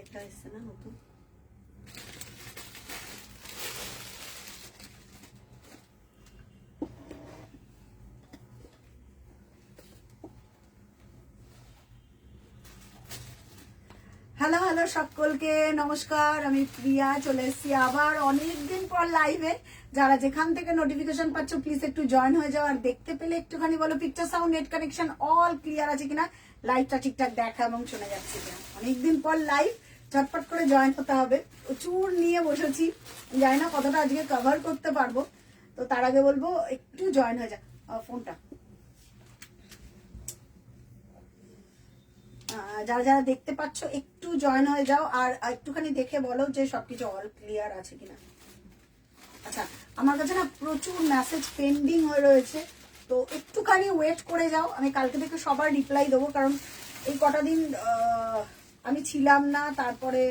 একটা এসছে না নতুন। হ্যালো হ্যালো সকলকে নমস্কার, আমি প্রিয়া চলে এসেছি আবার অনেকদিন পর লাইভে। যারা যেখান থেকে নোটিফিকেশন পাচ্ছ প্লিজ একটু জয়েন হয়ে যাও, আর দেখতে পেলে একটুখানি বলো picture sound net connection all clear আছে কিনা, লাইভটা ঠিকঠাক দেখা এবং শোনা যাচ্ছে কিনা। অনেকদিন পর লাইভ, ঝটপট করে জয়েন হতে হবে। প্রচুর নিয়ে বসেছি, জানি না কতটা আজকে কভার করতে পারবো, তো তার আগে বলবো একটু জয়েন হয়ে যা। ফোনটা যারা যারা দেখতে পাচ্ছ একটু জয়েন হয়ে যাও, আর একটুখানি দেখে বলো যে সবকিছু অল ক্লিয়ার আছে কিনা। আচ্ছা, আমার কাছে না প্রচুর মেসেজ পেন্ডিং হয়ে রয়েছে, তো একটুখানি ওয়েট করে যাও। আমি কালকে থেকে সবার রিপ্লাই দেবো, কারণ এই কটা দিন আমি ছিলাম না। তারপরে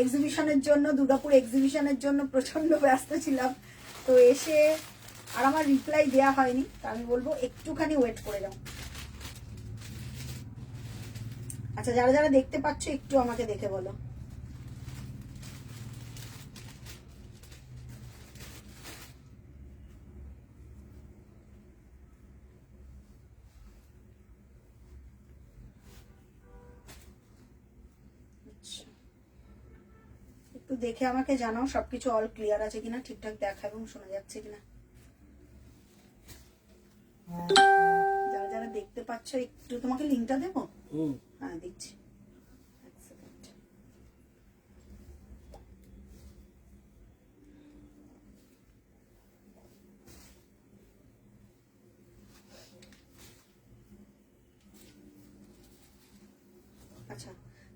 এক্সিবিশনের জন্য, দুর্গাপুর এক্সিবিশনের জন্য প্রচন্ড ব্যস্ত ছিলাম, তো এসে আর আমার রিপ্লাই দেওয়া হয়নি। তো আমি বলবো একটুখানি ওয়েট করে যাও। আচ্ছা, যারা যারা দেখতে পাচ্ছ একটু আমাকে দেখে বলো। একটু দেখে আমাকে জানাও সবকিছু অল ক্লিয়ার আছে কিনা, ঠিকঠাক দেখা এবং শোনা যাচ্ছে কিনা। যারা যারা দেখতে পাচ্ছ একটু, তোমাকে লিঙ্কটা দেবো? হ্যাঁ দিচ্ছি। আচ্ছা,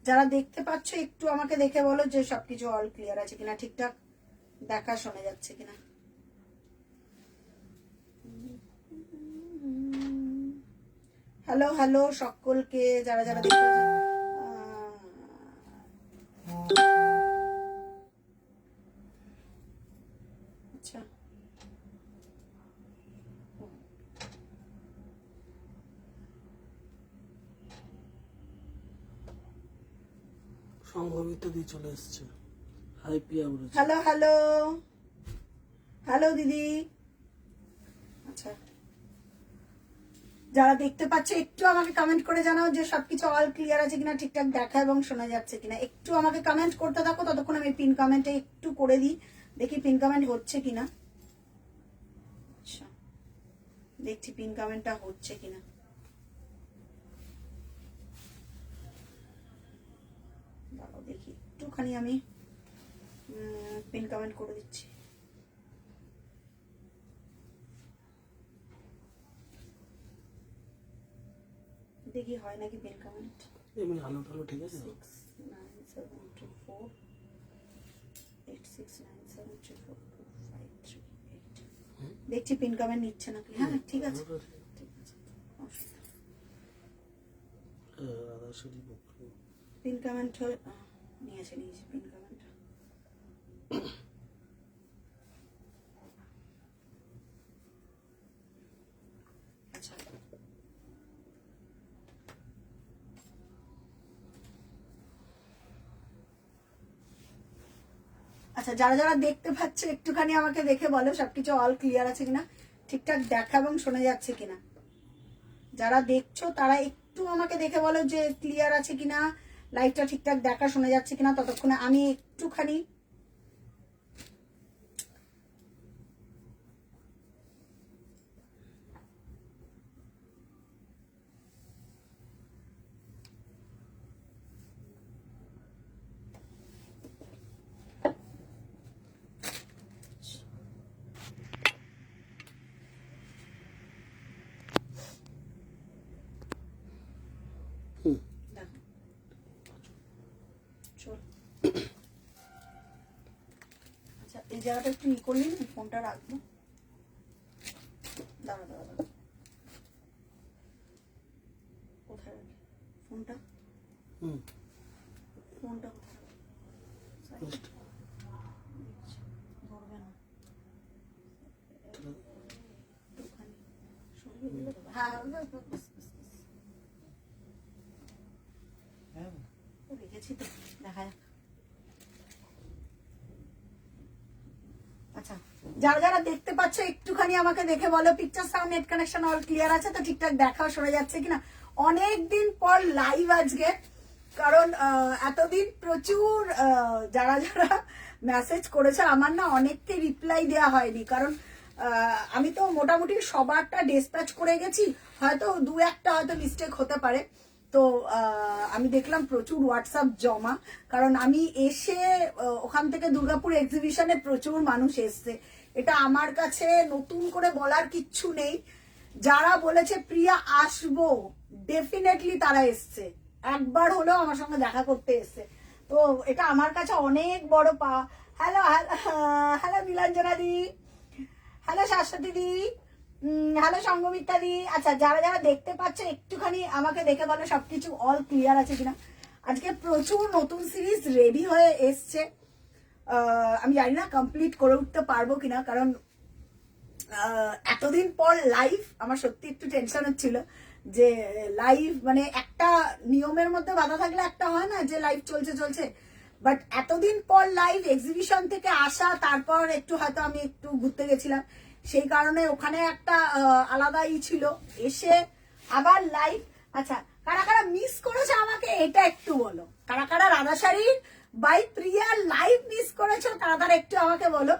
যারা দেখতে পাচ্ছ একটু আমাকে দেখে বলো যে সবকিছু অল ক্লিয়ার আছে কিনা, ঠিকঠাক দেখা শোনা যাচ্ছে কিনা। হ্যালো হ্যালো সকলকে, যারা যারা দেখতে আচ্ছা সংঘমিত দিয়ে চলে এসছে। হাই পিয়া বলেছে। হ্যালো হ্যালো হ্যালো দিদি। আচ্ছা, যারা দেখতে পাচ্ছ একটু আমাকে কমেন্ট করে জানাও যে সবকিছু অল ক্লিয়ার আছে কিনা, ঠিকঠাক দেখা এবং শোনা যাচ্ছে কিনা। একটু আমাকে কমেন্ট করতে থাকো, ততক্ষণ আমি পিন কমেন্টে একটু করে দিই, দেখি পিন কমেন্ট হচ্ছে কিনা। আচ্ছা, দেখছি পিন কমেন্টটা হচ্ছে কিনা। দাঁড়াও দেখি, একটুখানি আমি পিন কমেন্ট করে দিচ্ছি। দেখি হয় নাকি পিন কমেন্ট। এমনি আলো টালো ঠিক আছে? 69724869734538 দেখছি পিন কমেন্ট নিচ্ছে নাকি। হ্যাঁ ঠিক আছে, ঠিক আছে, পিন কমেন্ট নিয়েছে পিন কমেন্ট। আচ্ছা, আচ্ছা, যারা যারা দেখতে পাচ্ছ একটুখানি আমাকে দেখে বলো সবকিছু অল ক্লিয়ার আছে কিনা, ঠিকঠাক দেখা এবং শোনা যাচ্ছে কিনা। যারা দেখছো তারা একটু আমাকে দেখে বলো যে ক্লিয়ার আছে কিনা, লাইভটা ঠিকঠাক দেখা শোনা যাচ্ছে কিনা। ততক্ষণে আমি একটুখানি আচ্ছা, এই জায়গাটা একটু ই করলি না, ফোনটা রাখবো। দাঁড়া দাঁড়া দাঁড়া, কোথায় রাখি ফোনটা? ফোনটা কোথায় রাখি? ধরবে না, একটুখানি সরিয়ে দিলে তো। হ্যাঁ রেখেছি তো, দেখা যাক। আচ্ছা, যারা যারা দেখতে পাচ্ছ একটুখানি আমাকে দেখে বলো, picture sound net connection all clear আছে তো? ঠিকঠাক দেখাও, শোনা যাচ্ছে কিনা? অনেকদিন পর লাইভ আজকে, কারণ এতদিন প্রচুর যারা যারা মেসেজ করেছে আমার না অনেককে রিপ্লাই দেওয়া হয়নি, কারণ আমি তো মোটামুটি সবারটা ডিসপ্যাচ করে গেছি, হয়তো দু একটা হয়তো মিস্টেক হতে পারে। তো আমি দেখলাম প্রচুর হোয়াটসঅ্যাপ জমা, কারণ আমি এসে ওখান থেকে দুর্গাপুর এক্সিবিশনে প্রচুর মানুষ এসছে। এটা আমার কাছে নতুন করে বলার কিচ্ছু নেই। যারা বলেছে প্রিয়া আসবো, ডেফিনেটলি তারা এসছে, একবার হলেও আমার সঙ্গে দেখা করতে এসছে। তো এটা আমার কাছে অনেক বড় পাওয়া। হ্যালো হ্যালো নীলাঞ্জনা দি, হ্যালো শাশ্বতী দি, হ্যালো সঙ্গমিত্রা দি। আচ্ছা, যারা যারা দেখতে পাচ্ছ একটুখানি আমাকে দেখে বলো সবকিছু অল ক্লিয়ার আছে কিনা। আজকে প্রচুর নতুন সিরিজ রেডি হয়ে এসছে, আমি জানি না কমপ্লিট করে উঠতে পারবো কিনা, কারণ এতদিন পর লাইভ আমার সত্যি একটু টেনশন হচ্ছিল যে লাইভ মানে একটা নিয়মের মধ্যে বাধা থাকলে একটা হয় না যে লাইভ চলছে চলছে, বাট এতদিন পর লাইভ এক্সিবিশন থেকে আসা, তারপর একটু হয়তো আমি একটু ঘুরতে গেছিলাম, সেই কারণে ওখানে একটা আলাদাই ছিল, এসে আবার লাইভ। আচ্ছা, কারা কারা মিস করেছে আমাকে এটা একটু বলো, কারা কারা রাধাশাড়ির বাই প্রিয়া লাইভ মিস করেছো তারা তারা একটু আমাকে বলো।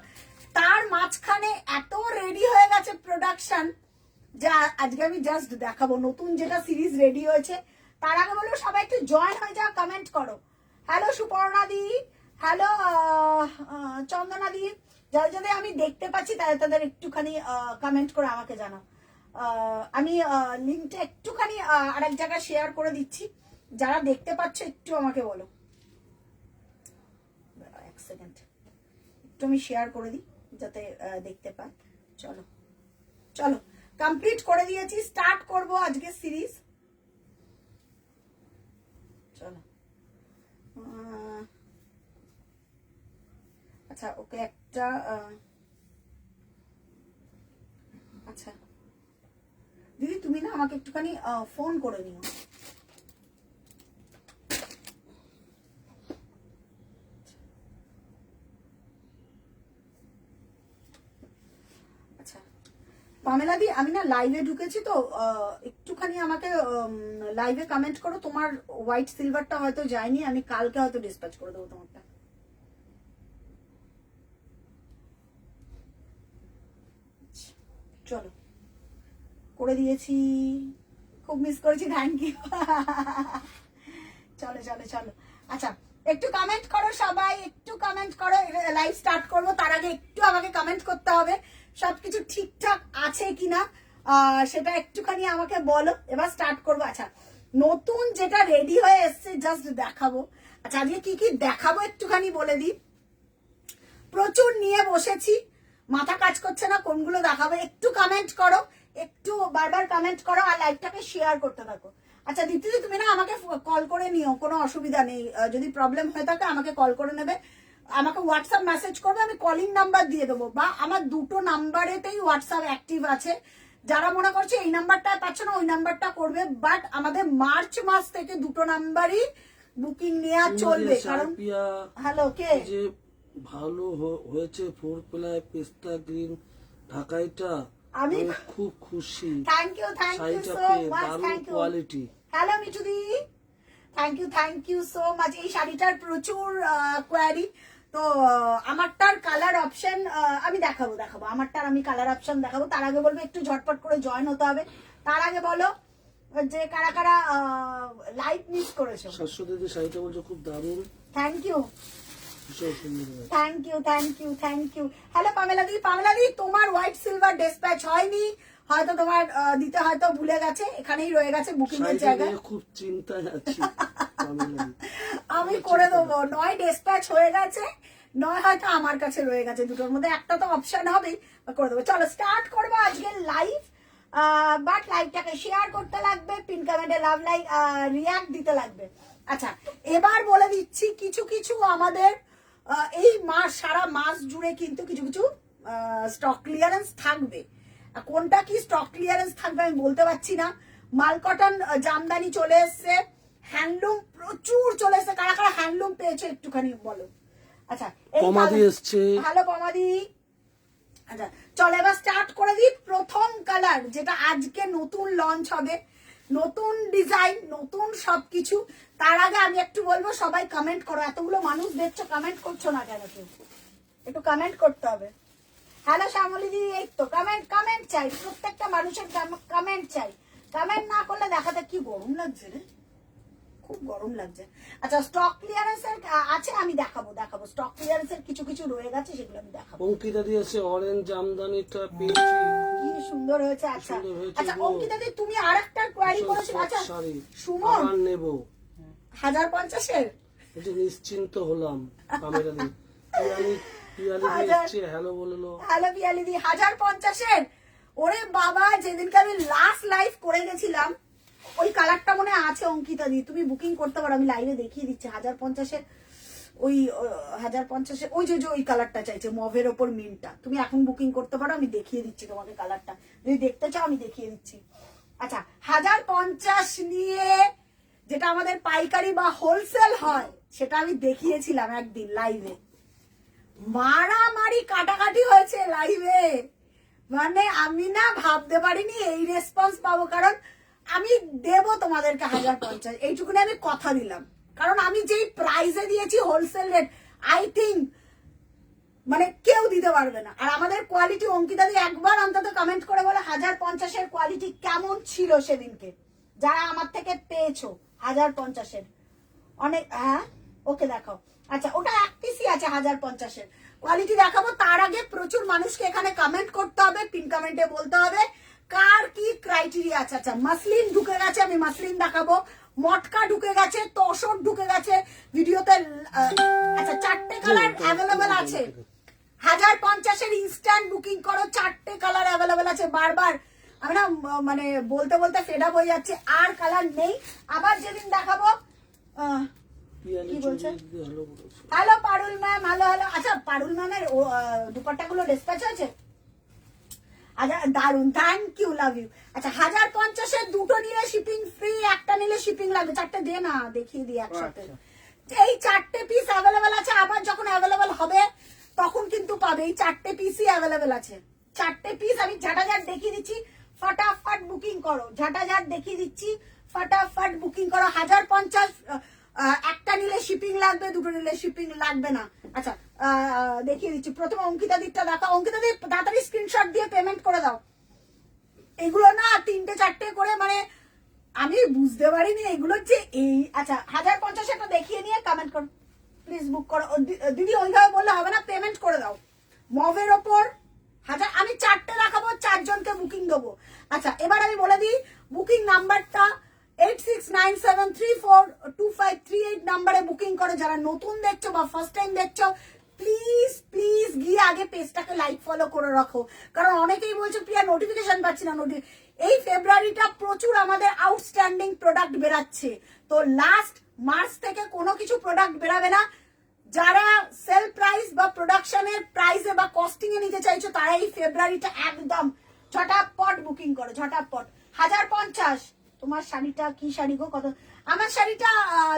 তার মাঝখানে এত রেডি হয়ে গেছে প্রোডাকশন, যা আজকে আমি জাস্ট দেখাবো নতুন যেটা সিরিজ রেডি হয়েছে। তার আগে বলো সবাই একটু জয়েন হয়ে যাও, কমেন্ট করো। হ্যালো সুপর্ণা দি, হ্যালো চন্দনা দি, যারা যাদের আমি দেখতে পাচ্ছি তাদের একটুখানি কমেন্ট করে আমাকে জানাও। আমি লিঙ্কটা একটুখানি আরেক জায়গায় শেয়ার করে দিচ্ছি, যারা দেখতে পাচ্ছ একটু আমাকে বলো। এক সেকেন্ড, একটু আমি শেয়ার করে দিই যাতে দেখতে পাই। চলো চলো, কমপ্লিট করে দিয়েছি, স্টার্ট করব আজকে সিরিজ। চলো, আচ্ছা ওকে একটা আচ্ছা দিদি তুমি না আমাকে একটুখানি ফোন করে নিও। আচ্ছা পামেলা দি, আমি না লাইভে ঢুকেছি তো একটুখানি আমাকে লাইভে কমেন্ট করো। তোমার হোয়াইট সিলভারটা হয়তো যায়নি, আমি কালকে হয়তো ডিসপ্যাচ করে দেবো তোমারটা। চলো, করে দিয়েছি, খুব মিস করেছি, থ্যাংক ইউ। চলো চলো চলো, আচ্ছা একটু কমেন্ট করো সবাই, একটু কমেন্ট করো। লাইভ স্টার্ট করবো তার আগে একটু আমাকে কমেন্ট করতে হবে সবকিছু ঠিকঠাক আছে কিনা, সেটা একটুখানি আমাকে বলো। এবার স্টার্ট করবো। আচ্ছা, নতুন যেটা রেডি হয়ে এসছে জাস্ট দেখাবো। আচ্ছা আজকে কি কি দেখাবো একটুখানি বলে দিই। প্রচুর নিয়ে বসেছি, মাথা কাজ করছে না কোনগুলো দেখাবো। একটু কমেন্ট করো, একটু বারবার কমেন্ট করো আর লাইভটাকে শেয়ার করতে থাকো। আচ্ছা দীপ্তি তুমি না আমাকে কল করে নিও, কোনো অসুবিধা নেই, যদি প্রবলেম হয়ে থাকে আমাকে কল করে নেবে, আমাকে হোয়াটসঅ্যাপ মেসেজ করবে, আমি কলিং নাম্বার দিয়ে দেবো, বা আমার দুটো নাম্বারেতেই হোয়াটসঅ্যাপ অ্যাক্টিভ আছে। যারা মনে করছে এই নাম্বারটা পাচ্ছ না ওই নাম্বারটা করবে, বাট আমাদের মার্চ মাস থেকে দুটো নাম্বারই বুকিং নেওয়া চলবে। কারণ হ্যালো কে ভালো হয়েছে, 4 পেস্তা গ্রিন ঢাকাইটা, আমি খুব খুশি। Thank you so much, thank you. Quality. Hello মিঠুদি, থ্যাংক ইউ সো মাচ। এই শাড়িটার প্রচুর কোয়ারি, তো আমারটার কালার অপশন আমি দেখাবো, আমারটার আমি কালার অপশন দেখাবো। তার আগে বলবো একটু ঝটপট করে জয়েন হতে হবে। তার আগে বলো যে কারা কারা লাইভ মিস করেছো। শাশ্বতী দি শাড়িটা বলছো খুব দারুণ, thank you thank you. Hello Pamela দি, তোমার হোয়াইট সিলভার ডিসপ্যাচ হয়নি, হয়তো তোমার দিতে হয়তো ভুলে গেছে, এখানেই রয়ে গেছে বুকিং এর জায়গায়। খুব চিন্তায় আছি। আমি করে দেবো, নয় ডিসপ্যাচ হয়ে গেছে, নয় হয়তো আমার কাছে রয়ে গেছে, দুটোর মধ্যে একটা তো অপশন হবেই, করে দেবো। চলো স্টার্ট করবো আজকে লাইভ, বাট লাইভটাকে শেয়ার করতে লাগবে, পিন কমেন্টে লাভ লাইক রিয়াক্ট দিতে লাগবে। আচ্ছা এবার বলে দিচ্ছি, কিছু কিছু আমাদের এই মাস সারা মাস জুড়ে কিন্তু কিছু কিছু স্টক ক্লিয়ারেন্স থাকবে। কোনটা কি স্টক ক্লিয়ারেন্স থাকবে আমি বলতে পারছি না। মাল কটন জামদানি চলে এসছে, হ্যান্ডলুম প্রচুর চলে এসেছে। কারা কারা হ্যান্ডলুম পেয়েছো একটুখানি বলো। আচ্ছা কমাদি এসছে, ভালো কমাদি। আচ্ছা চলো এবার স্টার্ট করে দিই। প্রথম কালার যেটা আজকে নতুন লঞ্চ হবে, নতুন ডিজাইন, নতুন সবকিছু। তার আগে আমি একটু বলবো, সবাই কমেন্ট করো। এতগুলো মানুষ দেখছো, কমেন্ট করছো না কেন? কেউ একটু কমেন্ট করতে হবে। হ্যালো শ্যামলী দিদি, এই তো কমেন্ট, কমেন্ট চাই, প্রত্যেকটা মানুষের কমেন্ট চাই। কমেন্ট না করলে দেখাতে কি গরম লাগছে রে, খুব গরম লাগছে। আচ্ছা স্টক ক্লিয়ারেন্স এর আছে, আমি দেখাবো স্টক ক্লিয়ারেন্স এর কিছু কিছু রয়ে গেছে, সেগুলো আমি দেখাবো। অঙ্কিতা দিয়েছে অরেঞ্জ জামদানিটা পেয়েছি, কি সুন্দর হয়েছে। আচ্ছা সুন্দর হয়েছে আচ্ছা গো। অঙ্কিতা দি তুমি আরেকটা কোয়ারি করেছো। আচ্ছা শাড়ি সুমন আবার নেব, 1050-এর একটু নিশ্চিন্ত হলাম। ক্যামেরা দিয়ে পিয়ালি এসছে, হ্যালো বললো। হ্যালো পিয়ালি দি, 1050-এর। ওরে বাবা, যেদিনকে আমি লাস্ট লাইভ করে গেছিলাম, ওই কালারটা মনে আছে অঙ্কিতা দি, তুমি বুকিং করতে পারো, আমি লাইভে দেখিয়ে দিচ্ছি। 1050-এর ওই 1050-এর ওই যে ওই কালারটা চাইছে, মভের ওপর মিনটা। তুমি এখন বুকিং করতে পারো, আমি দেখিয়ে দিচ্ছি তোমাকে কালারটা, যদি দেখতে চাও আমি দেখিয়ে দিচ্ছি। আচ্ছা 1050 নিয়ে যেটা আমাদের পাইকারি বা হোলসেল হয়, সেটা আমি দেখিয়েছিলাম একদিন লাইভে। মারামারি কাটাকাটি হয়েছে লাইভে, মানে আমি না ভাবতে পারিনি এই রেসপন্স পাবো। কারণ আমি দেব তোমাদেরকে 1050, এইটুকুনি আমি কথা দিলাম। কারণ আমি যেই প্রাইসে দিয়েছি হোলসেল রেট, আই থিঙ্ক মানে কেউ দিতে পারবে না। আর আমাদের কোয়ালিটি, অঙ্কিতা দি একবার অন্তত কমেন্ট করে বলে 1050-এর কোয়ালিটি কেমন ছিল সেদিনকে, যারা আমার থেকে পেয়েছো 1050-এর। অনেক, হ্যাঁ ওকে দেখাও। আচ্ছা ওটা এক পিসই আছে 1050-এর, কোয়ালিটি দেখাবো। তার আগে প্রচুর মানুষকে এখানে কমেন্ট করতে হবে, পিন কমেন্টে বলতে হবে কার কি ক্রাইটেরিয়া আছে। আচ্ছা মাসলিন ঢুকে গেছে, আমি মাসলিন দেখাবো। মটকা ঢুকে গেছে, তসর ঢুকে গেছে ভিডিওতে। আচ্ছা 4টে কালার অ্যাভেলেবেল আছে। 1050-এর ইনস্ট্যান্ট বুকিং করো, 4টে কালার অ্যাভেলেবেল আছে। বারবার আমি না মানে বলতে বলতে ফেড আপ হয়ে যাচ্ছে, আর কালার নেই। আবার যেদিন দেখাবো কি বলছে, হ্যালো পারুল ম্যাম, হ্যালো হ্যালো। আচ্ছা পারুল ম্যামের দুপাট্টাগুলো ডিসপ্যাচ হয়েছে। আচ্ছা দারুন, থ্যাংক ইউ, লাভ ইউ। আচ্ছা 1050-এর দুটো নিলে শিপিং ফ্রি, একটা নিলে শিপিং লাগবে। 4টে দে না, দেখিয়ে দিই একসাথে। এই 4টে পিস অ্যাভেলেবেল আছে। আবার যখন অ্যাভেলেবেল হবে তখন কিন্তু পাবে। এই 4টে পিসই অ্যাভেলেবেল আছে। 4টে পিস আমি ঝাঁটাঝাট দেখিয়ে দিচ্ছি, ফটাফট বুকিং করো। ঝাঁটাঝাট দেখিয়ে দিচ্ছি, ফটাফট বুকিং করো। 1050, একটা নিলে শিপিং লাগবে, দুটো নিলে শিপিং লাগবে না। আচ্ছা দেখিয়ে দিচ্ছি। প্রথমে অঙ্কিতা দিকটা দেখো। অঙ্কিতা দি তাড়াতাড়ি স্ক্রিনশট দিয়ে পেমেন্ট করে দাও। এগুলো না 3টে 4টে করে, মানে আমি বুঝতে পারিনি এগুলো যে এই। আচ্ছা 1050-এটা দেখিয়ে নিয়ে কমেন্ট করো প্লিজ, বুক করো। দিদি ওইভাবে বললে হবে না, পেমেন্ট করে দাও। মভের ওপর 1000, আমি 4টে দেখাবো, 4 জনকে বুকিং দেবো। আচ্ছা এবার আমি বলে দিই বুকিং নাম্বারটা 8697342538 নাম্বারে বুকিং করো। যারা নতুন দেখছো বা ফার্স্ট টাইম দেখছো, প্লিজ প্লিজ গিয়ে আগে পেজটাকে লাইক ফলো করে রাখো। কারণ অনেকেই বলছো প্রিয়া নোটিফিকেশন পাচ্ছি না। এই ফেব্রুয়ারিটা প্রচুর আমাদের আউটস্ট্যান্ডিং প্রোডাক্ট বেরাচ্ছে, তো লাস্ট মার্চ থেকে কোনো কিছু প্রোডাক্ট বেরাবে না। যারা সেল প্রাইস বা প্রোডাকশনের প্রাইসে বা কস্টিং এ নিতে চাইছো, তারা এই ফেব্রুয়ারিটা একদম ঝটাপট বুকিং করো, ঝটাপট। 1050। তোমার শাড়িটা কি শাড়ি গো, কত? আমার শাড়িটা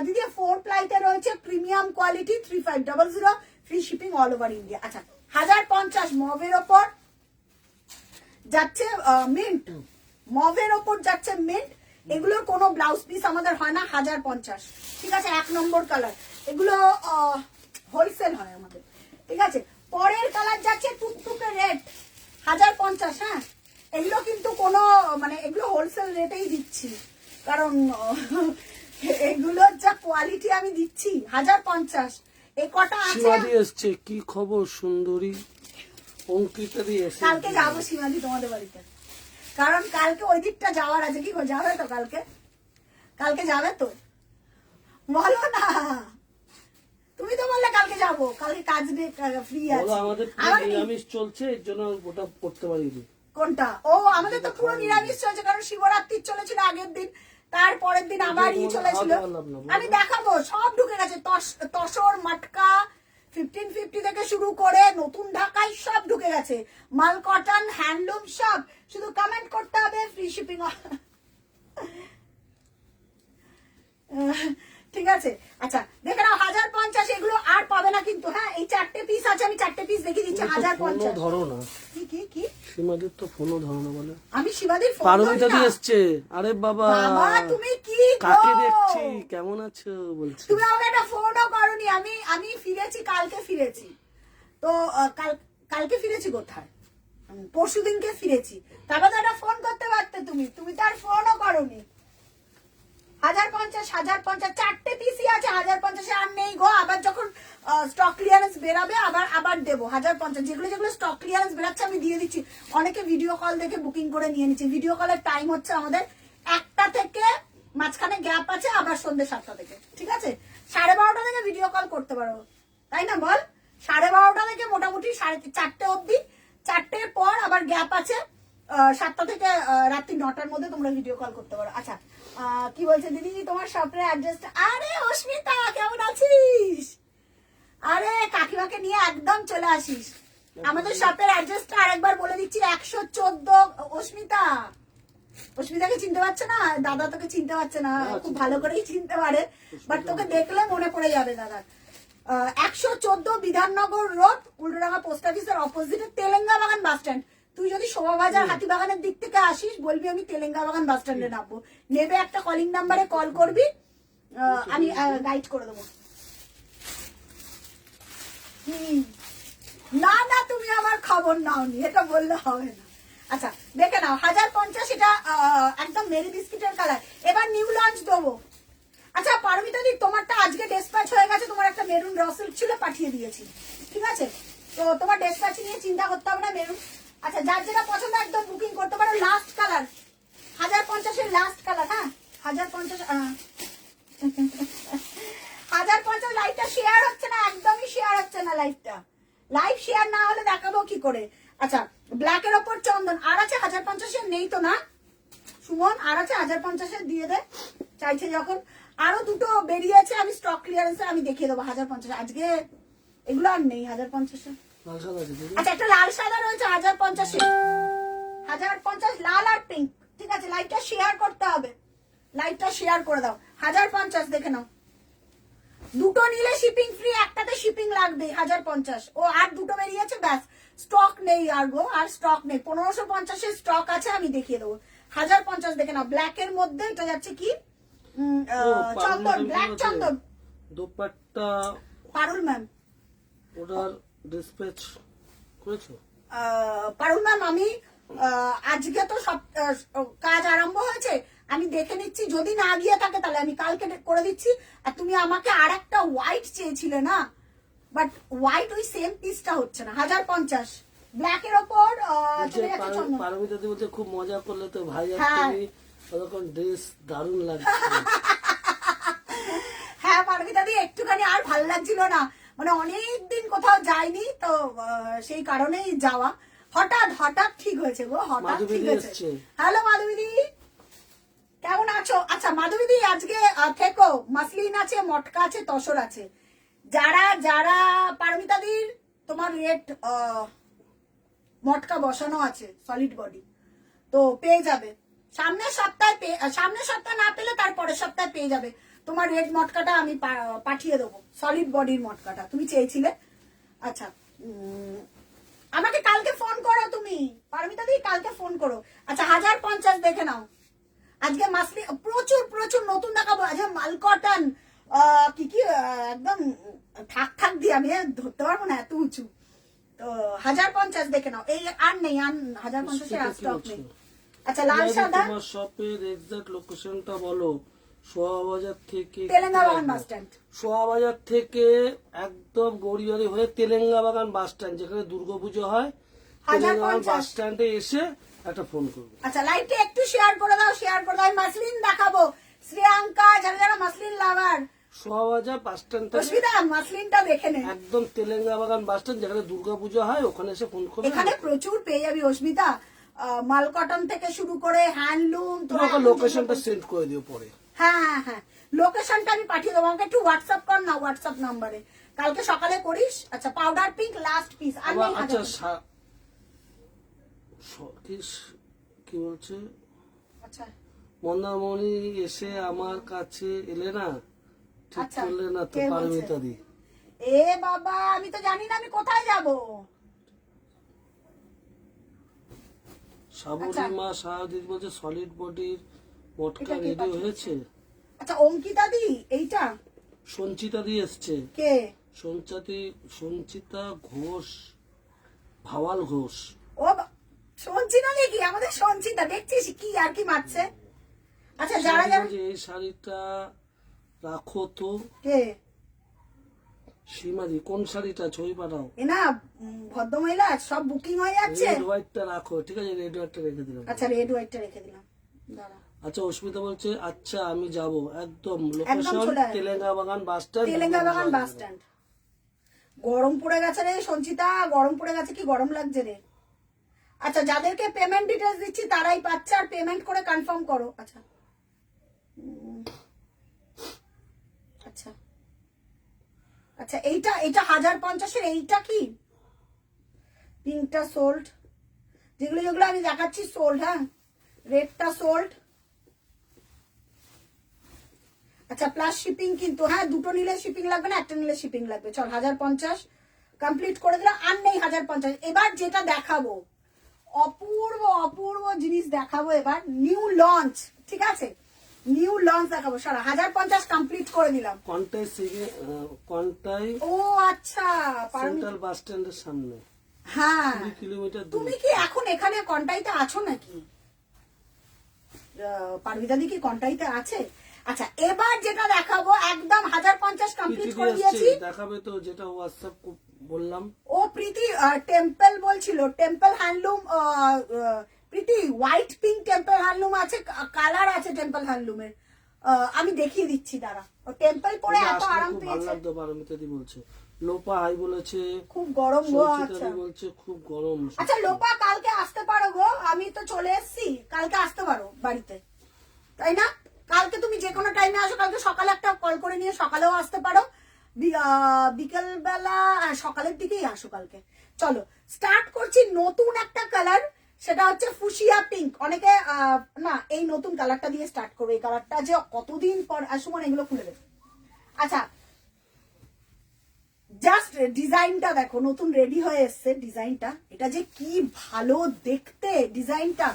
দিদি 4 প্লাইতে রয়েছে, premium quality, 3500, free shipping all over India. আচ্ছা 1050 মভের ওপর যাচ্ছে মিন্ট, মভের ওপর যাচ্ছে মিন্ট। এগুলোর কোনো ব্লাউজ পিস আমাদের হয় না। 1050, ঠিক আছে। 1 নম্বর কালার, এগুলো হোলসেল হয় আমাদের, ঠিক আছে। পরের কালার যাচ্ছে টুকটুকে রেড, 1050। হ্যাঁ এগুলো কিন্তু কোনো মানে এগুলো হোলসেল রেটেই দিচ্ছি, কারণ এগুলোর যা কোয়ালিটি আমি দিচ্ছি। 1050 এই কটা আছে। সীমাদি এসছে, কি খবর সুন্দরী? অঙ্কিতা দি এসে, কালকে যাবো সীমাদি তোমাদের বাড়িতে, কারণ কালকে ওই দিকটা যাওয়ার আছে। কি যাবে তো কালকে? কালকে যাবে তো? বলো না, তুমি তো বললে কালকে যাবো, কালকে কাজ নেই, ফ্রি আছে। আমাদের নিরামিষ চলছে, এর জন্য ওটা করতে পারিনি। কোনটা? ও আমাদের তো পুরো নিরামিষ চলছে, কারণ শিবরাত্রি চলেছিল আগের দিন, তারপরের দিন আবার চলেছিল। আমি দেখাবো, সব ঢুকে গেছে। তসর, মটকা, 1550 থেকে শুরু করে নতুন ঢাকায় সব ঢুকে গেছে। মাল কটন, হ্যান্ডলুম সব। শুধু কমেন্ট করতে হবে, ফ্রি শিপিং। ঠিক আছে, আচ্ছা দেখে নাও 1050 এগুলো আর পাবে না কিন্তু। হ্যাঁ, এই 4টে পিস আছে, আমি 4টে পিস দেখিয়ে দিচ্ছি। ফোনও 1050 ধরো না, কি কি কি সীমাদির তো ফোনও ধরো না বলে। আমি শিবাদির ফোন পারমিতা ধরি দি না। এসছে। আরে বাবা, বাবা তুমি কি গো? কাকে দেখছি, কেমন আছো বলছি। তুমি আমাকে একটা ফোনও করনি। আমি ফিরেছি, কালকে ফিরেছি। তো কালকে ফিরেছি কোথায়, পরশুদিনকে ফিরেছি। তারপর তো একটা ফোন করতে পারতে তুমি তো আর ফোনও করনি। 1050 4টে পিসি আছে। 1050 আর নেই গো। আবার যখন স্টক ক্লিয়ারেন্স বেরাবে আবার দেবো 1050। যেগুলো স্টক ক্লিয়ারেন্স বেরাচ্ছে আমি দিয়ে দিচ্ছি। অনেকে ভিডিও কল দেখে বুকিং করে নিয়ে নিচ্ছে। ভিডিও কলের টাইম হচ্ছে আমাদের 1টা থেকে, মাঝখানে গ্যাপ আছে আবার সন্ধ্যে 7টা থেকে। ঠিক আছে, 12:30 থেকে ভিডিও কল করতে পারো, তাই না বল? 12:30 থেকে মোটামুটি 4:30 অব্দি। 4টের পর আবার গ্যাপ আছে 7টা থেকে রাত্রি 9টার মধ্যে তোমরা ভিডিও কল করতে পারো। আচ্ছা, কি বলছে দিদি তোমার শপের অ্যাড্রেসটা? আরে অস্মিতা কেমন আছিস? আরে কাকিমাকে নিয়ে একদম চলে আসিস। আমাদের শপের অ্যাড্রেসটা আরেকবার বলে দিচ্ছি, 114। অস্মিতাকে চিনতে পারছে না? দাদা তোকে চিনতে পারছে না, খুব ভালো করেই চিনতে পারে, বাট তোকে দেখলে মনে পড়ে যাবে দাদা। 114 বিধাননগর রোড, উল্টোডাঙ্গা পোস্ট অফিসের অপোজিটে, তেলেঙ্গা বাগান বাস স্ট্যান্ড। তুই যদি শোভাবাজার হাতিবাগানের দিক থেকে আসিস, বলবি আমি তেলেঙ্গা বাগান বাস স্ট্যান্ডে নামবো। নেবে একটা কলিং নাম্বারে কল করবি, আমি গাইড করে দেবো। না না, তুমি আমার খবর নাওনি, এটা বললে হবে না। আচ্ছা দেখে নাও 1050, এটা একদম মেরি বিস্কিটের কালার। এবার নিউ লঞ্চ দেবো। আচ্ছা পারমিতা দি, তোমারটা আজকে ডেসপ্যাচ হয়ে গেছে। তোমার একটা মেরুন র সিল্ক ছিল, পাঠিয়ে দিয়েছি। ঠিক আছে, তো তোমার ডেসপ্যাচ নিয়ে চিন্তা করতে হবে না, মেরুন। আচ্ছা, যার যেটা পছন্দ একদম বুকিং করতে পারো। Last colour 1050 last colour. হ্যাঁ 1050 1050। লাইভটা শেয়ার হচ্ছে না, একদমই শেয়ার হচ্ছে না লাইভটা। লাইভ শেয়ার না হলে দেখাবো কি করে? আচ্ছা, ব্ল্যাকের ওপর চন্দন আর আছে 1050 নেই তো না সুমন? আর আছে 1050 দিয়ে দে, চাইছে যখন। আরো দুটো বেরিয়েছে, আমি স্টক ক্লিয়ারেন্সে আমি দেখিয়ে দেবো 1050। আজকে এগুলো আর নেই 1050। আচ্ছা, একটা লাল সাদা রয়েছে 1050। 1050 লাল আর পিঙ্ক। ঠিক আছে, লাইভটা শেয়ার করতে হবে, লাইভটা শেয়ার করে দাও। 1050 দেখে নাও। দুটো নিলে শিপিং ফ্রি, একটাতে শিপিং লাগবে 1050। ও আর দুটো বেরিয়েছে, ব্যাস। স্টক নেই আর গো, আর স্টক নেই। 1550 স্টক আছে, আমি দেখিয়ে দেবো। 1050 দেখে নাও। ব্ল্যাকের মধ্যে এটা যাচ্ছে কি চন্দন, ব্ল্যাক চন্দন দোপাট্টা। পারুল ম্যাম ওটার ডিসপ্যাচ করেছো? পারুল ম্যাম, আমি আজকে তো সব কাজ আরম্ভ হয়েছে, আমি দেখে নিচ্ছি। যদি না গিয়ে থাকে তাহলে আমি কালকে করে দিচ্ছি। আর তুমি আমাকে আর একটা হোয়াইট চেয়েছিলে না, বাট হোয়াইট ওই সেম পিসটা হচ্ছে না। 1050 ব্ল্যাকের ওপর চলে যাচ্ছে চন্দন। পারমিতা দি বলছে খুব মজা করলে তো ভাই, আর তুমি ওরকম ড্রেস দারুণ লাগছে। হ্যাঁ পারমিতা দি, একটুখানি আর ভালো লাগছিল না, মানে অনেকদিন কোথাও যাইনি তো, সেই কারণেই যাওয়া। হঠাৎ ঠিক হয়েছে গো, হঠাৎ ঠিক হয়েছে। হ্যালো মাধবী দি, কেমন আছো? আচ্ছা মাধবী দি, আজকে থেকো। মাসলিন আছে, মটকা আছে, তসর আছে। যারা যারা পারমিতা দির তোমার রেট মটকা বসানো আছে সলিড বডি, তো পেয়ে যাবে সামনের সপ্তাহে না পেলে তারপরের সপ্তাহে পেয়ে যাবে। তোমার রেড মটকাটা আমি পাঠিয়ে দেবো, সলিড বডির মটকাটা তুমি চেয়েছিলে। আচ্ছা, আমাকে কালকে ফোন করো তুমি, পারমিতা দি কালকে ফোন করো। আচ্ছা 1050 দেখে নাও। আজকে মাসলি প্রচুর নতুন দেখাবো। আজকে মাল কটন কি একদম থাক দিয়ে আমি ধরতে পারবো না, এত উঁচু। তো 1050 দেখে নাও। এই আর নেই, 1050 আর স্টক নেই। আচ্ছা, লাল সাদা। তোমার শপের এক্সাক্ট লোকেশনটা বলো। শোভাবাজার থেকে তেলেঙ্গা বাগান বাস স্ট্যান্ড। শোভাবাজার থেকে একদম গড়িয়ারি হয়ে তেলেঙ্গা বাগান বাস স্ট্যান্ড, যেখানে দুর্গাপুজো হয়, তেলেঙ্গা বাগান বাস স্ট্যান্ডে এসে একটা ফোন করবে। আচ্ছা, লাইভটা একটু শেয়ার করে দাও, আমি মাসলিন দেখাবো। শ্রেয়াঙ্কা, যারা মাসলিন লাভার, শোভাবাজার বাস স্ট্যান্ড অসুবিধা মাসলিনটা দেখে নে, একদম তেলেঙ্গা বাগান বাস স্ট্যান্ড, যেখানে দুর্গাপুজো হয়, ওখানে এসে ফোন করবে। এখানে প্রচুর পেয়ে যাবি অস্মিতা, মাল কটন থেকে শুরু করে হ্যান্ডলুম। তোমাকে লোকেশনটা সেন্ড করে দিও পরে। হ্যাঁ, লোকেশনটা আমি পাঠিয়ে দেবো। আমাকে একটু হোয়াটসঅ্যাপ কর না, হোয়াটসঅ্যাপ নাম্বারে কালকে সকালে করিস। আচ্ছা, পাউডার পিঙ্ক লাস্ট পিস। আচ্ছা কি বলছে? আচ্ছা, মন্দারমণি এসে আমার কাছে এলে না, ঠিক আচ্ছা, করলে না তো কে বলছে? পারমিতা দি। এ বাবা, আমি তো জানি না আমি কোথায় যাব। সাবরিমা শাহাদিস বলছে সলিড বডির মটকা এটা কে রেডি পাঠিয়েছে? হয়েছে। আচ্ছা, অঙ্কিতা দি এইটা সঞ্চিতা দি এসছে। কে? সঞ্চিতা ঘোষ, ভাওয়াল ঘোষ। ও সঞ্চিতা নাকি? আমাদের সঞ্চিতা দেখছিস কি আর কি মারছে। আচ্ছা, যারা যারা বলছে, এই শাড়িটা রাখো তো। কে? সীমাদি, কোন শাড়িটা? ছবি পাঠাও। এ না ভদ্রমহিলা সব বুকিং হয়ে যাচ্ছে। রেড হোয়াইটটা রাখো, ঠিক আছে, রেড হোয়াইটটা রেখে দিলাম। আচ্ছা, রেড হোয়াইটটা রেখে দিলাম, দাঁড়া। আচ্ছা, অস্মিতা বলছে আচ্ছা আমি যাব, একদম একদম লোকেশন চলে আয়। তেলেঙ্গা বাগান বাস স্ট্যান্ড। তেলেঙ্গা বাগান বাস স্ট্যান্ড। গরম পড়ে গেছে রে সঞ্চিতা, গরম পড়ে গেছে, কি গরম লাগছে রে। আচ্ছা, যাদেরকে পেমেন্ট ডিটেলস দিচ্ছি তারাই পাচ্ছে, আর পেমেন্ট করে কনফার্ম করো। আচ্ছা আচ্ছা আচ্ছা, এইটা 1050-এর, এইটা কি পিঙ্কটা সোল্ড, যেগুলো যেগুলো আমি দেখাচ্ছি সোল্ড। হ্যাঁ, রেডটা সোল্ড। আচ্ছা, প্লাস শিপিং কিন্তু। হ্যাঁ, দুটো নিলে শিপিং লাগবে না, একটা নিলে শিপিং লাগবে। চল 1050 কমপ্লিট করে দিলাম, আর নেই 1050। এবার যেটা দেখাবো, অপূর্ব অপূর্ব জিনিস দেখাবো এবার, নিউ লঞ্চ, ঠিক আছে, নিউ লঞ্চ দেখাবো। সারা 1050 কমপ্লিট করে দিলাম। কন্টাই ও আচ্ছা, সেন্ট্রাল বাস স্ট্যান্ডের সামনে, হ্যাঁ। 2 কিলোমিটার দূরে। তুমি কি এখন এখানে কন্টাইতে আছো নাকি? পারমিতা দি কি কন্টাইতে আছে? আচ্ছা, এবার যেটা দেখাবো একদম 1050 কমপ্লিট করে দিয়েছি। দেখাবে তো, যেটা হোয়াটসঅ্যাপ বললাম। ও প্রীতি টেম্পল বলছিল, টেম্পল হ্যান্ডলুম। প্রীতি হোয়াইট পিঙ্ক টেম্পল হ্যান্ডলুম আছে, কালার আছে টেম্পল হ্যান্ডলুমের। আমি দেখিয়ে দিচ্ছি, দাঁড়া। ও টেম্পল পরে এত আরাম ভালো পেয়েছে। লাগতো, পারমিতা দি বলছে। লোপা হাই বলেছে, খুব গরম গো। সঞ্চিতা আচ্ছা দি বলছে খুব গরম। আচ্ছা, লোপা কালকে আসতে পারো গো, আমি তো চলে এসেছি, কালকে আসতে পারো বাড়িতে, তাই না? কালকে তুমি যে কোনো টাইমে আসো, কালকে সকালে একটা কল করে নিয়ে সকালেও আসতে পারো, বিকেল বেলা সকালের দিকেই আসো কালকে। চলো স্টার্ট করছি নতুন একটা কালার, সেটা হচ্ছে ফুশিয়া পিঙ্ক। অনেকে না, এই নতুন কালারটা দিয়ে স্টার্ট করবে। এই কালারটা যে কতদিন পর আসুন, এগুলো খুলে দেবে। আচ্ছা, জাস্ট ডিজাইনটা দেখো, নতুন রেডি হয়ে এসছে ডিজাইনটা। এটা যে কি ভালো দেখতে ডিজাইনটা,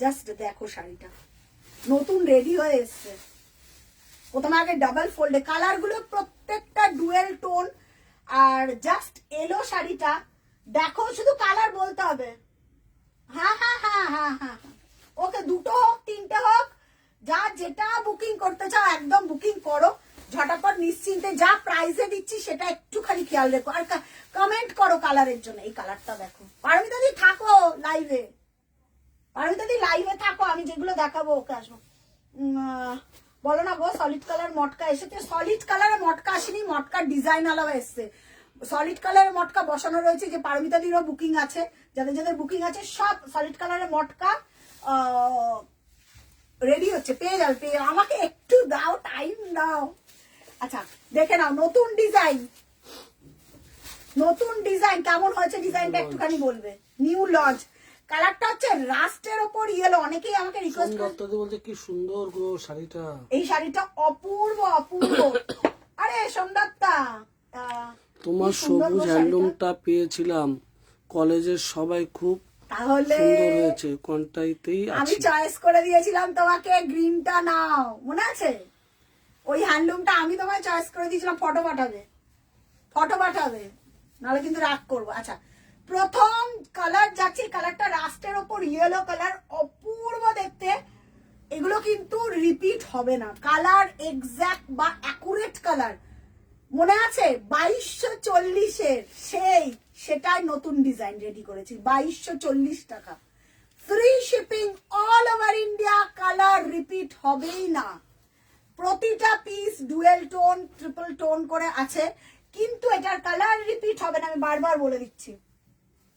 জাস্ট দেখো। শাড়িটা নতুন রেডি হয়ে এসছে। প্রথমে আগে ডাবল ফোল্ডে, কালার গুলো প্রত্যেকটা ডুয়েল টোন, আর জাস্ট এলো শাড়িটা। দেখো, শুধু কালার বলতে হবে। হ্যাঁ হ্যাঁ হ্যাঁ হ্যাঁ হ্যাঁ, ওকে, দুটো হোক তিনটে হোক, যা যেটা বুকিং করতে চাও একদম বুকিং করো ঝটাপট নিশ্চিন্তে। যা প্রাইসে দিচ্ছি সেটা একটুখানি খেয়াল রেখো, আর কমেন্ট করো কালারের জন্য। এই কালারটা দেখো। পারমিতা দি থাকো লাইভে, পারমিতা দি লাইভে থাকো, আমি যেগুলো দেখাবো ওকে আসবো। বলো না গো, সলিড কালার মটকা এসেছে। সলিড কালারের মটকা আসেনি, মটকার ডিজাইন আলাদা এসছে। সলিড কালারের মটকা বসানো রয়েছে, যে পারমিতা দিরও বুকিং আছে, যাদের যাদের বুকিং আছে সব সলিড কালারের মটকা রেডি হচ্ছে। পেয়ে যাবে, পেয়ে আমাকে একটু দাও, টাইম দাও। আচ্ছা, দেখে নাও নতুন ডিজাইন। নতুন ডিজাইন কেমন হয়েছে, ডিজাইনটা একটুখানি বলবে। নিউ লঞ্চ, কালারটা হচ্ছে রাস্টের ওপর ইয়েলো। অনেকেই আমাকে রিকোয়েস্ট করে বলছে কি সুন্দর গো শাড়িটা, এই শাড়িটা অপূর্ব অপূর্ব। আরে সোমদত্তা, তোমার সবুজ হ্যান্ডলুমটা পেয়েছিলাম, কলেজের সবাই খুব তাহলে সুন্দর হয়েছে, কোনটাইতেই আমি আছে। চয়েস করে দিয়েছিলাম তোমাকে, গ্রিনটা নাও, মনে আছে? ওই হ্যান্ডলুমটা আমি তোমায় চয়েস করে দিয়েছিলাম। ফটো পাঠাবে, ফটো পাঠাবে, নাহলে কিন্তু রাগ করবো। আচ্ছা, প্রথম কালার যাচ্ছে, কালারটা রাস্টের ওপর ইয়েলো কালার, অপূর্ব দেখতে। এগুলো কিন্তু রিপিট হবে না, কালার এক্সাক্ট বা অ্যাকুরেট কালার। মনে আছে 2240-এর সেটাই নতুন ডিজাইন রেডি করেছি। 2240 টাকা, free shipping all over India. Colour repeat হবেই না, প্রতিটা piece dual tone triple tone করে আছে, কিন্তু এটার কালার রিপিট হবে না। আমি বারবার বলে দিচ্ছি,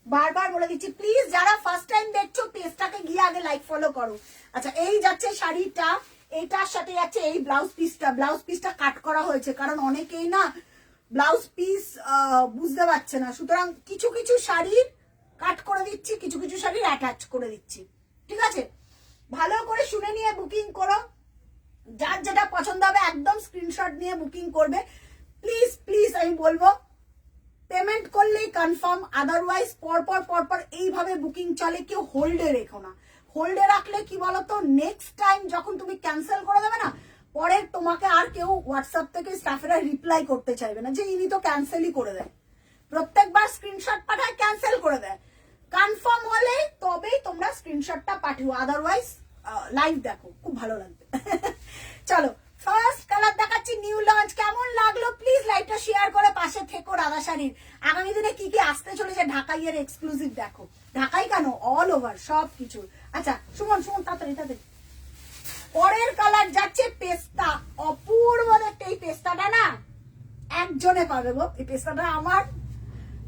বারবার বলে দিচ্ছি। প্লিজ যারা ফার্স্ট টাইম দেখছো পেজটাকে গিয়ে আগে লাইক ফলো করো। আচ্ছা, এই যাচ্ছে শাড়িটা, এইটার সাথে যাচ্ছে এই ব্লাউজ পিসটা। ব্লাউজ পিসটা কাট করা হয়েছে, কারণ অনেকেই না ব্লাউজ পিস বুঝতে পারছে না, সুতরাং কিছু কিছু শাড়ির কাট করে দিচ্ছি, কিছু কিছু শাড়ি অ্যাটাচ করে দিচ্ছি, ঠিক আছে? ভালো করে শুনে নিয়ে বুকিং করো, যার যেটা পছন্দ হবে একদম স্ক্রিনশট নিয়ে বুকিং করবে। প্লিজ প্লিজ আমি বলবো পেমেন্ট করলেই কনফার্ম, আদারওয়াইজ পরপর এইভাবে বুকিং চলে, কেউ হোল্ডে রেখো না। হোল্ডে রাখলে কি বলতো, নেক্সট টাইম যখন তুমি ক্যান্সেল করে দেবে না, পরে তোমাকে আর কেউ হোয়াটসঅ্যাপ থেকে স্টাফেরা রিপ্লাই করতে চাইবে না যে ইনি তো ক্যান্সেলই করে দেয়, প্রত্যেকবার স্ক্রিনশট পাঠায় ক্যান্সেল করে দেয়। কনফার্ম হলে তবেই তোমরা স্ক্রিনশটটা পাঠিও, আদারওয়াইজ লাইভ দেখো, খুব ভালো লাগবে। চলো ফার্স্ট কালার দেখাচ্ছি, নিউ লঞ্চ। কেমন লাগলো প্লিজ লাইভটা শেয়ার করে পাশে থেকো রাধা শাড়ির। আগামী দিনে কি কি আসতে চলেছে ঢাকাইয়ের এক্সক্লুসিভ দেখো, ঢাকাই কেন অল ওভার সব কিছু। আচ্ছা সুমন তাড়াতাড়ি। পরের কালার যাচ্ছে পেস্তা, অপূর্ব দেখতে। এই পেস্তাটা না একজনে পাবে গো, এই পেস্তাটা আমার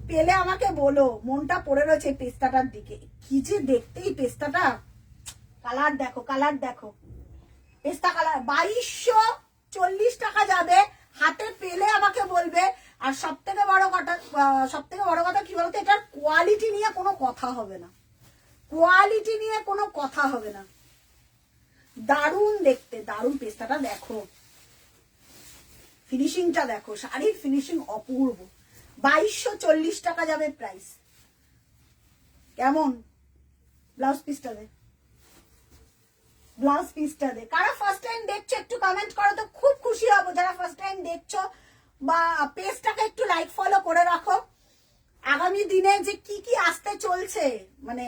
পেলে আমাকে বলো, মনটা পড়ে রয়েছে এই পেস্তাটার দিকে, কি যে দেখতে এই পেস্তাটা। কালার দেখো পেস্তা কালার, 2240 টাকা যাবে, হাতে পেলে আমাকে বলবে। আর সব থেকে বড় কথা কি বলতো, এটার কোয়ালিটি নিয়ে কোনো কথা হবে না, দারুণ দেখতে, দারুণ পেস্তাটা দেখো, ফিনিশিংটা দেখো, শাড়ির ফিনিশিং অপূর্ব। 2240 টাকা যাবে প্রাইস। কেমন ব্লাউজ পিসটা দে, কারা ফার্স্ট টাইম দেখছো একটু কমেন্ট করো তো, খুব খুশি হব। যারা ফার্স্ট টাইম দেখছো বা পেজটাকে একটু লাইক ফলো করে রাখো, আগামী দিনে যে কি কি আসতে চলছে মানে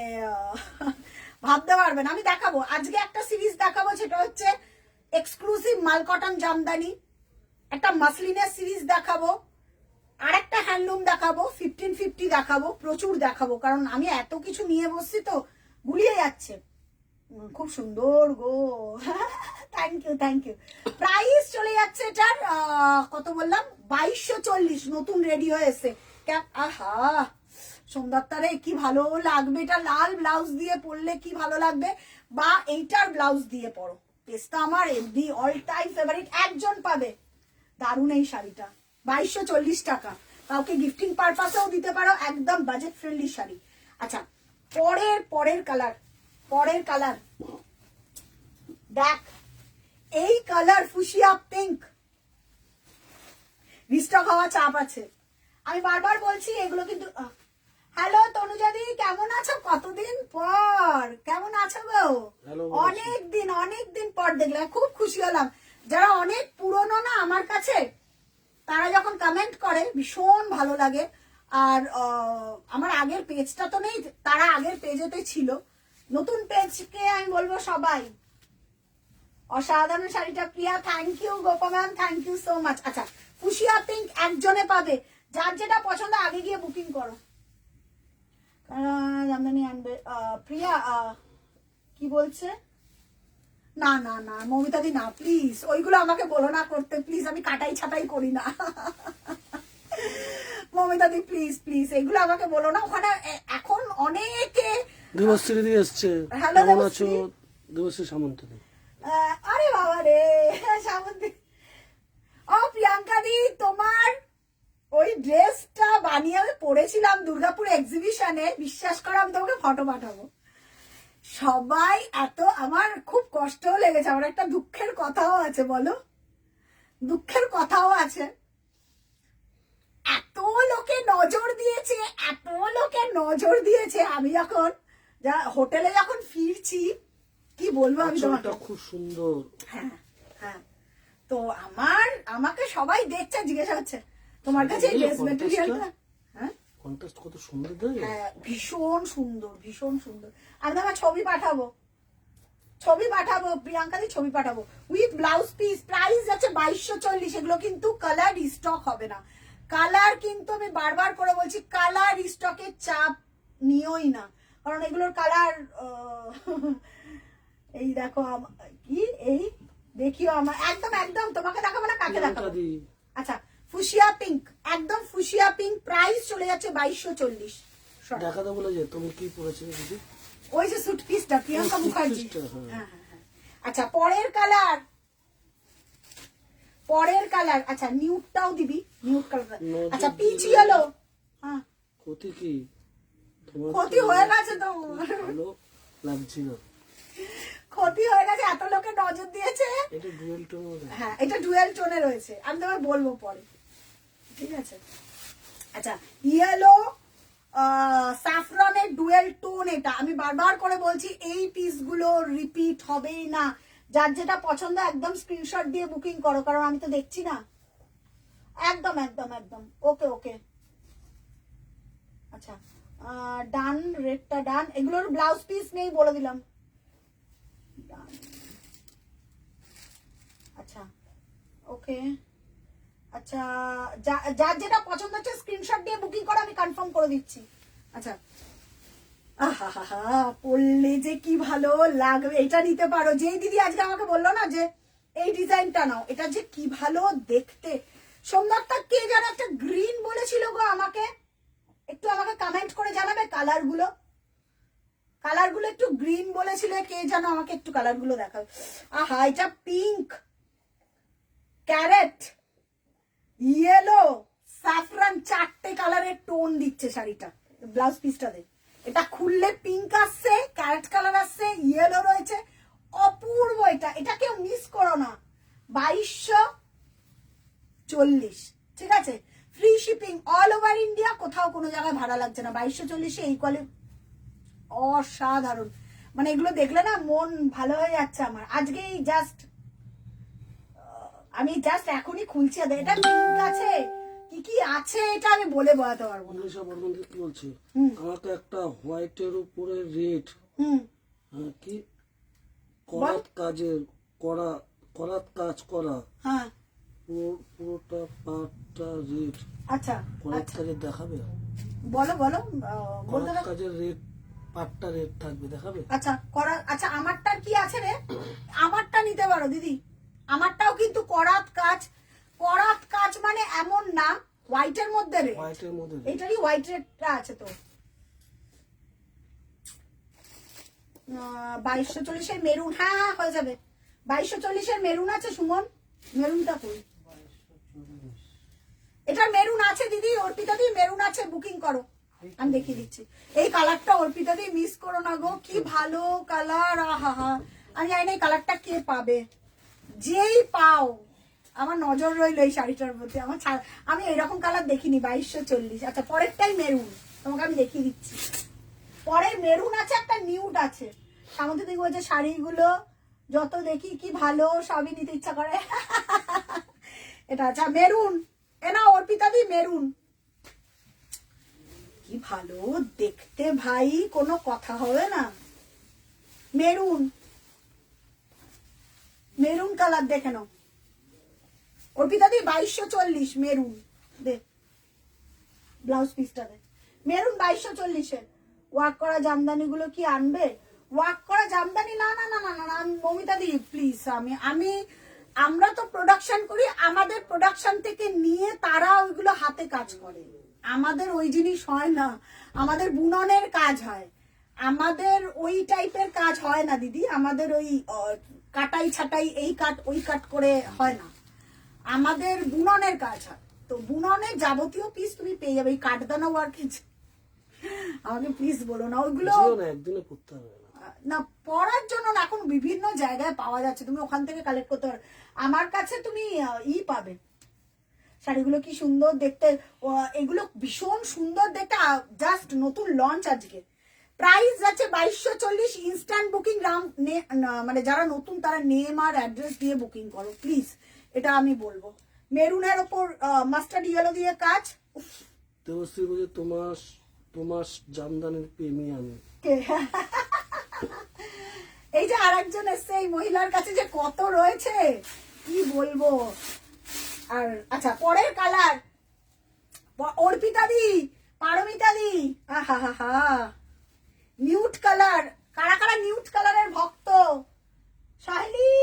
ভাবতে পারবেন। আমি দেখাবো আজকে একটা সিরিজ দেখাবো, সেটা হচ্ছে এক্সক্লুসিভ মালকটন জামদানি, একটা মাসলিনের সিরিজ দেখাবো, আর একটা হ্যান্ডলুম দেখাবো, 1550 দেখাবো, প্রচুর দেখাবো, কারণ আমি এত কিছু নিয়ে বসছি তো গুলিয়ে যাচ্ছে। খুব সুন্দর গো, থ্যাংক ইউ। প্রাইস চলে যাচ্ছে এটার কত বললাম, 2240, নতুন রেডি হয়ে এসে। আহা সোমদত্তারে কি ভালো লাগবে, এটা লাল ব্লাউজ দিয়ে পরলে কি ভালো লাগবে, বা এইটার ব্লাউজ দিয়ে পরো। পেস্তা আমার এমনি অল টাইম ফেভারিট, একজন পাবে। দারুণ এই শাড়িটা, 2240 টাকা, কাউকে গিফটিং পারপাসেও দিতে পারো, একদম বাজেট ফ্রেন্ডলি শাড়ি। আচ্ছা পরের কালার দেখ, এই কালার ফুশিয়া পিঙ্ক, রিস্টক হওয়া চাপ আছে, আমি বারবার বলছি এগুলো কিন্তু। হ্যালো তনুজাদি, কেমন আছো? কতদিন পর, কেমন আছো গো? অনেক দিন পর দেখলাম, খুব খুশি হলাম। যারা অনেক পুরনো না আমার কাছে, তারা যখন কমেন্ট করে ভীষণ ভালো লাগে। আর আমার আগের পেজটা তো নেই, তারা আগের পেজেতে ছিল, নতুন পেজকে আমি বলবো সবাই অসাধারণ শাড়িটা। Priya thank you, Gopa ma'am thank you so much. আচ্ছা ফুশিয়া পিঙ্ক একজনে পাবে, যার যেটা পছন্দ আগে গিয়ে বুকিং করো। জামদানি আনবে প্রিয়া, কি বলছে? না মমিতাদি না, প্লিজ ওইগুলো আমাকে বলো না করতে, প্লিজ, আমি কাটাই ছাটাই করি না। মমিতাদি প্লিজ এগুলো আমাকে বলো না। ওখানে এখন অনেকে দেবশ্রী দিয়ে এসছে, হ্যালো কেমন আছো দেবশ্রী সামন্ত? আরে বাবা রে সামন্তী, ও প্রিয়াঙ্কা দি, তোমার ওই ড্রেসটা বানিয়ে আমি পরেছিলাম দুর্গাপুর এক্সিবিশনে, বিশ্বাস করো আমি তোমাকে ফটো পাঠাবো। সবাই এত, আমার খুব কষ্টও লেগেছে, আমার একটা দুঃখের কথাও আছে, বলো দুঃখের কথাও আছে। এত লোকে নজর দিয়েছে, আমি যখন হোটেলে যখন ফিরছি, কি বলবো আমি তোমাকে, খুব সুন্দর। হ্যাঁ তো আমাকে সবাই দেখছে, জিজ্ঞাসা হচ্ছে তোমার কাছে এই ড্রেস মেটেরিয়ালটা, হ্যাঁ কন্ট্রাস্ট কত সুন্দর দেয়, হ্যাঁ ভীষণ সুন্দর। আমি তোমার ছবি পাঠাবো প্রিয়াঙ্কা দি, ছবি পাঠাবো উইথ ব্লাউজ পিস। প্রাইস আছে 2240। এগুলো কিন্তু কালার রিস্টক হবে না, কালার কিন্তু আমি বারবার করে বলছি, কালার রিস্টকের চাপ নিওই না, কারণ এগুলোর কালার এই দেখো কি, এই দেখিও আমার একদম তোমাকে দেখাবো না, কাকে দেখাবো? আচ্ছা ফুশিয়া পিঙ্ক, একদম ফুশিয়া পিঙ্ক, প্রাইস চলে যাচ্ছে 2240। দেখাতে বলে যে তুমি কি পরেছো দিদি, ওই যে সুট পিসটা প্রিয়াঙ্কা মুখার্জি। হ্যাঁ। আচ্ছা পরের কালার, আচ্ছা নিউটটাও দিবি, নিউট কালার। আচ্ছা পিচ ইয়েলো, হ্যাঁ ক্ষতি কি তোমার ক্ষতি হয়ে গেছে তো, ভালো লাগছে না। ক্ষতি হয়ে গেছে, এত লোকে নজর দিয়েছে। এটা ডুয়েল টোন। হ্যাঁ, এটা ডুয়েল টোনে রয়েছে, আমি তোমায় বলবো পরে, ঠিক আছে? আচ্ছা, ইয়েলো স্যাফরনের ডুয়েল টোন, এটা আমি বারবার করে বলছি, এই পিসগুলো রিপিট হবেই না। যার যেটা পছন্দ একদম স্ক্রিনশট দিয়ে বুকিং করো, কারণ আমি তো দেখছি না। একদম একদম একদম, ওকে ওকে। আচ্ছা, ডান, রেডটা ডান। এগুলোর ব্লাউজ পিস নেই বলে দিলাম। ডান। আচ্ছা, ওকে। আচ্ছা, যার যেটা পছন্দ হচ্ছে স্ক্রিনশট দিয়ে বুকিং করো, আমি কনফার্ম করে দিচ্ছি। আচ্ছা, আহা, পরলে যে কি ভালো লাগবে। এটা নিতে পারো। যেই দিদি আজকে আমাকে বললো না যে এই ডিজাইনটা নাও, এটা যে কি ভালো দেখতে। সোমনাথটা কে যেন একটা গ্রিন বলেছিল গো আমাকে, একটু আমাকে কমেন্ট করে জানাবে কালারগুলো একটু গ্রিন বলেছিল, কে যেন আমাকে একটু কালারগুলো দেখাবে। আহা, এটা পিঙ্ক, ক্যারেট, ইয়েলো, স্যাফরান, চারটে কালারের টোন দিচ্ছে শাড়িটা। ব্লাউজ পিসটা দেখ, এটা খুললে পিঙ্ক আসছে, ক্যারেট কালার আসছে, ইয়েলো রয়েছে, অপূর্ব। এটা কেউ মিস করো না। 2240, ঠিক আছে? Free shipping all over India, কোথাও কোনো জায়গায় ভাড়া লাগছে না। 2240 এই কোয়ালিটি অসাধারণ। মানে এগুলো দেখলে না মন ভালো হয়ে যাচ্ছে আমার। আজকেই আমি জাস্ট এখনই খুলছি। এটা পিঙ্ক আছে, কি কি আছে এটা আমি বলে বোঝাতে পারবো না। কি বলছে, আমাকে একটা হোয়াইটের উপরে রেড, কি করাত কাজের করাত কাজ করা, হ্যাঁ, পুরোটা পাটটা রেড। আচ্ছা, করাত কাজের দেখাবে? বলো বলো, বলতে করাত কাজের রেড, পাটটা রেড থাকবে, দেখাবে? আচ্ছা, আচ্ছা, আমারটা কি আছে রে? আমারটা নিতে পারো দিদি, আমারটাও কিন্তু করাত কাজ মানে এমন না হোয়াইটের মধ্যে রে, হোয়াইটের মধ্যে এটারই হোয়াইট রেডটা আছে তো। 2240 মেরুন, হ্যাঁ হয়ে যাবে। 2240 মেরুন আছে সুমন, মেরুনটা কই? এটা মেরুন আছে দিদি, অর্পিতা দি মেরুন আছে, বুকিং করো, আমি দেখিয়ে দিচ্ছি। এই কালারটা অর্পিতা দি মিস করো না গো, কি ভালো কালার। আহা, আমি জানি না এই কালারটা কে পাবে, যেই পাও আমার নজর রইলো এই শাড়িটার প্রতি। আমি এরকম কালার দেখিনি। 2240। আচ্ছা, পরেরটাই মেরুন, তোমাকে আমি দেখিয়ে দিচ্ছি। পরের মেরুন আছে, একটা নিউড আছে। তার মধ্যে দেখবো যে শাড়িগুলো যত দেখি কি ভালো, সবই নিতে ইচ্ছা করে। এটা আচ্ছা মেরুন, এ না অর্পিতা দি মেরুন, কি ভালো দেখতে ভাই, কোনো কথা হবে না। মেরুন কালার দেখে নাও অর্পিতা দি। 2240 মেরুন দে, ব্লাউজ পিসটা দে। মেরুন 2240-এর ওয়ার্ক করা জামদানি গুলো কি আনবে? ওয়ার্ক করা জামদানি না না না না না, মমিতা দি প্লিজ। আমরা তো প্রোডাকশন করি, আমাদের প্রোডাকশন থেকে নিয়ে তারা ওইগুলো হাতে কাজ করে। আমাদের ওই জিনিস হয় না, আমাদের বুননের কাজ হয়, আমাদের ওই টাইপের কাজ হয় না দিদি। আমাদের ওই কাটাই ছাটাই এই কাট ওই কাট করে হয় না, আমাদের বুননের কাজ হয়। তো বুননের যাবতীয় পিস তুমি পেয়ে যাবে। এই কাঠদানা ওয়ার্ক আমাকে প্লিজ বলো না, ওইগুলো একদিনে করতে হবে না, পড়ার জন্য না, এখন বিভিন্ন জায়গায় পাওয়া যাচ্ছে, তুমি ওখান থেকে কালেক্ট করতে পারো। আমার কাছে তুমি পাবে। শাড়িগুলো কি সুন্দর দেখতে, এগুলো ভীষণ সুন্দর দেখতে, জাস্ট নতুন লঞ্চ আজকে। প্রাইস আছে 2240। ইনস্ট্যান্ট বুকিং, মানে যারা নতুন তারা নেম আর অ্যাড্রেস দিয়ে বুকিং করো প্লিজ, এটা আমি বলবো। মেরুনের ওপর মাস্টার্ড ইয়েলো দিয়ে কাজ। দেবশ্রী বলছে তোমার জামদানির প্রেমী আমি। এই যে আরেকজন এসছে, এই মহিলার কাছে যে কত রয়েছে কি বলবো। আর আচ্ছা, পরের কালার অর্পিতা দি, পারমিতা দি, আহা, নিউট কালার। কারা কারা নিউট কালারের ভক্ত? শাইলি,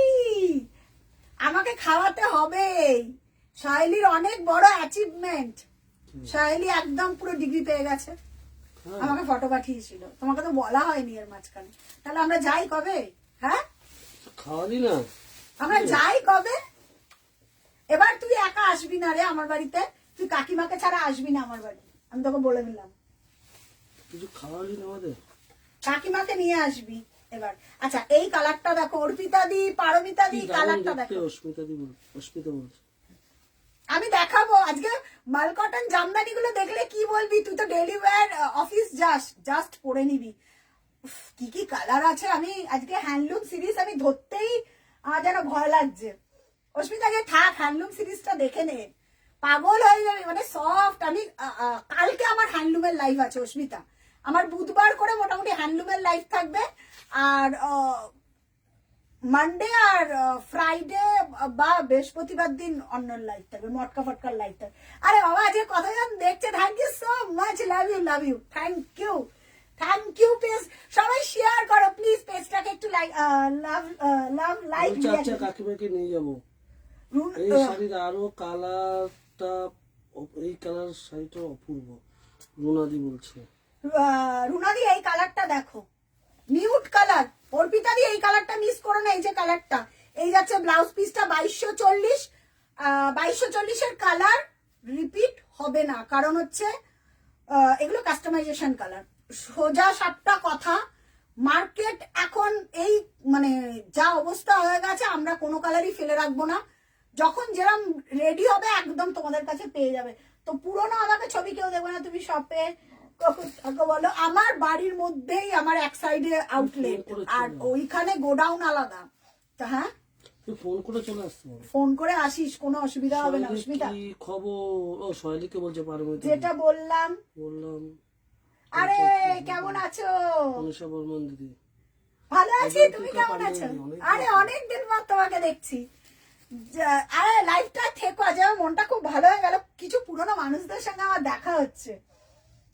আমাকে খাওয়াতে হবে। শাইলির অনেক বড় অ্যাচিভমেন্ট, শাইলি একদম পুরো ডিগ্রি পেয়ে গেছে। আমাকে ফটো পাঠিয়েছিল, তোমাকে তো বলা হয়নি এর মাঝখানে। তাহলে আমরা যাই কবে? হ্যাঁ, খাওয়ালি না, আমরা যাই কবে? এবার তুই একা আসবি না রে আমার বাড়িতে, তুই কাকিমাকে ছাড়া আসবি না আমার বাড়ি, আমি তোকে বলে দিলাম। কিছু খাওয়ালি না আমাদের? কাকিমাকে নিয়ে আসবি এবার। আচ্ছা এই কালারটা দেখো, অর্পিতা দি, পারমিতা দি, কি দারুণ কালারটা দেখতে। দেখো। অস্মিতা বলছে আমি দেখাবো আজকে মালকটন জামদানি গুলো দেখলে কি বলবি, তুই তো ডেইলি ওয়্যার অফিস যাস, জাস্ট পরে নিবি। উফ, কি কি কালার আছে। আমি আজকে হ্যান্ডলুম সিরিজ আমি ধরতেই আমার যেন ভয় লাগছে। অস্মিতাকে থাক, হ্যান্ডলুম সিরিজটা দেখে নে, পাগল হয়ে যাবে, মানে সফট। আমি কালকে আমার হ্যান্ডলুমের লাইভ আছে অস্মিতা, আমার বুধবার করে মোটামুটি হ্যান্ডলুমের লাইভ থাকবে, আর মানডে আর ফ্রাইডে বা বৃহস্পতিবার দিন অন্য লাইভ থাকবে, মটকা ফটকার লাইভ থাকবে। আরে বাবা আজকে কতজন দেখছে, thank you so much, love you, thank you page সবাই শেয়ার করো প্লিজ, পেজটাকে একটু লাইক লাইক বলছে আচ্ছা কাকিমাকে নিয়ে যাবো। এই শাড়ির আরো কালারটা, এই কালার শাড়িটা অপূর্ব, রুনাদি বলছে। রুনাদি এই কালারটা দেখো, নিউড কালার। অর্পিতা দি এই কালারটা মিস করো না, এই যে কালারটা, এই যাচ্ছে ব্লাউজ পিসটা 2240, 2240 এর কালার রিপিট হবে না, কারণ হচ্ছে এগুলো কাস্টমাইজেশন কালার। সোজা সাপটা কথা, মার্কেট এখন এই মানে যা অবস্থা হয়ে গেছে, আমরা কোনো কালারই ফেলে রাখবো না, যখন যেরকম রেডি হবে একদম তোমাদের কাছে পেয়ে যাবে। তো পুরোনো আমাকে ছবি কেউ দেখবে না, তুমি শপে বলো। আমার বাড়ির মধ্যেই আমার এক সাইডে আউটলেট, আর ওইখানে গোডাউন আলাদা। তো হ্যাঁ তুই ফোন করে চলে আসতে হবে। ফোন করে আসিস, কোনো অসুবিধা হবে না। অসুবিধা কি খবর? ও সোহেলিকে বলছে পারমিতা, যেটা বললাম। আরে কেমন আছো মনীষা বর্মন দিদি? ভালো আছি, তুমি কেমন আছো? আরে অনেকদিন পর তোমাকে দেখছি। আরে লাইফটা থেকো, আজ আমার মনটা খুব ভালো হয়ে গেল, কিছু পুরোনো মানুষদের সঙ্গে আমার দেখা হচ্ছে।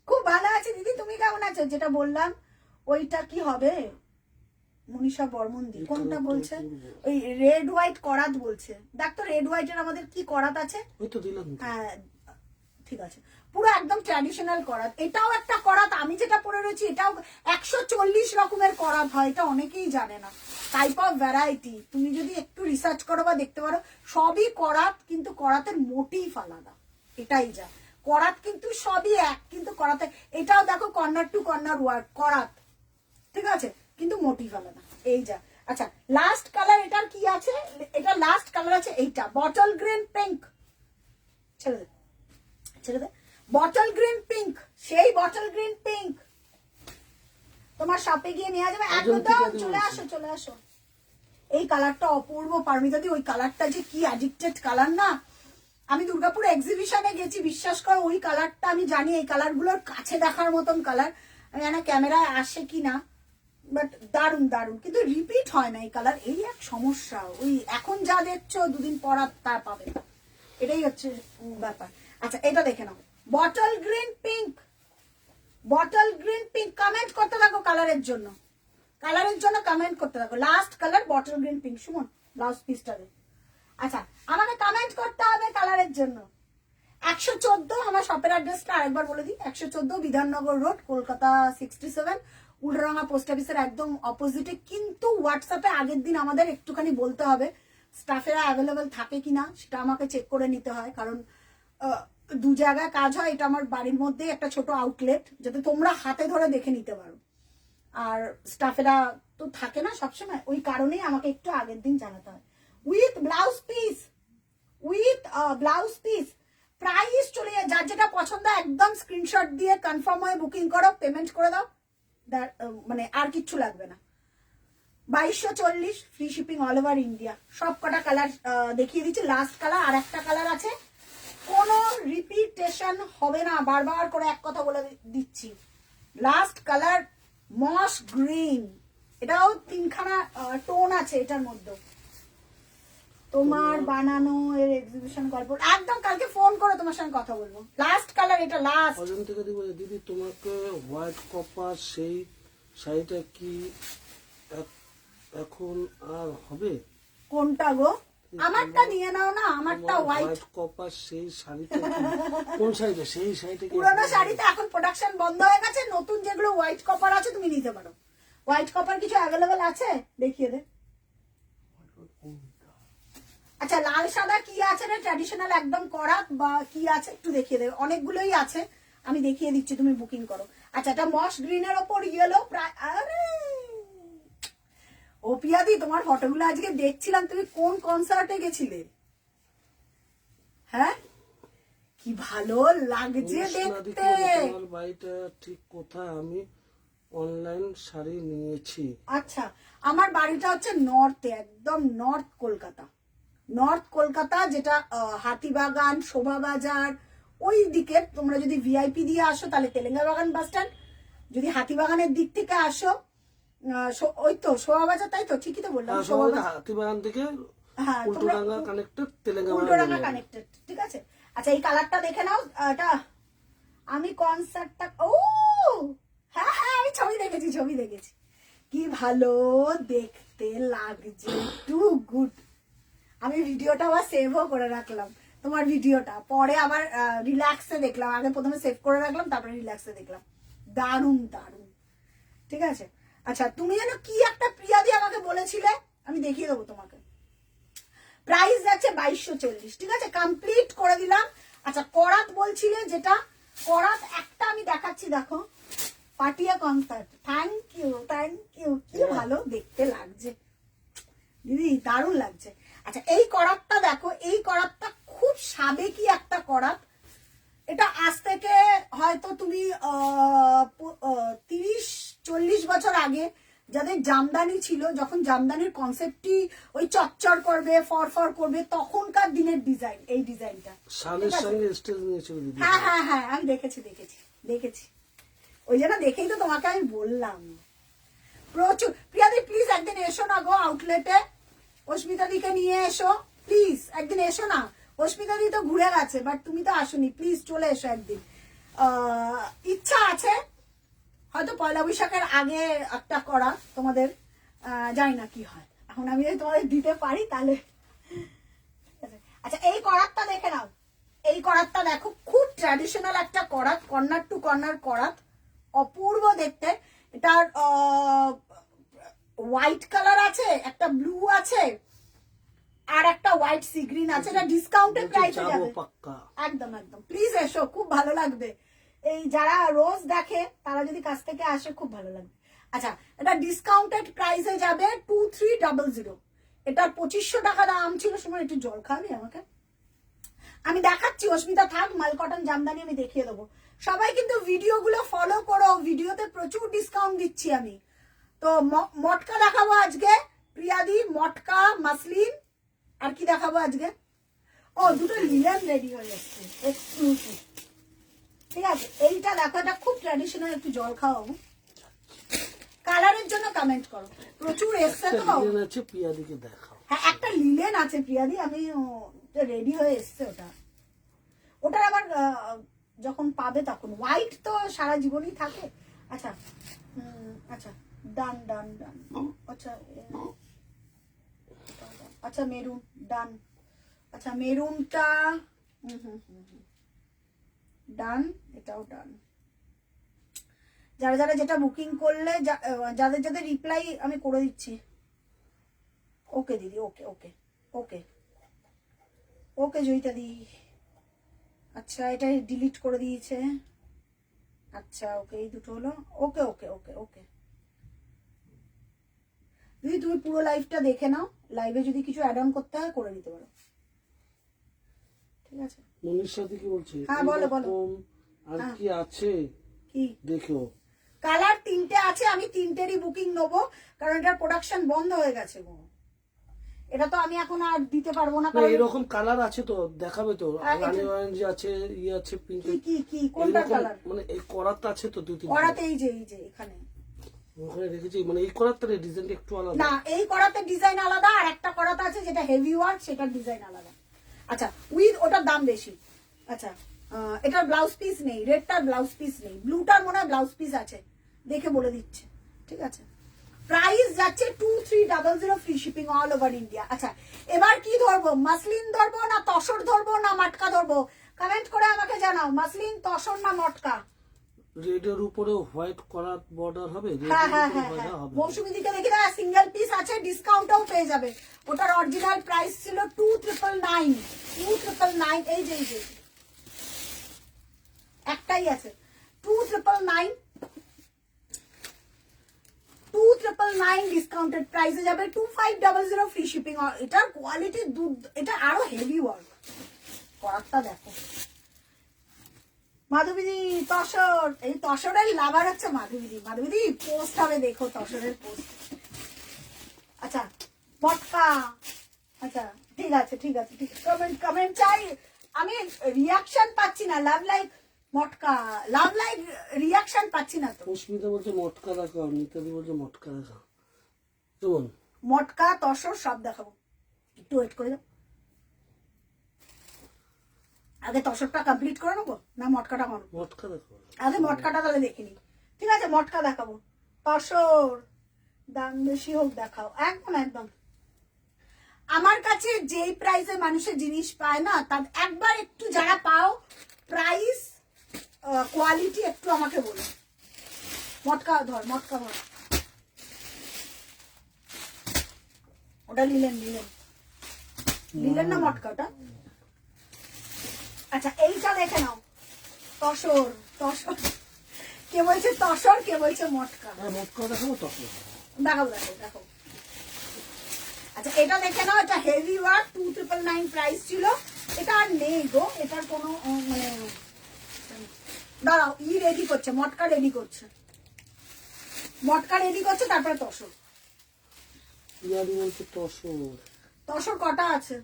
খুব ভালো আছি দিদি, তুমি কেমন আছো? যেটা বললাম ওইটা কি হবে? মনীষা বর্মন দি কোনটা বলছে? ওই রেড হোয়াইট করাত বলছে। দেখ তো রেড হোয়াইটের আমাদের কি করাত আছে। ওই তো দিলাম। হ্যাঁ ঠিক আছে, পুরো একদম ট্র্যাডিশনাল করাত। এটাও একটা করাত, আমি যেটা পরে রয়েছি এটাও 140 রকমের করাত হয়, এটা অনেকেই জানে না। টাইপ অফ ভ্যারাইটি, তুমি যদি একটু রিসার্চ করো বা দেখতে পারো, সবই করাত, কিন্তু করাতের মোটিভ আলাদা, এটাই যা। করাত কিন্তু সবই এক, কিন্তু করাতে এটাও দেখো কর্নার টু কর্নার ওয়ার্ক করাত, ঠিক আছে, কিন্তু মোটিভ আলাদা, এই যা। আচ্ছা লাস্ট কালার এটার কি আছে? এটা লাস্ট কালার আছে এইটা, বটল গ্রিন পিঙ্ক। ছেড়ে দে ছেড়ে দে, বটল গ্রিন পিঙ্ক, সেই বটল গ্রিন পিঙ্ক তোমার শপে গিয়ে নেওয়া যাবে একদম। চলে আসো। এই কালারটা অপূর্ব পারমিতা দি, ওই কালারটা যে কি অ্যাডিক্টেড কালার না। আমি দুর্গাপুর এক্সিবিশনে গেছি, বিশ্বাস করো ওই কালারটা আমি জানি, এই কালারগুলোর কাছে দেখার মতন কালার। আমি জানি ক্যামেরায় আসে কিনা, বাট দারুন দারুন, কিন্তু রিপিট হয় না এই কালার, এই এক সমস্যা। ওই এখন যা দেখছো দুদিন পর তা পাবে না, এটাই হচ্ছে ব্যাপার। আচ্ছা এটা দেখে নাও, bottle green pink, bottle green pink. Comment করতে থাকো কালারের জন্য কমেন্ট করতে থাকো। Last colour bottle green pink. Suman blouse পিসটা দে। আচ্ছা আমাকে কমেন্ট করতে হবে কালারের জন্য। 114 আমার শপের অ্যাড্রেসটা আরেকবার বলে দিই, 114 বিধাননগর রোড, কলকাতা 67, উল্টাডাঙ্গা পোস্ট অফিসের একদম অপোজিটে। কিন্তু হোয়াটসঅ্যাপে আগের দিন আমাদের একটুখানি বলতে হবে, স্টাফেরা অ্যাভেলেবেল থাকে কিনা সেটা আমাকে চেক করে নিতে হয়, কারণ দু জায়গায় কাজ হয়। এটা আমার বাড়ির মধ্যেই একটা ছোট আউটলেট, যাতে তোমরা হাতে ধরে দেখে নিতে পারো। আর স্টাফেরা তো থাকে না সবসময়, ওই কারণেই আমাকে একটু আগের দিন জানাতে হয়। উইথ ব্লাউজ পিস, প্রাইস চলে যায়, যার যেটা পছন্দ একদম স্ক্রিনশট দিয়ে কনফার্ম হয়ে বুকিং করো, পেমেন্ট করে দাও, মানে আর কিচ্ছু লাগবে না। 2240, free shipping all over India. সব কটা কালার দেখিয়ে দিচ্ছি। লাস্ট কালার আর একটা কালার আছে, কোনো রিপিটেশন হবে না, বারবার করে এক কথা বলে দিচ্ছি। লাস্ট কালার মস গ্রিন, এটাও 3খানা টোন আছে এটার মধ্যে। তোমার বানানো এর এক্সিবিশন গল্প একদম কালকে ফোন করে তোমার সঙ্গে কথা বলবো। লাস্ট কালার এটা, লাস্ট। অজন্তিকা দি বলে দিদি তোমাকে হোয়াইট কপার সেই শাড়িটা কি এখন আর হবে? কোনটা গো? আমারটা নিয়ে নাও না, আমারটা হোয়াইট কপার সেই শাড়িটা কোন শাড়িটা? সেই শাড়িটা কি পুরোনো শাড়িতে এখন প্রোডাকশন বন্ধ হয়ে গেছে, নতুন যেগুলো হোয়াইট কপার আছে তুমি নিতে পারো। হোয়াইট কপার কিছু অ্যাভেলেবেল আছে, দেখিয়ে দে। আচ্ছা লাল সাদা কি আছে রে, ট্র্যাডিশনাল একদম করাত বা কি আছে একটু দেখিয়ে দে। অনেকগুলোই আছে, আমি দেখিয়ে দিচ্ছি, তুমি বুকিং করো। আচ্ছা, এটা মস গ্রিনের ওপর ইয়েলো প্রায়, আরে ও পিয়াদি, তোমার ফটোগুলো আজকে দেখছিলাম, তুমি কোন কনসার্টে গেছিলে? হ্যাঁ, কি ভালো লাগছে দেখতে। তোমার বাড়িটা ঠিক কোথায়? আমি অনলাইন শাড়ি নিয়েছি। আচ্ছা, আমার বাড়িটা হচ্ছে নর্থে, একদম নর্থ কলকাতা। নর্থ কলকাতা, যেটা হাতিবাগান, শোভাবাজার ওই দিকে। তোমরা যদি ভিআইপি দিয়ে আসো তাহলে তেলেঙ্গা বাগান বাস স্ট্যান্ড, যদি হাতিবাগানের দিক থেকে আসো ওই তো শোভাবাজার, তাই তো? ঠিকই তো বললাম, হাতিবাগান থেকে হ্যাঁ, উল্টোডাঙ্গা কানেক্টেড, তেলেঙ্গা উল্টোডাঙ্গা কানেক্টেড, ঠিক আছে। আচ্ছা, এই কালারটা দেখে নাও। এটা আমি কনসার্টটা, ও হ্যাঁ হ্যাঁ, আমি ছবি দেখেছি। কি ভালো দেখতে লাগছে, টু গুড। আমি ভিডিওটা আবার সেভও করে রাখলাম, তোমার ভিডিওটা পরে আবার রিল্যাক্সে দেখলাম। আগে প্রথমে সেভ করে রাখলাম, তারপরে রিল্যাক্সে দেখলাম। দারুণ দারুণ, ঠিক আছে। আচ্ছা, তুমি যেন কি একটা প্রিয়াদি আমাকে বলেছিলে, আমি দেখিয়ে দেবো তোমাকে। প্রাইস যাচ্ছে 2240, ঠিক আছে, কমপ্লিট করে দিলাম। আচ্ছা, করাত বলছিলে, যেটা করাত একটা আমি দেখাচ্ছি, দেখো, পাটিয়া কনসার্ট। থ্যাংক ইউ, কি ভালো দেখতে লাগছে দিদি, দারুণ লাগছে। আচ্ছা, এই করাতটা দেখো, এই করাতটা খুব সাবেকি একটা করাত। এটা আজ থেকে হয়তো তুমি 30-40 বছর আগে যাদের জামদানি ছিল, যখন জামদানির কনসেপ্টটি ওই চচ্চর করবে, ফরফর করবে, তখনকার দিনের ডিজাইন, এই ডিজাইনটা। শালের সঙ্গে স্টেজ নিয়েছিল দিদি। হ্যাঁ হ্যাঁ হ্যাঁ, আমি দেখেছি। ওই জন্য দেখেই তো তোমাকে আমি বললাম। প্রচুর। প্রিয়াদি প্লিজ একদিন এসো না গো আউটলেটে, অস্মিতা দিকে নিয়ে এসো প্লিজ, একদিন এসো না। অস্মিতা দি তো ঘুরে গেছে, বাট তুমি তো আসোনি, প্লিজ চলে এসো একদিন। ইচ্ছা আছে হয়তো পয়লা বৈশাখের আগে একটা করা তোমাদের, জানি না কি হয়। এখন আমি যদি তোমাদের দিতে পারি তাহলে। আচ্ছা, এই করাতটা দেখে নাও, এই করাতটা দেখো, খুব ট্র্যাডিশনাল একটা করাত, কর্নার টু কর্নার করাত, অপূর্ব দেখতে। এটার হোয়াইট কালার আছে, একটা ব্লু আছে, আর একটা হোয়াইট সি গ্রিন আছে। এটা ডিসকাউন্টেড প্রাইসে যাবে একদম একদম। প্লিজ এসো, খুব ভালো লাগবে। এই যারা রোজ দেখে তারা যদি কাছ থেকে আসে, খুব ভালো লাগবে। আচ্ছা, এটা ডিসকাউন্টেড প্রাইসে যাবে 2300। এটা 2500 টাকা দাম ছিল সময়। একটু জল খাবি আমাকে? আমি দেখাচ্ছি, অস্মিতা থাক, মাল কটন জামদানি আমি দেখিয়ে দেবো। সবাই কিন্তু ভিডিওগুলো ফলো করো, ভিডিওতে প্রচুর ডিসকাউন্ট দিচ্ছি আমি। তো মটকা দেখাবো আজকে প্রিয়াদি, মটকা, মাসলিন, আর কি দেখাবো আজকে? ও, দুটো লিলেন রেডি হয়ে যাচ্ছে, এক্সক্লুসিভ, ঠিক আছে। এইটা দেখো, এটা খুব ট্র্যাডিশনাল। একটু জল খাওয়াবো। কালারের জন্য কমেন্ট করো, প্রচুর এসছে তো। প্রিয়াদিকে দেখাও। হ্যাঁ, একটা লিলেন আছে প্রিয়াদি, আমি রেডি হয়ে এসছে ওটা। ওটার আবার যখন পাবে তখন, হোয়াইট তো সারা জীবনই থাকে। আচ্ছা আচ্ছা, ডান। আচ্ছা আচ্ছা, মেরুন ডান। আচ্ছা, মেরুনটা ডান, এটাও ডান। যারা যারা যেটা বুকিং করলে, যাদের যাদের রিপ্লাই আমি করে দিচ্ছি। ওকে দিদি, ওকে ওকে ওকে ওকে জয়িতা দি। আচ্ছা, এটা ডিলিট করে দিয়েছে। আচ্ছা, ওকে, এই দুটো হলো। ওকে ওকে ওকে ওকে দিদি, তুমি পুরো লাইভটা দেখে নাও। লাইভে যদি কিছু অ্যাড অন করতে হয় করে নিতে পারো, ঠিক আছে। মনীষা দি কি বলছে? হ্যাঁ, বলো। আর কি আছে কি দেখো? কালার 3টে আছে, আমি 3টেরই বুকিং নেবো, কারণ এটার প্রোডাকশন বন্ধ হয়ে গেছে গো। এটা তো আমি এখন আর দিতে পারবো না। এরকম কালার আছে তো, দেখাবে তো। রানী অরেঞ্জ আছে, আছে পিঙ্ক। কি কোনটা কালার? মানে এই করাতটা আছে তো, দুই তিন করাতে। এই যে এখানে ওখানে রেখেছি। মানে এই করাতটার ডিজাইনটা একটু আলাদা। না, এই করাতে ডিজাইন আলাদা, আর একটা করাতে আছে যেটা হেভি ওয়ার্ক, সেটার ডিজাইন আলাদা। আচ্ছা, উইথ ওটার দাম বেশি। আচ্ছা, এটার ব্লাউজ পিস নেই, রেডটার ব্লাউজ পিস নেই, ব্লুটার মনে হয় ব্লাউজ পিস আছে, দেখে বলে দিচ্ছে, ঠিক আছে। প্রাইস যাচ্ছে 2300, free shipping all over India. আচ্ছা, এবার কি ধরবো? মাসলিন ধরবো না তসর ধরবো না মটকা ধরবো? কমেন্ট করে আমাকে জানাও, মাসলিন, তসর না মটকা? রেডের উপরে হোয়াইট করাত বর্ডার হবে। হ্যাঁ, মৌসুমী দিকে দেখি না, সিঙ্গেল পিস আছে, ডিসকাউন্টও পেয়ে যাবে। ওটার অরিজিনাল প্রাইস ছিল 2999। এই যে একটাই আছে, 2999। 2999 ডিসকাউন্টেড প্রাইসে যাবে 2500 ফ্রি শিপিং। এটার কোয়ালিটি এটা আরো হেভি ওয়ার্ক। করাতটা দেখো মাধবীদি তসর, এই তসরের লাভার হচ্ছে মাধবীদি। মাধবীদি পোস্ট হবে দেখো, তসরের পোস্ট। আচ্ছা মটকা, আচ্ছা ঠিক আছে ঠিক আছে ঠিক কমেন্ট কমেন্ট চাই, আমি রিয়াকশন পাচ্ছি না। লাভ লাইক মটকা, লাভ লাইক রিয়াকশন পাচ্ছি না তো। অস্মিতা বলছে মটকা দেখাও, নিতাদি বলছে মটকা দেখাও। কেমন মটকা তসর সব দেখাবো, একটু ওয়েট করে দাও। আগে তসরটা কমপ্লিট করে নেবো না মটকাটা করবো? মটকা দেখাও আগে মটকাটা তাহলে দেখিনি। ঠিক আছে মটকা দেখাবো। তসর দাম বেশি হোক দেখাও, একদম একদম। আমার কাছে যেই প্রাইসে মানুষের জিনিস পায় না, তার একবার একটু যারা পাও প্রাইস কোয়ালিটি একটু আমাকে বলো। মটকা ধর, মটকা ধর, ওটা নিলেন নিলেন নিলেন না মটকাটা? আচ্ছা এইটা দেখে নাও, তসর তসর, কে বলছে তসর কে বলছে মটকা? মটকা দেখাবো তখন দেখাবো দেখো দেখো। আচ্ছা এটা দেখে নাও, এটা হেভি ওয়ার্ক 2999 প্রাইস ছিল। এটা আর নেই গো, এটার কোনো মানে দাঁড়াও, রেডি করছে, মটকা রেডি করছে, মটকা রেডি করছে, তারপরে তসর। ইয়াদি বলছে তসর। তসর কটা আছে?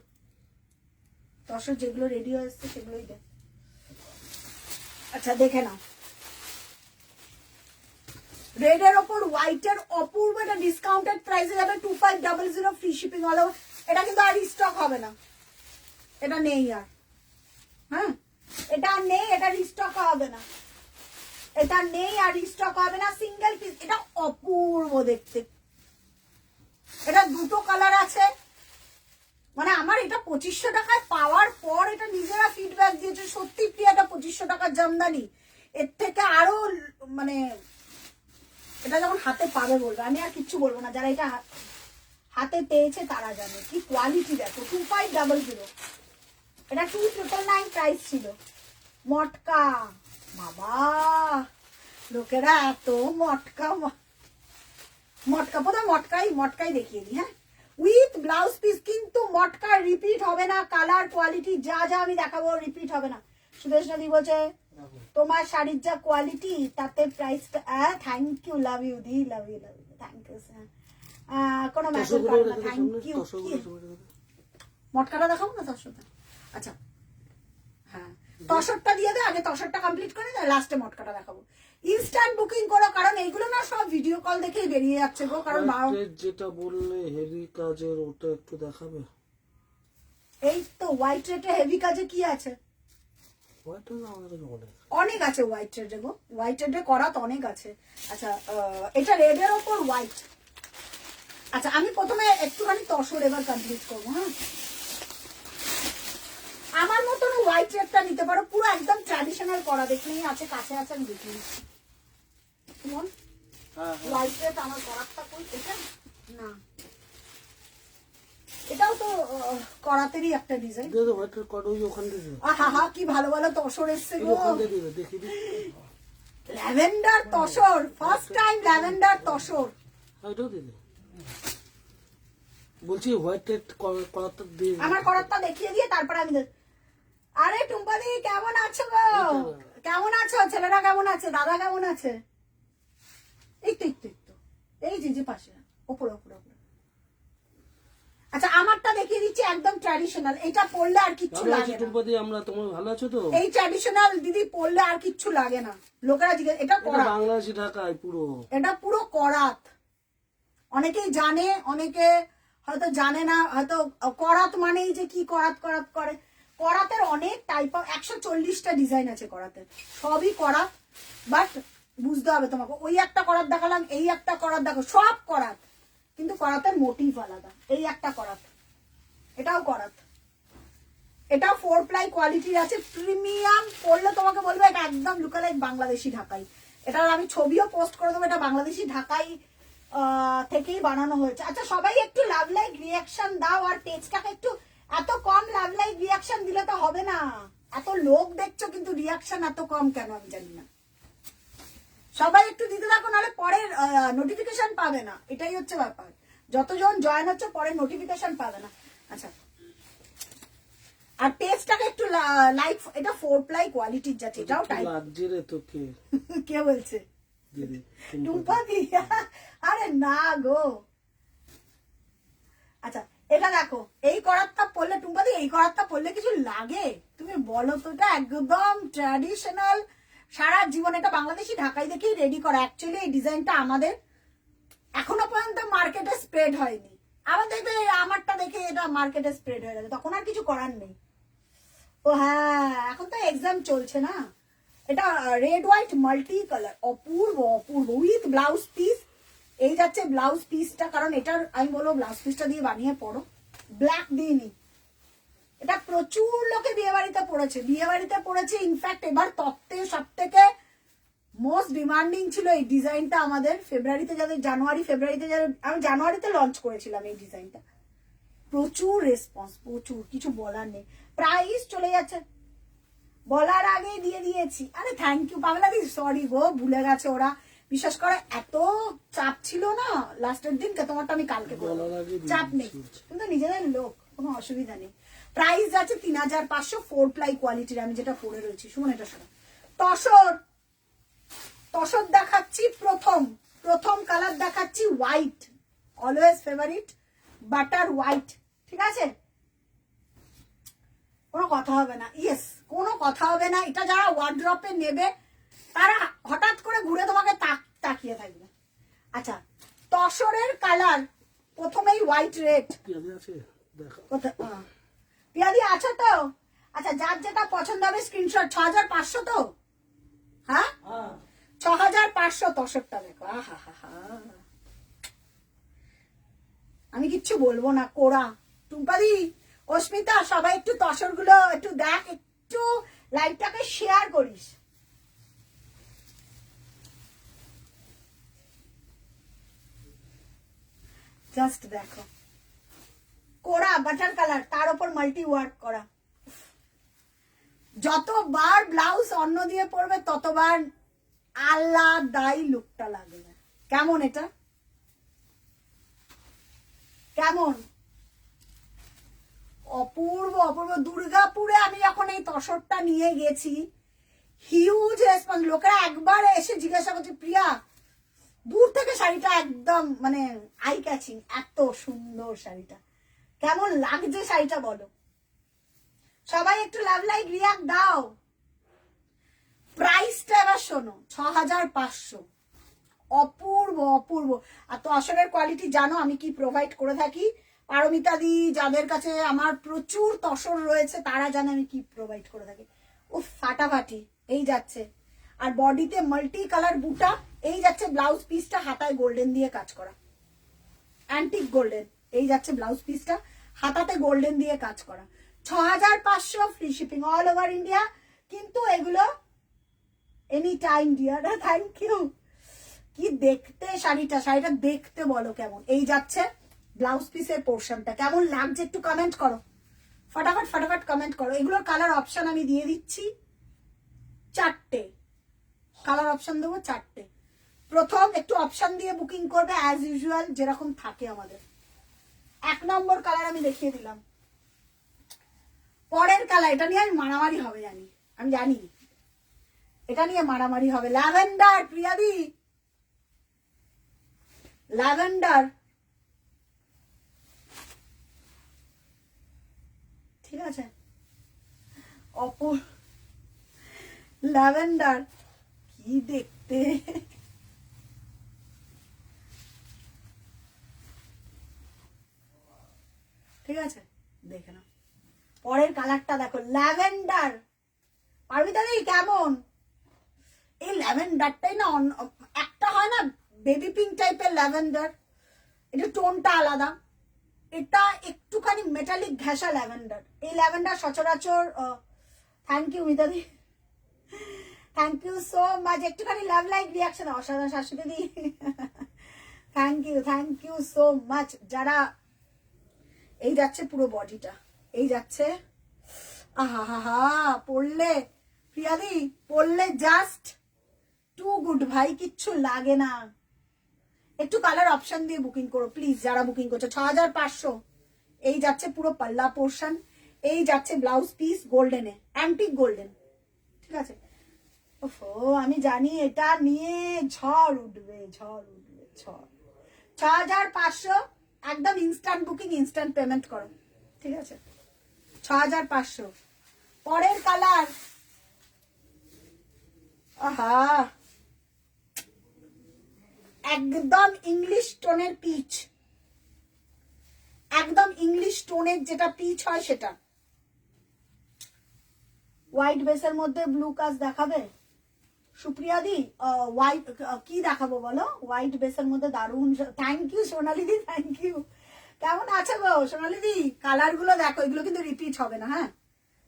তসর যেগুলো রেডি হয়ে এসছে সেগুলোই দেখ। আচ্ছা দেখে নাও, রেডের ওপর হোয়াইটের অপূর্ব এটা ডিসকাউন্টেড প্রাইসে যাবে 2500 ফ্রি শিপিং অল ওভার। এটা কিন্তু আর স্টক হবে না, এটা নেই আর। হ্যাঁ এটা আর নেই, এটা রিস্টক হবে না, এটা নেই আর রিস্টক হবে না। সিঙ্গেল পিস, এটা অপূর্ব দেখতে। এটা দুটো কালার আছে, মানে আমার এটা 2500 টাকায় পাওয়ার পর এটা নিজেরা ফিডব্যাক দিয়েছে সত্যি প্রিয়া এটা 2500 টাকার জামদানি, এর থেকে আরো মানে এটা যখন হাতে পাবে বলবে, আমি আর কিচ্ছু বলবো না। যারা এটা হাতে পেয়েছে তারা জানে কি কোয়ালিটি। দেখো 2500, এটা 2999 প্রাইস ছিল। মটকা বাবা, লোকেরা এত মটকা মটকা প্রথমে মটকাই দেখিয়ে দিই। হ্যাঁ উইথ ব্লাউজ পিস, কিন্তু মটকা রিপিট হবে না, কালার কোয়ালিটি যা যা আমি দেখাবো রিপিট হবে না। সুদেশ নদী বলছে তোমার শাড়ির যা কোয়ালিটি তাতে প্রাইসটা, থ্যাংক ইউ, লাভ ইউ দি, লাভ ইউ থ্যাংক ইউ। কোনো মেসেজ করে না, থ্যাংক ইউ। মটকাটা দেখাবো না তোর সাথে? আচ্ছা হ্যাঁ তসরটা দিয়ে দে, আগে তসরটা কমপ্লিট করে দে, লাস্টে মটকাটা দেখাবো। ইনস্ট্যান্ট বুকিং করো, কারণ এইগুলো না সব ভিডিও কল দেখেই বেরিয়ে যাচ্ছে গো। কারণ যেটা বললে হেভি কাজের ওটা একটু দেখাবে। এই তো হোয়াইট রেটে হেভি কাজে কি আছে? অনেক আছে হোয়াইট রেডে গো, হোয়াইট রেডে করা তো অনেক আছে। আচ্ছা এটা রেডের ওপর হোয়াইট। আচ্ছা আমি প্রথমে একটুখানি তসর এবার কমপ্লিট করবো। হ্যাঁ আমার মতন হোয়াইট রেডটা নিতে পারো, পুরো একদম ট্র্যাডিশনাল করা। দেখলেই আছে, কাছে আছে, আমি দেখিয়ে দিচ্ছি। কেমন হোয়াইট রেড আমার করাতটা কই? এটা না, এটাও তো করাতেরই একটা ডিজাইন। হা হা কি ভালো ভালো তসর এসছে গো। Lavender tussar, first time lavender tussar. বলছি হোয়াইট রেড করাতটা দিয়ে, আমার করাতটা দেখিয়ে দিয়ে তারপর আমি আরে টুম্পাদি কেমন আছো গো? কেমন আছো? ছেলেরা কেমন আছে? দাদা কেমন আছে? এই তো এই যে পাশে ওপরে ওপরে ওপরে। আচ্ছা আমারটা দেখিয়ে দিচ্ছি, একদম ট্র্যাডিশনাল। এটা পরলে আর কিচ্ছু লাগে না। টুম্পাদি আমরা, তোমরা ভালো আছো তো? এই ট্র্যাডিশনাল দিদি পরলে আর কিচ্ছু লাগে না। লোকেরা জিজ্ঞেস, এটা করাত, বাংলাদেশি ঢাকায় পুরো, এটা পুরো করাত। অনেকেই জানে, অনেকে হয়তো জানে না। হয়তো করাত মানেই যে কি করাত করাত করে। করাতের অনেক টাইপ অফ 140টা ডিজাইন আছে করাতের, সবই করাত। বাট বুঝতে হবে তোমাকে, ওই একটা করাত দেখালাম, এই একটা করাত দেখো, সব করাত, কিন্তু করাতের মোটিভ আলাদা। এই একটা করাত, এটাও করাত, এটাও 4 প্লাই কোয়ালিটির আছে, প্রিমিয়াম। পড়লে তোমাকে বলবো এটা একদম লুকালাইক বাংলাদেশি ঢাকাই। এটার আমি ছবিও পোস্ট করে দেবো, এটা বাংলাদেশি ঢাকাই থেকেই বানানো হয়েছে। আচ্ছা সবাই একটু লাভ লাইক রিয়াকশন দাও, আর পেজটাকে একটু, এত কম লাভ লাইক রিয়াকশন দিলে তো হবে না। এত লোক দেখছো কিন্তু রিয়াকশন এত কম কেন আমি জানি না। সবাই একটু দিতে থাকো, নাহলে পরের নোটিফিকেশন পাবে না, এটাই হচ্ছে ব্যাপার। যতজন জয়েন হচ্ছে পরের নোটিফিকেশন পাবে না। আচ্ছা, আর পেজটাকে একটু লাইক, এটা 4 প্লাই কোয়ালিটির যাচ্ছে, এটাও টাইপ। লাগছে রে তোকে। কে বলছে? দিদি টুম্পা দি? আরে না গো। আচ্ছা, এটা দেখো, এই করাতটা পরলে, টুম্পা দি এই করাতটা পরলে কিছু লাগে? তুমি বলো তো, এটা একদম ট্র্যাডিশনাল, সারা জীবন এটা বাংলাদেশি ঢাকাই দেখেই রেডি করা। অ্যাকচুয়ালি এই ডিজাইনটা আমাদের এখনো পর্যন্ত মার্কেটে স্প্রেড হয়নি। আবার দেখবে আমারটা দেখে এটা মার্কেটে স্প্রেড হয়ে গেছে, তখন আর কিছু করার নেই। ও হ্যাঁ, এখন তো এক্সাম চলছে না। এটা red white multi colour, Apurba Apurba, with blouse piece. এই যাচ্ছে ব্লাউজ পিসটা, কারণ এটার আমি বলবো ব্লাউজ পিসটা দিয়ে বানিয়ে পড়ো, ব্ল্যাক দিইনি। এটা প্রচুর লোকে বিয়ে বাড়িতে পড়েছে। ইনফ্যাক্ট এবার তত্ত্বে সব থেকে মোস্ট ডিমান্ডিং ছিল এই ডিজাইনটা আমাদের। ফেব্রুয়ারিতে যাদের, ফেব্রুয়ারিতে যাদের, আমি জানুয়ারিতে লঞ্চ করেছিলাম এই ডিজাইনটা। প্রচুর রেসপন্স, প্রচুর, কিছু বলার নেই। প্রাইস চলে যাচ্ছে, বলার আগেই দিয়ে দিয়েছি। আরে থ্যাংক ইউ পাগলা দি, সরি গো, ভুলে গেছে ওরা। বিশেষ করে এত চাপ ছিল না লাস্টের দিনকে, তোমারটা আমি কালকে করবো, চাপ নেই, কিন্তু নিজেদের লোক, কোনো অসুবিধা নেই। প্রাইস যাচ্ছে 3500, 4 প্লাই কোয়ালিটির, আমি যেটা পরে রয়েছি। শুনুন এটা শোনো, তসর দেখাচ্ছি। প্রথম কালার দেখাচ্ছি white, always favourite, butter white. ঠিক আছে, কোনো কথা হবে না, ইয়েস, কোনো কথা হবে না। এটা যারা ওয়ার্ড্রপে নেবে তারা হঠাৎ করে ঘুরে তোমাকে তাকিয়ে থাকবে। আচ্ছা, তসরের কালার প্রথমেই হোয়াইট রেড। পিয়াদি আছে তো? আচ্ছা, যার যেটা পছন্দ হবে স্ক্রিনশট। 6500 তো? হ্যাঁ, 6500 তসরটা দেখো। আহা হা হা, আমি কিচ্ছু বলবো না। কোরা, টুম্পাদি, অস্মিতা, সবাই একটু তসর গুলো একটু দেখ, একটু লাইভটাকে শেয়ার করিস। জাস্ট দেখো, কোরা বাটার কালার, তার উপর মাল্টি ওয়ার্ক করা। যতবার ব্লাউজ অন্য দিয়ে পরবে ততবার আলাদাই লুকটা লাগবে। কেমন এটা? কেমন? অপূর্ব অপূর্ব। দুর্গাপুরে আমি যখন এই তসরটা নিয়ে গেছি, হিউজ রেসপন্স। লোকেরা একবার এসে জিজ্ঞাসা করছে, প্রিয়া, দূর থেকে শাড়িটা একদম মানে আই ক্যাচিং, এত সুন্দর শাড়িটা, কেমন লাগছে শাড়িটা বলো। সবাই একটু লাভ লাইক রিয়াক্ট দাও। প্রাইসটা এবার শোনো, 6500, অপূর্ব অপূর্ব। আর তসরের কোয়ালিটি জানো আমি কি প্রোভাইড করে থাকি। পারমিতা দি, যাদের কাছে আমার প্রচুর তসর রয়েছে তারা জানে আমি কি প্রোভাইড করে থাকি। ও ফাটাফাটি। এই যাচ্ছে, আর বডিতে মাল্টি কালার বুটা। এই যাচ্ছে ব্লাউজ পিসটা, হাতায় গোল্ডেন দিয়ে কাজ করা, অ্যান্টিক গোল্ডেন। এই যাচ্ছে ব্লাউজ পিসটা, হাতাতে গোল্ডেন দিয়ে কাজ করা। 6500, free shipping all over India. কিন্তু এগুলো any time dear. Thank you. কি দেখতে শাড়িটা দেখতে বলো কেমন। এই যাচ্ছে ব্লাউজ পিসের পোর্শনটা, কেমন লাগছে একটু কমেন্ট করো, ফটাফট কমেন্ট করো। এগুলোর কালার অপশন আমি দিয়ে দিচ্ছি 4টে কালার অপশন দেবো, 4টে। প্রথম একটু অপশন দিয়ে বুকিং করবে অ্যাজ ইউজুয়াল, যেরকম থাকে আমাদের। 1 নম্বর কালার আমি দেখিয়ে দিলাম। পরের কালার, এটা নিয়ে আমি মারামারি হবে জানি, আমি জানি এটা নিয়ে মারামারি হবে। ল্যাভেন্ডার, প্রিয়াদি, ল্যাভেন্ডার। ঠিক আছে, অপর ল্যাভেন্ডার, কি দেখতে। ঠিক আছে, দেখে নাও পরের কালারটা দেখো, ল্যাভেন্ডার। পারমিতা দি কেমন? এই ল্যাভেন্ডারটাই না, একটা হয় না বেবি পিঙ্ক টাইপের ল্যাভেন্ডার, এটা টোনটা আলাদা, এটা একটুখানি মেটালিক ঘেঁষা ল্যাভেন্ডার। এই ল্যাভেন্ডার সচরাচর, থ্যাংক ইউ মিতাদি, থ্যাংক ইউ সো মাচ। একটুখানি লাভ লাইক রিয়াকশন, অসাধারণ শাশুড়ি দি, থ্যাংক ইউ সো মাচ। যারা, এই যাচ্ছে পুরো বডিটা, এই যাচ্ছে, আহা হা হা, পড়লে প্রিয়াদি, পড়লে জাস্ট টু গুড ভাই, কিচ্ছু লাগে না। একটু কালার অপশন দিয়ে বুকিং করো প্লিজ যারা বুকিং করছো। 6500 এই যাচ্ছে পুরো পাল্লা পোর্শন, এই যাচ্ছে ব্লাউজ পিস গোল্ডেনে, অ্যান্টিক গোল্ডেন, ঠিক আছে। ওফো আমি জানি এটা নিয়ে ঝড় উঠবে, ঝড় উঠবে, ঝড়। 6500 একদম ইনস্ট্যান্ট বুকিং, ইনস্ট্যান্ট পেমেন্ট করো, ঠিক আছে। 6500। পরের কালার, আহা একদম ইংলিশ টোনের পিচ, একদম ইংলিশ টোনের যেটা পিচ হয় সেটা। হোয়াইট বেসের মধ্যে ব্লু কাজ দেখাবে সুপ্রিয়া দি? হোয়াইট কি দেখাবো বলো? হোয়াইট বেসের মধ্যে দারুন। থ্যাংক ইউ সোনালি দি, থ্যাংক ইউ। কেমন আছে গো সোনালি দি? কালার গুলো দেখো, এগুলো কিন্তু রিপিট হবে না, হ্যাঁ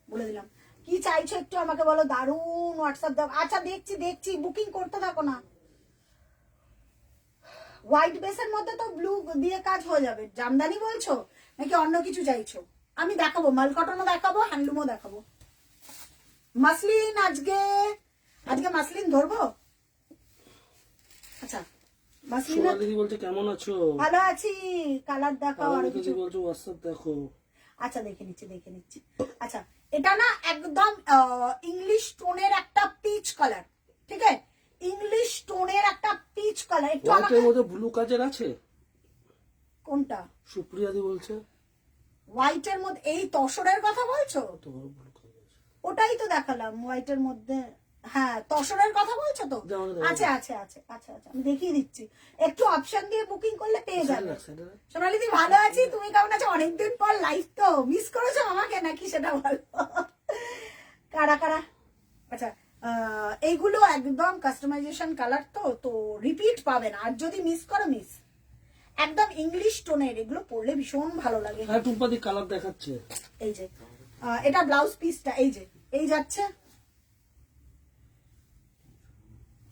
বলে দিলাম। কি চাইছো একটু আমাকে বলো, দারুন হোয়াটসঅ্যাপ দাও। আচ্ছা দেখছি দেখছি, বুকিং করতে থাকো না। হোয়াইট বেসের মধ্যে তো ব্লু দিয়ে কাজ হয়ে যাবে। জামদানি বলছো নাকি অন্য কিছু চাইছো? আমি দেখাবো, মাল কটনও দেখাবো, হ্যান্ডলুমও দেখাবো। মাসলিন আজকে মাসলিন ধরবো। আচ্ছা মাসলিন দিদি বলছে কেমন আছো? ভালো আছি। কালার দেখাও আর কিছু বলছো হোয়াটসঅ্যাপ দেখো। আচ্ছা দেখে নিচ্ছি। আচ্ছা এটা না একদম ইংলিশ টোনের একটা পিচ কালার, ঠিক আছে, ইংলিশ টোনের একটা পিচ কালার। একটু আমাকে হোয়াইটের মধ্যে ব্লু কাজের আছে কোনটা? সুপ্রিয়া দি বলছে হোয়াইটের মধ্যে, এই তসরের কথা বলছো? তোমার ব্লু কাজ আছে। ওটাই তো দেখালাম হোয়াইটের মধ্যে। হ্যাঁ তসরের কথা বলছো তো? আচ্ছা আচ্ছা আচ্ছা আচ্ছা আচ্ছা আমি দেখিয়ে দিচ্ছি। একটু অপশন দিয়ে বুকিং করলে পেয়ে যাবে। সোনালি দি ভালো আছি, তুমি কেমন আছো? অনেকদিন পর লাইভ তো, মিস করেছো আমাকে নাকি সেটা বলো। কারা কারা? আচ্ছা এইগুলো একদম কাস্টমাইজেশন কালার, তো রিপিট পাবে না। আর যদি মিস করো মিস। একদম ইংলিশ টোনের, এগুলো পরলে ভীষণ ভালো লাগে। হ্যাঁ টুম্পাদি কালার দেখাচ্ছে। এই যে এটা ব্লাউজ পিসটা, এই যে এই যাচ্ছে।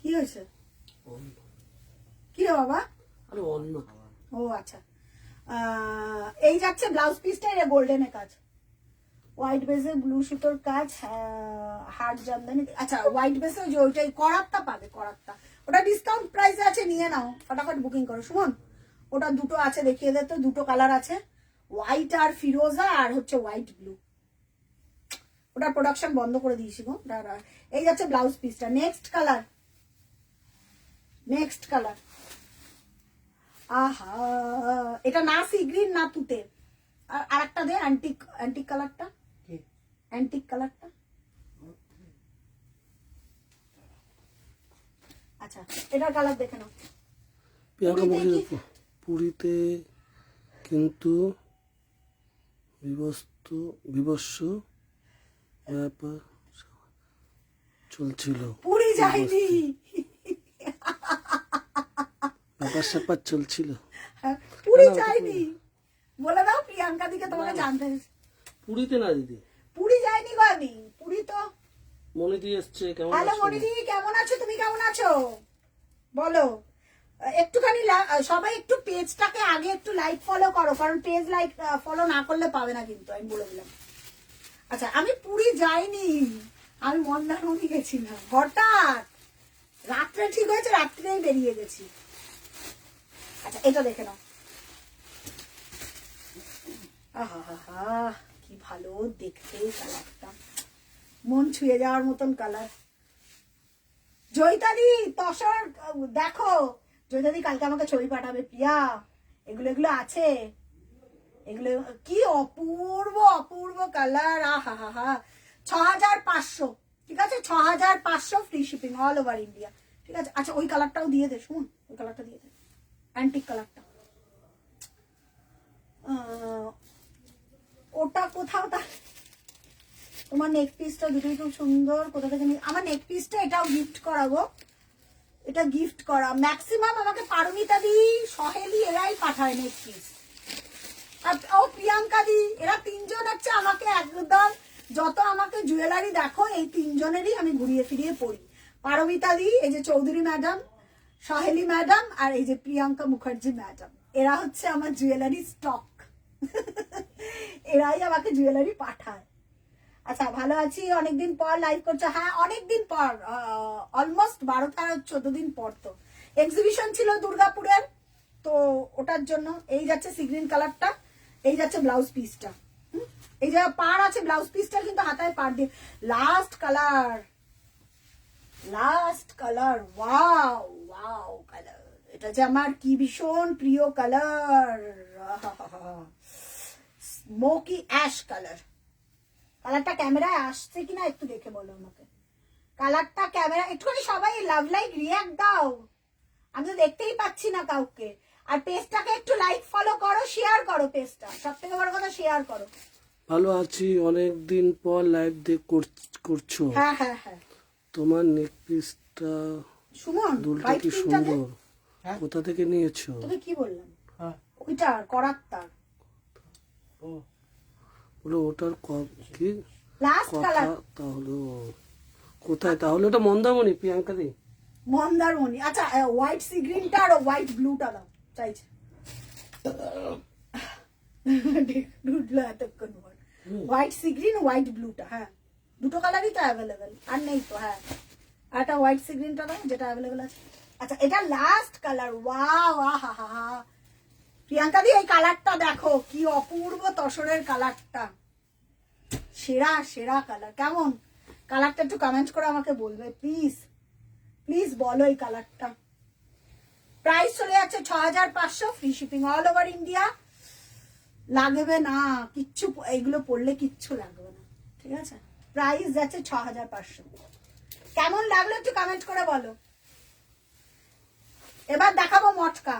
কি হয়েছে? কি রে বাবা? আরে অন্য ও আচ্ছা এই যাচ্ছে ব্লাউজ পিসটা, এটা গোল্ডেনের কাজ, হোয়াইট বেসে ব্লু সুতোর কাজ, হার্ড জামদানি। আচ্ছা হোয়াইট বেসে যে ওইটাই করাতটা পাবে, করাতটা ওটা ডিসকাউন্ট প্রাইসে আছে, নিয়ে নাও ফটাফট বুকিং করো। সুমন ওটা দুটো আছে, দেখিয়ে দে তো, দুটো কালার আছে, হোয়াইট আর ফিরোজা আর হচ্ছে হোয়াইট ব্লু। ওটা প্রোডাকশন বন্ধ করে দিয়েছি গো। এই যাচ্ছে ব্লাউজ পিসটা। Next colour, next colour. আহা এটা না সি গ্রিন না তুতে, আর আরেকটা দে অ্যান্টিক, অ্যান্টিক কালারটা, অ্যান্টিক কালারটা। আচ্ছা এটার কালার দেখে নাও। প্রিয়াঙ্কা মুখার্জি পুরীতে কিন্তু বিভৎস ব্যাপার চলছিল। পুরী যাইনি, ব্যাপার স্যাপার চলছিল। পুরী যাইনি বলে দাও প্রিয়াঙ্কা দিকে, তোমাকে জানতে। পুরীতে না দিদি, পুরী যাইনি গো আমি। পুরী তো মনিদি এসছে। কেমন হ্যালো আছো? মনিদি কেমন আছো? তুমি কেমন আছো বলো? একটুখানি সবাই একটু পেজটাকে আগে একটু লাইক ফলো করো, কারণ পেজ লাইক ফলো না করলে পাবে না কিন্তু, আমি বলে দিলাম। আচ্ছা আমি পুরী যাইনি, আমি মন্দারমণি গেছিলাম হঠাৎ রাত্রে, ঠিক হয়েছে রাত্রেই বেরিয়ে গেছি। আচ্ছা এটা দেখে নাও। আহা কি ভালো দেখতে কালারটা, মন ছুঁয়ে যাওয়ার মতন কালার। জয়িতাদি তসর দেখো, জয়িতাদি কালকে আমাকে ছবি পাঠাবে। প্রিয়া এগুলো এগুলো আছে, এগুলো কি অপূর্ব অপূর্ব কালার। আহা হা হা 6500, ঠিক আছে 6500 free shipping all over India, ঠিক আছে। আচ্ছা ওই কালারটাও দিয়ে দে, শুন ওই কালারটা দিয়ে দে, অ্যান্টিক কালারটা। ওটা কোথাও তা তোমার নেক পিসটা দুটোই খুব সুন্দর। কোথা থেকে আমার নেক পিসটা, এটাও গিফট করাবো, এটা গিফট করা। ম্যাক্সিমাম আমাকে পারমিতা দি, সহেলি এরাই পাঠায় নেক পিস, ও প্রিয়াঙ্কা দি, এরা তিনজন হচ্ছে আমাকে একদম, যত আমাকে জুয়েলারি দেখো এই তিনজনেরই আমি ঘুরিয়ে ফিরিয়ে পড়ি। পারমিতা দি, এই যে চৌধুরী ম্যাডাম, সহেলি ম্যাডাম, আর এই যে প্রিয়াঙ্কা মুখার্জি ম্যাডাম, এরা হচ্ছে আমার জুয়েলারি স্টক। এরাই আমাকে জুয়েলারি পাঠায়। আচ্ছা ভালো আছি, অনেকদিন পর লাইভ করছো। হ্যাঁ অনেকদিন পর, অলমোস্ট 12-14 দিন পর। তো এক্সিবিশন ছিল দুর্গাপুরের, তো ওটার জন্য এই যাচ্ছে সি গ্রিন কালারটা, এই যাচ্ছে ব্লাউজ পিসটা। এই যে পার আছে ব্লাউজ পিসটা, কিন্তু হাতায় পার দিয়ে last colour, wow wow colour. এটা যে আমার কি ভীষণ প্রিয় কালার, স্মোকি অ্যাশ কালার। কালারটা ক্যামেরায় আসছে কিনা একটু দেখে বলো আমাকে। কালারটা ক্যামেরা একটুখানি সবাই লাভ লাইক রিয়াক্ট দাও, আমি তো দেখতেই পাচ্ছি না কাউকে। আর পেজটাকে একটু লাইক ফলো করো, শেয়ার করো, পেজটা সব থেকে বড় কথা শেয়ার করো। ভালো আছি, অনেকদিন পর লাইভ করছো। হ্যাঁ হ্যাঁ হ্যাঁ, তোমার নেকপিসটা সুমন দুলটা হোয়াইট কি প্রিন্টটা দে। সুন্দর, কোথা থেকে নিয়েছো? তোকে কি বললাম, ওইটা করার তার বলো ওটার কি লাস্ট কথা, কালার তাহলে কোথায়, তাহলে ওটা মন্দারমণি প্রিয়াঙ্কা দি? মন্দারমণি। আচ্ছা হোয়াইট সি গ্রিনটা আর হোয়াইট ব্লুটা দাও চাইছে। ঢুকলো এতক্ষণ পর। হোয়াইট সি গ্রিন, হোয়াইট ব্লুটা, হ্যাঁ দুটো কালারই তো অ্যাভেলেবেল, আর নেই তো। হ্যাঁ আর একটা হোয়াইট সি গ্রিনটা দাও যেটা অ্যাভেলেবেল আছে। আচ্ছা এটা লাস্ট কালার, ওয়াও আহা হা হা। প্রিয়াঙ্কা দি এই কালারটা দেখো, কি অপূর্ব তসরের কালারটা, সেরা সেরা কালার। কেমন কালারটা একটু কমেন্ট করে আমাকে বলবে প্লিজ, প্লিজ বলো এই কালারটা। প্রাইস চলে যাচ্ছে 6500, free shipping all over India. লাগবে না কিচ্ছু, এইগুলো পড়লে কিচ্ছু লাগবে না, ঠিক আছে। প্রাইস যাচ্ছে 6500। কেমন লাগলো একটু কমেন্ট করে বলো। এবার দেখাবো মটকা,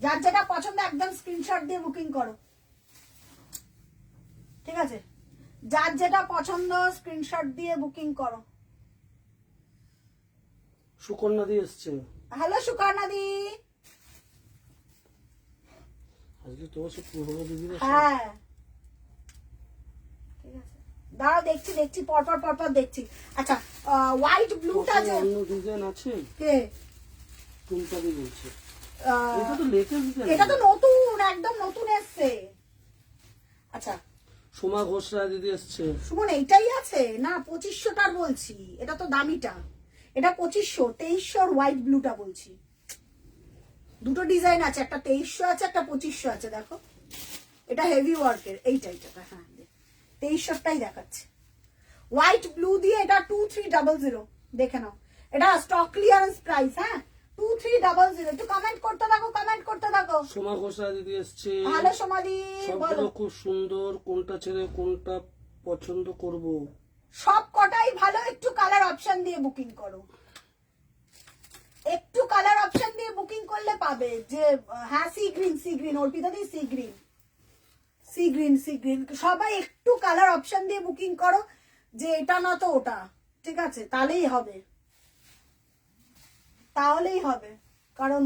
যার যেটা পছন্দ একদম স্ক্রিনশট দিয়ে বুকিং করো, ঠিক আছে। যার যেটা পছন্দ স্ক্রিনশট দিয়ে বুকিং করো। সুকন্যা দিয়ে এসছে। হ্যালো সুকর্ণা দি। আজকে তোমার সব পুরোনো দিদিরা হ্যাঁ ঠিক আছে, দাঁড়াও দেখছি দেখছি, পরপর দেখছি। আচ্ছা হোয়াইট ব্লুটা যে অন্য ডিজাইন আছে, কে কোনটা দিয়ে বলছে? আহ, এটা তো লেটেস্ট ডিজাইন, এটা তো নতুন, একদম নতুন এসছে। আচ্ছা সোমা ঘোষরা দিদি এসছে। সুমন এইটাই আছে না, 2500টার বলছি, এটা তো দামিটা। এটা 2500, 2300 হোয়াইট ব্লুটা বলছি। দুটো ডিজাইন আছে, একটা 2300 আছে, একটা 2500 আছে। দেখো এটা হেভি ওয়ার্কের, এইটা হ্যাঁ 2300টাই দেখাচ্ছে। হোয়াইট ব্লু দিয়ে এটা 2300, দেখে নাও। এটা স্টক ক্লিয়ারেন্স প্রাইস, হ্যাঁ 2300। একটু কমেন্ট করতে থাকো, কমেন্ট করতে থাকো। সোমা ঘোষরা দিদি এসছে। হ্যালো সোমাদি বলো। সবগুলো খুব সুন্দর, কোনটা ছেড়ে কোনটা পছন্দ করব? সব কটাই ভালো, একটু কালার অপশন দিয়ে বুকিং করো, একটু কালার অপশন দিয়ে বুকিং করলে পাবে যে হ্যাঁ সি গ্রিন অর্পিতা দি সি গ্রিন সবাই একটু কালার অপশন দিয়ে বুকিং করো, যে এটা না তো ওটা, ঠিক আছে, তাহলেই হবে, কারণ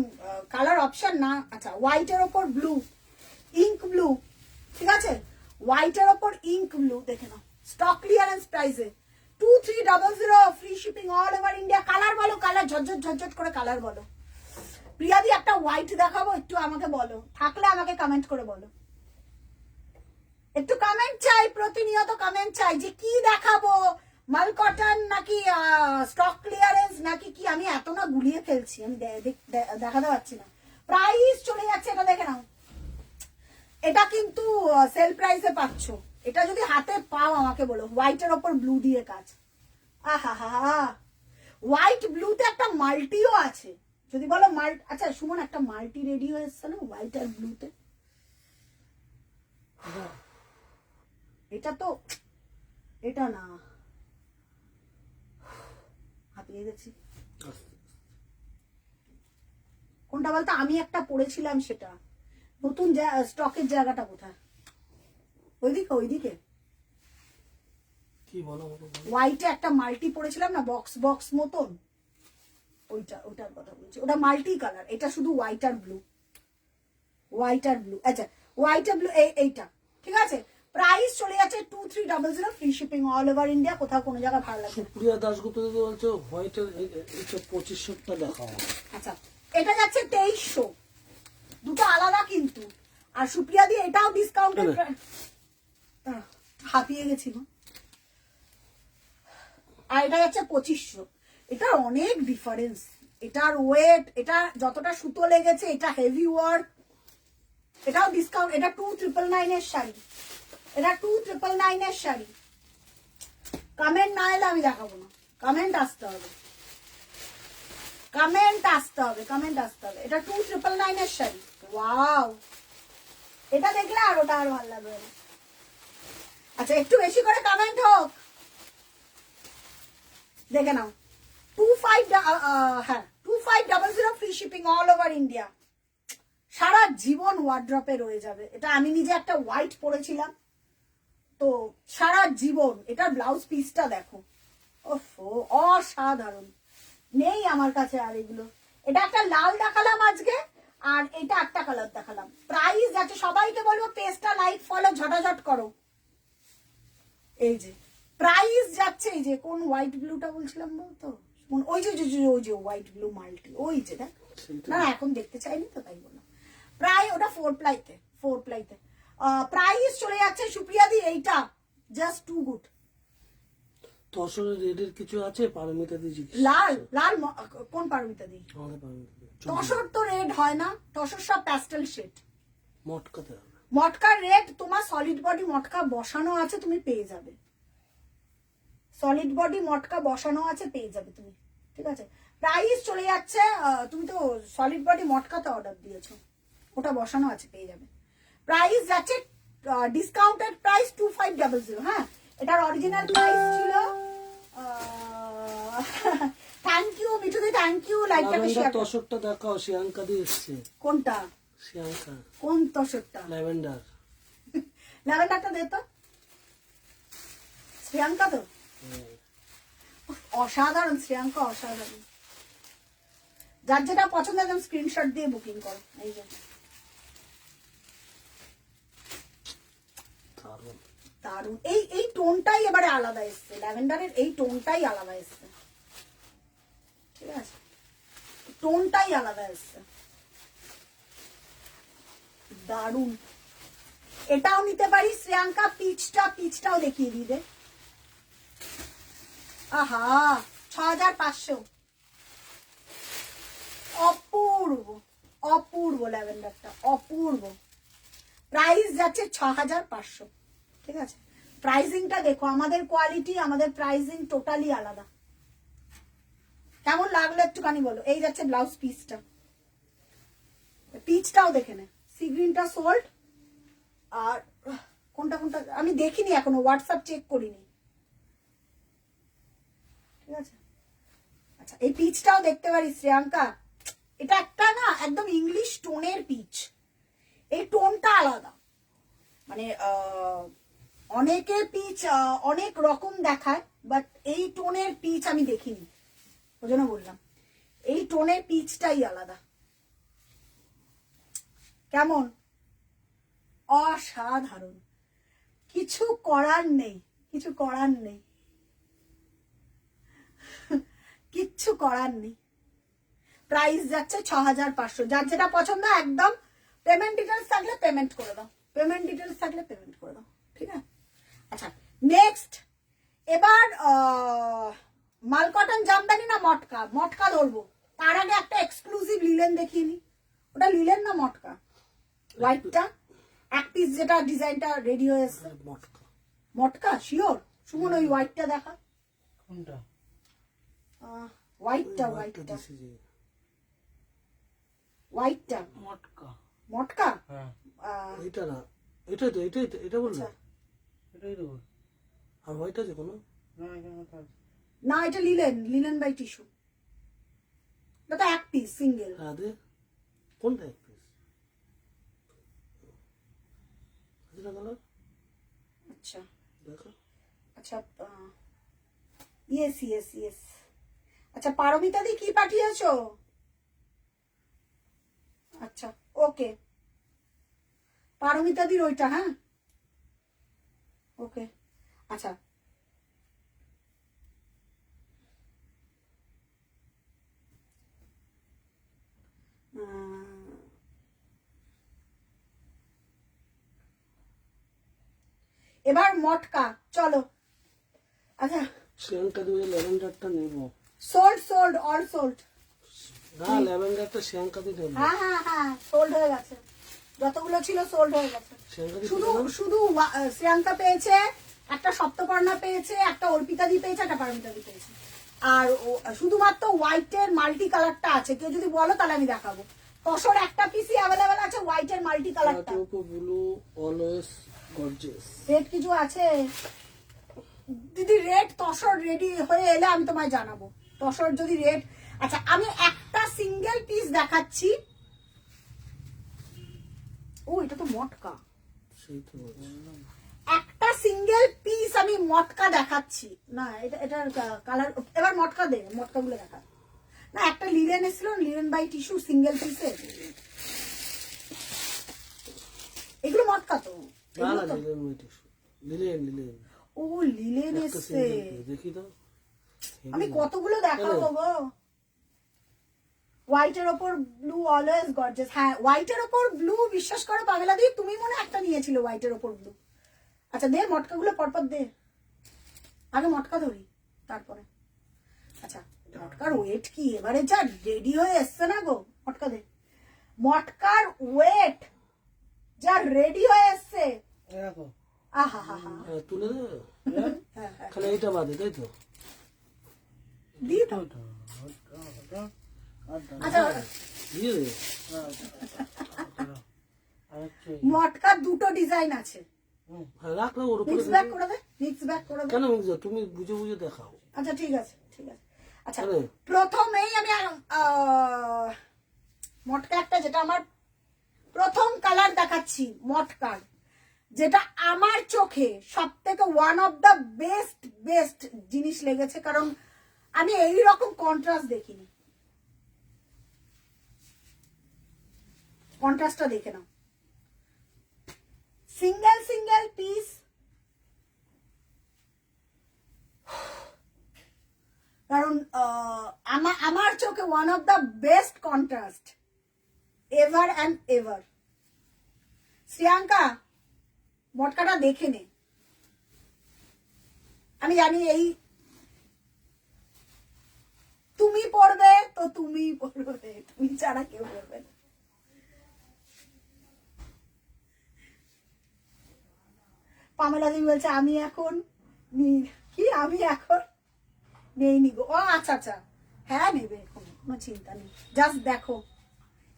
কালার অপশন না। আচ্ছা হোয়াইটের ওপর ব্লু, ইঙ্ক ব্লু, ঠিক আছে, হোয়াইটের ওপর ইঙ্ক ব্লু দেখে নাও, স্টক ক্লিয়ারেন্স প্রাইসে 2300, free shipping all over India. Colour বলো, কালার ঝটঝট করে কালার বলো। প্রিয়াদি একটা হোয়াইট দেখাবো, একটু আমাকে বলো, থাকলে আমাকে কমেন্ট করে বলো। একটু কমেন্ট চাই, প্রতিনিয়ত কমেন্ট চাই যে কি দেখাবো, মাল কটন নাকি স্টক ক্লিয়ারেন্স নাকি কি। আমি এত না গুলিয়ে ফেলছি, আমি দেখাতে পারছি না। প্রাইস চলে যাচ্ছে, এটা দেখে নাও। এটা কিন্তু সেল প্রাইসে পাচ্ছ, এটা যদি হাতে পাও আমাকে বলো। হোয়াইটের ওপর ব্লু দিয়ে কাজ, আহা হা হা। হোয়াইট ব্লুতে একটা মাল্টিও আছে, যদি বলো আচ্ছা সুমন একটা মাল্টি রেডি হয়ে এসছে না হোয়াইট আর ব্লুতে। এটা তো, এটা না, হাতিয়ে গেছি। কোনটা বলতো, আমি একটা পড়েছিলাম সেটা, নতুন স্টকের জায়গাটা কোথায়? ওইদিকে কি বলো? হোয়াইটে একটা মাল্টি পড়েছিলাম না, বক্স মতন, ওইটার কথা বলছি। ওটা মাল্টি কালার, এটা শুধু হোয়াইট আর ব্লু। আচ্ছা হোয়াইট আর ব্লু, এইটা ঠিক আছে। প্রাইস চলে যাচ্ছে 2300, free shipping all over India. কোথাও কোনো জায়গায় ভালো লাগবে। সুপ্রিয়া দাশগুপ্ত দিদি বলছো হোয়াইটের 2500টা দেখাও। আচ্ছা এটা যাচ্ছে 2300, দুটো আলাদা কিন্তু। আর সুপ্রিয়া দিয়ে এটাও ডিসকাউন্টেড, হাঁপিয়ে গেছিল। আর এটা যাচ্ছে 2500। এটার অনেক ডিফারেন্স, এটার ওয়েট, এটা যতটা সুতো লেগেছে, এটা হেভি ওয়ার্ক, এটাও ডিসকাউন্ট। এটা 2999 এর শাড়ি, এটা 2999 এর শাড়ি। কমেন্ট না এলে আমি দেখাবো না, কমেন্ট আসতে হবে, কমেন্ট আসতে হবে, কমেন্ট আসতে হবে। এটা 2999 এর শাড়ি। ওয়াও, এটা দেখলে আর ওটা আরো ভালো লাগবে। আচ্ছা একটু বেশি করে কমেন্ট হোক, দেখে নাও। 2500 free shipping all over India. সারা জীবন ওয়ার্ড্রপে রয়ে যাবে। এটা আমি নিজে একটা হোয়াইট পরেছিলাম, তো সারা জীবন। এটা ব্লাউজ পিসটা দেখো, ওফো অসাধারণ, নেই আমার কাছে আর এগুলো। এটা একটা লাল দেখালাম আজকে, আর এটা একটা কালার দেখালাম। প্রাইস যাচ্ছে, সবাইকে বলবো পেজটা লাইক ফলো ঝটাঝট করো। এই যে প্রাইস যাচ্ছে, এই যে কোন হোয়াইট ব্লুটা বলছিলাম বলতো, ওই যে ওই যে হোয়াইট ব্লু মাল্টি, ওই যে দেখ না, এখন দেখতে চাইনি তো তাই বললাম। প্রায় ওটা 4 প্লাইতে, 4 প্লাইতে প্রাইস চলে যাচ্ছে সুপ্রিয়া দি, এইটা জাস্ট টু গুড। তসরের রেডের কিছু আছে? পারমিতা দি জিজ্ঞেস লাল লাল কোন পারমিতা দি? আমাদের পারমিতা দি। তসর তো রেড হয় না, তসর সব প্যাস্টেল শেড। মটকাতে হবে। মটকার রেড তোমার সলিড বডি মটকা বসানো আছে, তুমি পেয়ে যাবে। সলিড বডি মটকা বসানো আছে, পেয়ে যাবে তুমি, ঠিক আছে। প্রাইস চলে যাচ্ছে, তুমি তো সলিড বডি মটকাতে অর্ডার দিয়েছো, ওটা বসানো আছে, পেয়ে যাবে। প্রাইস যাচ্ছে ডিসকাউন্টেড প্রাইস 2500। হ্যাঁ, এটার অরিজিনাল প্রাইস ছিল। থ্যাংক ইউ মিঠুদি, থ্যাংক ইউ, লাইকটাকে শেয়ার করো। তসরটা দেখাও, শ্রিয়াঙ্কা দি এসছে। কোনটা? শ্রিয়াঙ্কা। কোন তসরটা? ল্যাভেন্ডার। ল্যাভেন্ডারটা দে তো। শ্রিয়াঙ্কা তো অসাধারণ, শ্রিয়াঙ্কা অসাধারণ। যার যেটা পছন্দ একদম স্ক্রিনশট দিয়ে বুকিং করো। এই যে দারুন, এই টোনটাই এবারে আলাদা এসছে, ল্যাভেন্ডারের এই টোনটাই আলাদা এসছে, ঠিক আছে, টোনটাই আলাদা এসছে, দারুন। এটাও নিতে পারি শ্রেয়াঙ্কা, পিচটাও দেখিয়ে দিবে। আহা 6500, অপূর্ব অপূর্ব, ল্যাভেন্ডারটা অপূর্ব। প্রাইস যাচ্ছে 6500, ঠিক আছে। প্রাইসিংটা দেখো, আমাদের কোয়ালিটি, আমাদের প্রাইসিং টোটালি আলাদা। কেমন লাগলো একটুখানি বলো। এই যাচ্ছে ব্লাউজ পিসটা, পিচটাও দেখে নে। সি গ্রিনটা সোল্ড, আর কোনটা কোনটা আমি দেখিনি এখনো, হোয়াটসঅ্যাপ চেক করিনি, ঠিক আছে। আচ্ছা এই পিচটাও দেখতে পারি শ্রেয়াঙ্কা, এটা একটা না একদম ইংলিশ টোনের পিচ। এই টোনটা আলাদা, মানে অনেকে পিচ অনেক রকম দেখায়, বাট এই টোনের পিচ আমি দেখিনি, ওই জন্য বললাম এই টোনের পিচটাই আলাদা। কেমন? অসাধারণ, কিছু করার নেই, কিছু করার নেই, কিচ্ছু করার নেই। প্রাইস যাচ্ছে 6500। যার যেটা পছন্দ একদম পেমেন্ট ডিটেলস থাকলে পেমেন্ট করে দাও, পেমেন্ট ডিটেলস থাকলে পেমেন্ট করে দাও, ঠিক আছে। আচ্ছা নেক্সট, এবার মালকটন জামদানি না মটকা? মটকা ধরবো, তার আগে একটা এক্সক্লুসিভ লিলেন দেখিয়ে নি। ওটা লিলেন না মটকা? হোয়াইটটা এক পিস যেটা ডিজাইনটা রেডি হয়ে এসছে, মটকা। মটকা শিওর? সুমন ওই হোয়াইটটা দেখা। কোনটা? হোয়াইটটা হোয়াইটটা মটকা। মটকা? হ্যাঁ এটা না, এটাই তো, এটা বলছো? এটাই তো। আর হোয়াইট আছে কোনো? না এটা লিলেন, লিলেন বাই টিস্যু। এটা তো এক পিস সিঙ্গেল। হ্যাঁ দে, কোনটা এক পিস? আচ্ছা দেখো, আচ্ছা ইয়েস ইয়েস ইয়েস। আচ্ছা পারমিতা দি কি পাঠিয়েছো? আচ্ছা ওকে, পারমিতা দির ওইটা, হ্যাঁ ওকে। আচ্ছা এবার মটকা, চলো। আচ্ছা শ্যাঙ্কা দিয়ে ল্যাভেন্ডারটা নেবো। Sold all sold. না ল্যাভেন্ডারটা শ্যাঙ্কা দিয়ে নেবো। হ্যাঁ সোল্ড হয়ে গেছে, যতগুলো ছিল সোল্ড হয়ে গেছে। শ্যাঙ্কা দিয়ে শুধু শুধু শ্রেয়াঙ্কা পেয়েছে, একটা সপ্তপর্ণা পেয়েছে, একটা অর্পিতাদি পেয়েছে, একটা পারমিতাদি পেয়েছে। আর শুধুমাত্র হোয়াইটের মাল্টি কালারটা আছে, কেউ যদি বলো তাহলে আমি দেখাবো। তসর একটা পিসি অ্যাভেলেবেল আছে হোয়াইটের মাল্টি কালারটা। Blue always gorgeous. রেড কিছু আছে দিদি? রেড তসর রেডি হয়ে এলে আমি তোমায় জানাবো। তসর যদি রেড, আচ্ছা আমি একটা সিঙ্গেল পিস দেখাচ্ছি। ও এটা তো মটকা। সেই তো বললাম। একটা সিঙ্গেল পিস আমি মটকা দেখাচ্ছি না, এটার কালার। এবার মটকা দে, মটকাগুলো দেখা। না একটা লিলেন এসেছিল, লিলেন বাই টিস্যু সিঙ্গেল পিসে। এগুলো মটকা তো? না না লিলেন। ও লিলেন এসছে। দেখি তো আমি কতগুলো দেখাবো গো। হোয়াইটের ওপর ব্লু অলওয়েজ গর্জিয়াস। হ্যাঁ হোয়াইটের ওপর ব্লু, বিশ্বাস করো পাগলা দি, তুমি মনে একটা নিয়েছিলে হোয়াইটের ওপর ব্লু। আচ্ছা দে মটকাগুলো পরপর দে, আগে মটকা ধরি তারপরে। আচ্ছা মটকার ওয়েট কি এবারে যা রেডি হয়ে এসছে না গো। মটকা দে, মটকার ওয়েট যা রেডি হয়ে এসছে। দেখো আহা হা হা, তুলে দে। খালি এইটা বাদে তাই তো? দি তো। আচ্ছা দিয়ে দে। মটকার দুটো ডিজাইন আছে। হ্যাঁ রাখ ওর উপরে। মিক্স ব্যাক করে দে, মিক্স ব্যাক করে দে। কেন মিক্স? তুমি বুঝে বুঝে দেখাও। আচ্ছা ঠিক আছে ঠিক আছে। আচ্ছা আরে। প্রথমেই আমি মটকা একটা, যেটা আমার প্রথম কালার দেখাচ্ছি মটকার, যেটা আমার চোখে সব থেকে ওয়ান অফ দ্য বেস্ট জিনিস লেগেছে, কারণ আমি এই রকম কন্ট্রাস্ট দেখিনি। কন্ট্রাস্টটা দেখে নাও, সিঙ্গেল পিস। কারণ আমার চোখে one of the best contrast ever and ever. Shreyanka মটকাটা দেখে নে। আমি জানি এই তুমি পড়বে তো তুমি পড়বে, তুমি ছাড়া কেউ পড়বে না। পামেলা দেবী বলছে আমি এখন আমি এখন নেই গো। ও আচ্ছা আচ্ছা, হ্যাঁ নেবে, কোনো চিন্তা নেই, জাস্ট দেখো।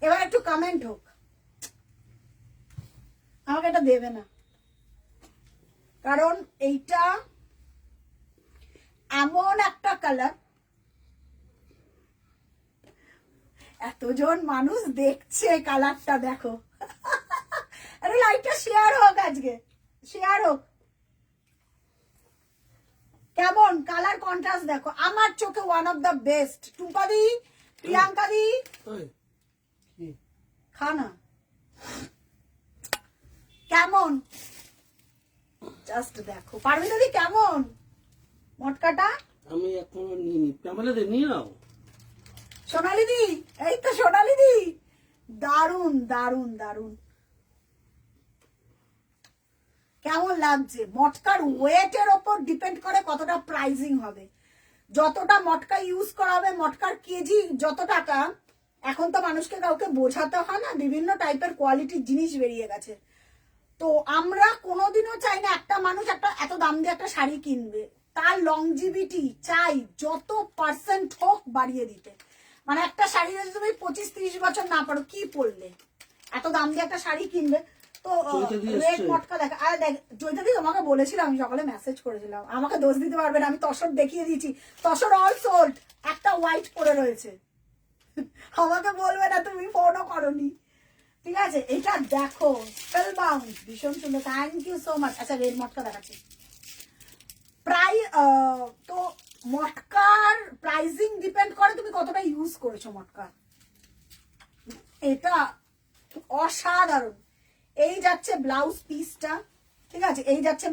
এবার একটু কমেন্ট হোক। আমাকে এটা দেবে না, কারণ এইটা এমন একটা কালার, এতজন মানুষ দেখছে কালারটা দেখো। আরে লাইটটা শেয়ার হোক, আজকে শেয়ার হোক। কেমন কালার কন্ট্রাস্ট দেখো, আমার চোখে one of the best. Tumpa দি, প্রিয়াঙ্কা দি খানা কেমন জাস্ট দেখো। পারমিতা দি কেমন মটকাটা? আমি এখনো নিইনি। পামেলা দে নিয়ে নাও। সোনালি দি, এই তো সোনালি দি, দারুন দারুন দারুন। কেমন লাগছে? মটকার ওয়েটের ওপর ডিপেন্ড করে কতটা প্রাইজিং হবে। যতটা মটকা ইউজ করা হবে, মটকার কেজি যত টাকা, এখন তো মানুষকে কাউকে বোঝাতে হয় না, বিভিন্ন টাইপের কোয়ালিটির জিনিস বেরিয়ে গেছে। তো আমরা কোনোদিনও চাই না একটা মানুষ একটা এত দাম দিয়ে একটা শাড়ি কিনবে, তার লংজিভিটি চাই যত পার্সেন্ট হোক বাড়িয়ে দিতে। মানে একটা শাড়ি যদি তুমি 25-30 বছর না পারো, কি পরলে? এত দাম দিয়ে একটা শাড়ি কিনবে। তো রেড মটকা দেখা। আর দেখ জয়িতা দি, তোমাকে বলেছিলাম, আমি সকালে মেসেজ করেছিলাম, আমাকে দোষ দিতে পারবে না, আমি তসর দেখিয়ে দিয়েছি। তসর অল সোল্ড, একটা হোয়াইট পরে রয়েছে। আমাকে বলবে না, তুমি ফোনও করনি। ঠিক আছে, এটা দেখো স্পেলবাউন্ড, ভীষণ সুন্দর, থ্যাংক ইউ সো মাচ। আচ্ছা রেড মটকা দেখাচ্ছি। প্রায় তো মটকার প্রাইসিং ডিপেন্ড করে তুমি কতটা ইউজ করেছো মটকা। এটা অসাধারণ। এই যাচ্ছে ব্লাউজ পিসটা, ঠিক আছে, এই যাচ্ছে।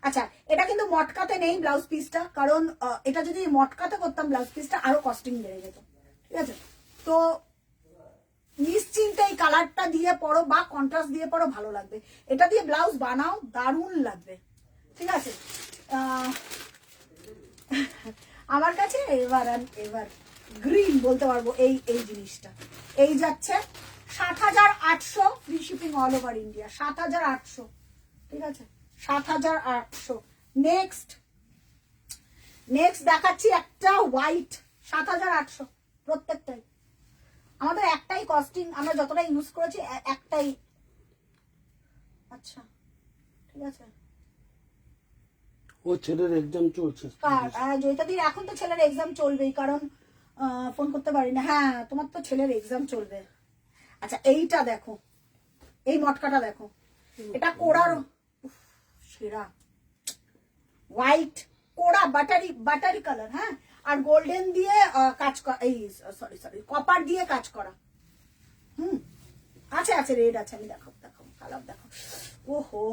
আচ্ছা এটা কিন্তু মটকাতে নেই ব্লাউজ পিসটা, কারণ এটা যদি মটকাতে করতাম ব্লাউজ পিসটা আরো কস্টিং বেড়ে যেত। ঠিক আছে, তো নিশ্চিন্তে এই কালারটা দিয়ে পরো বা কন্ট্রাস্ট দিয়ে পরো, ভালো লাগবে। এটা দিয়ে ব্লাউজ বানাও, দারুণ লাগবে। ঠিক আছে, আমার কাছে এবার গ্রিন বলতে পারবো এই এই জিনিসটা। এই যাচ্ছে ৭,৮০০, free shipping all over India. ৭,৮০০, ঠিক আছে, ৭,৮০০। নেক্সট দেখাচ্ছি একটা হোয়াইট, ৭,৮০০ প্রত্যেকটাই। আমাদের একটাই কস্টিং, আমরা যতটা ইউজ করেছি একটাই। আচ্ছা ঠিক আছে। ও ছেলের এক্সাম চলছে। জয়িতাদির এখন তো ছেলের এক্সাম চলবেই, কারণ ফোন করতে পারি না। হ্যাঁ তোমার তো ছেলের এক্সাম চলবে। আচ্ছা এইটা দেখো, এই মটকাটা দেখো, এটা কোড়ার সেরা হোয়াইট কোড়া বাটারি কালার। হ্যাঁ, আর গোল্ডেন দিয়ে কাজ করা, এই সরি কপার দিয়ে কাজ করা। আছে রেড আছে, আমি দেখো কালার দেখো। ওহো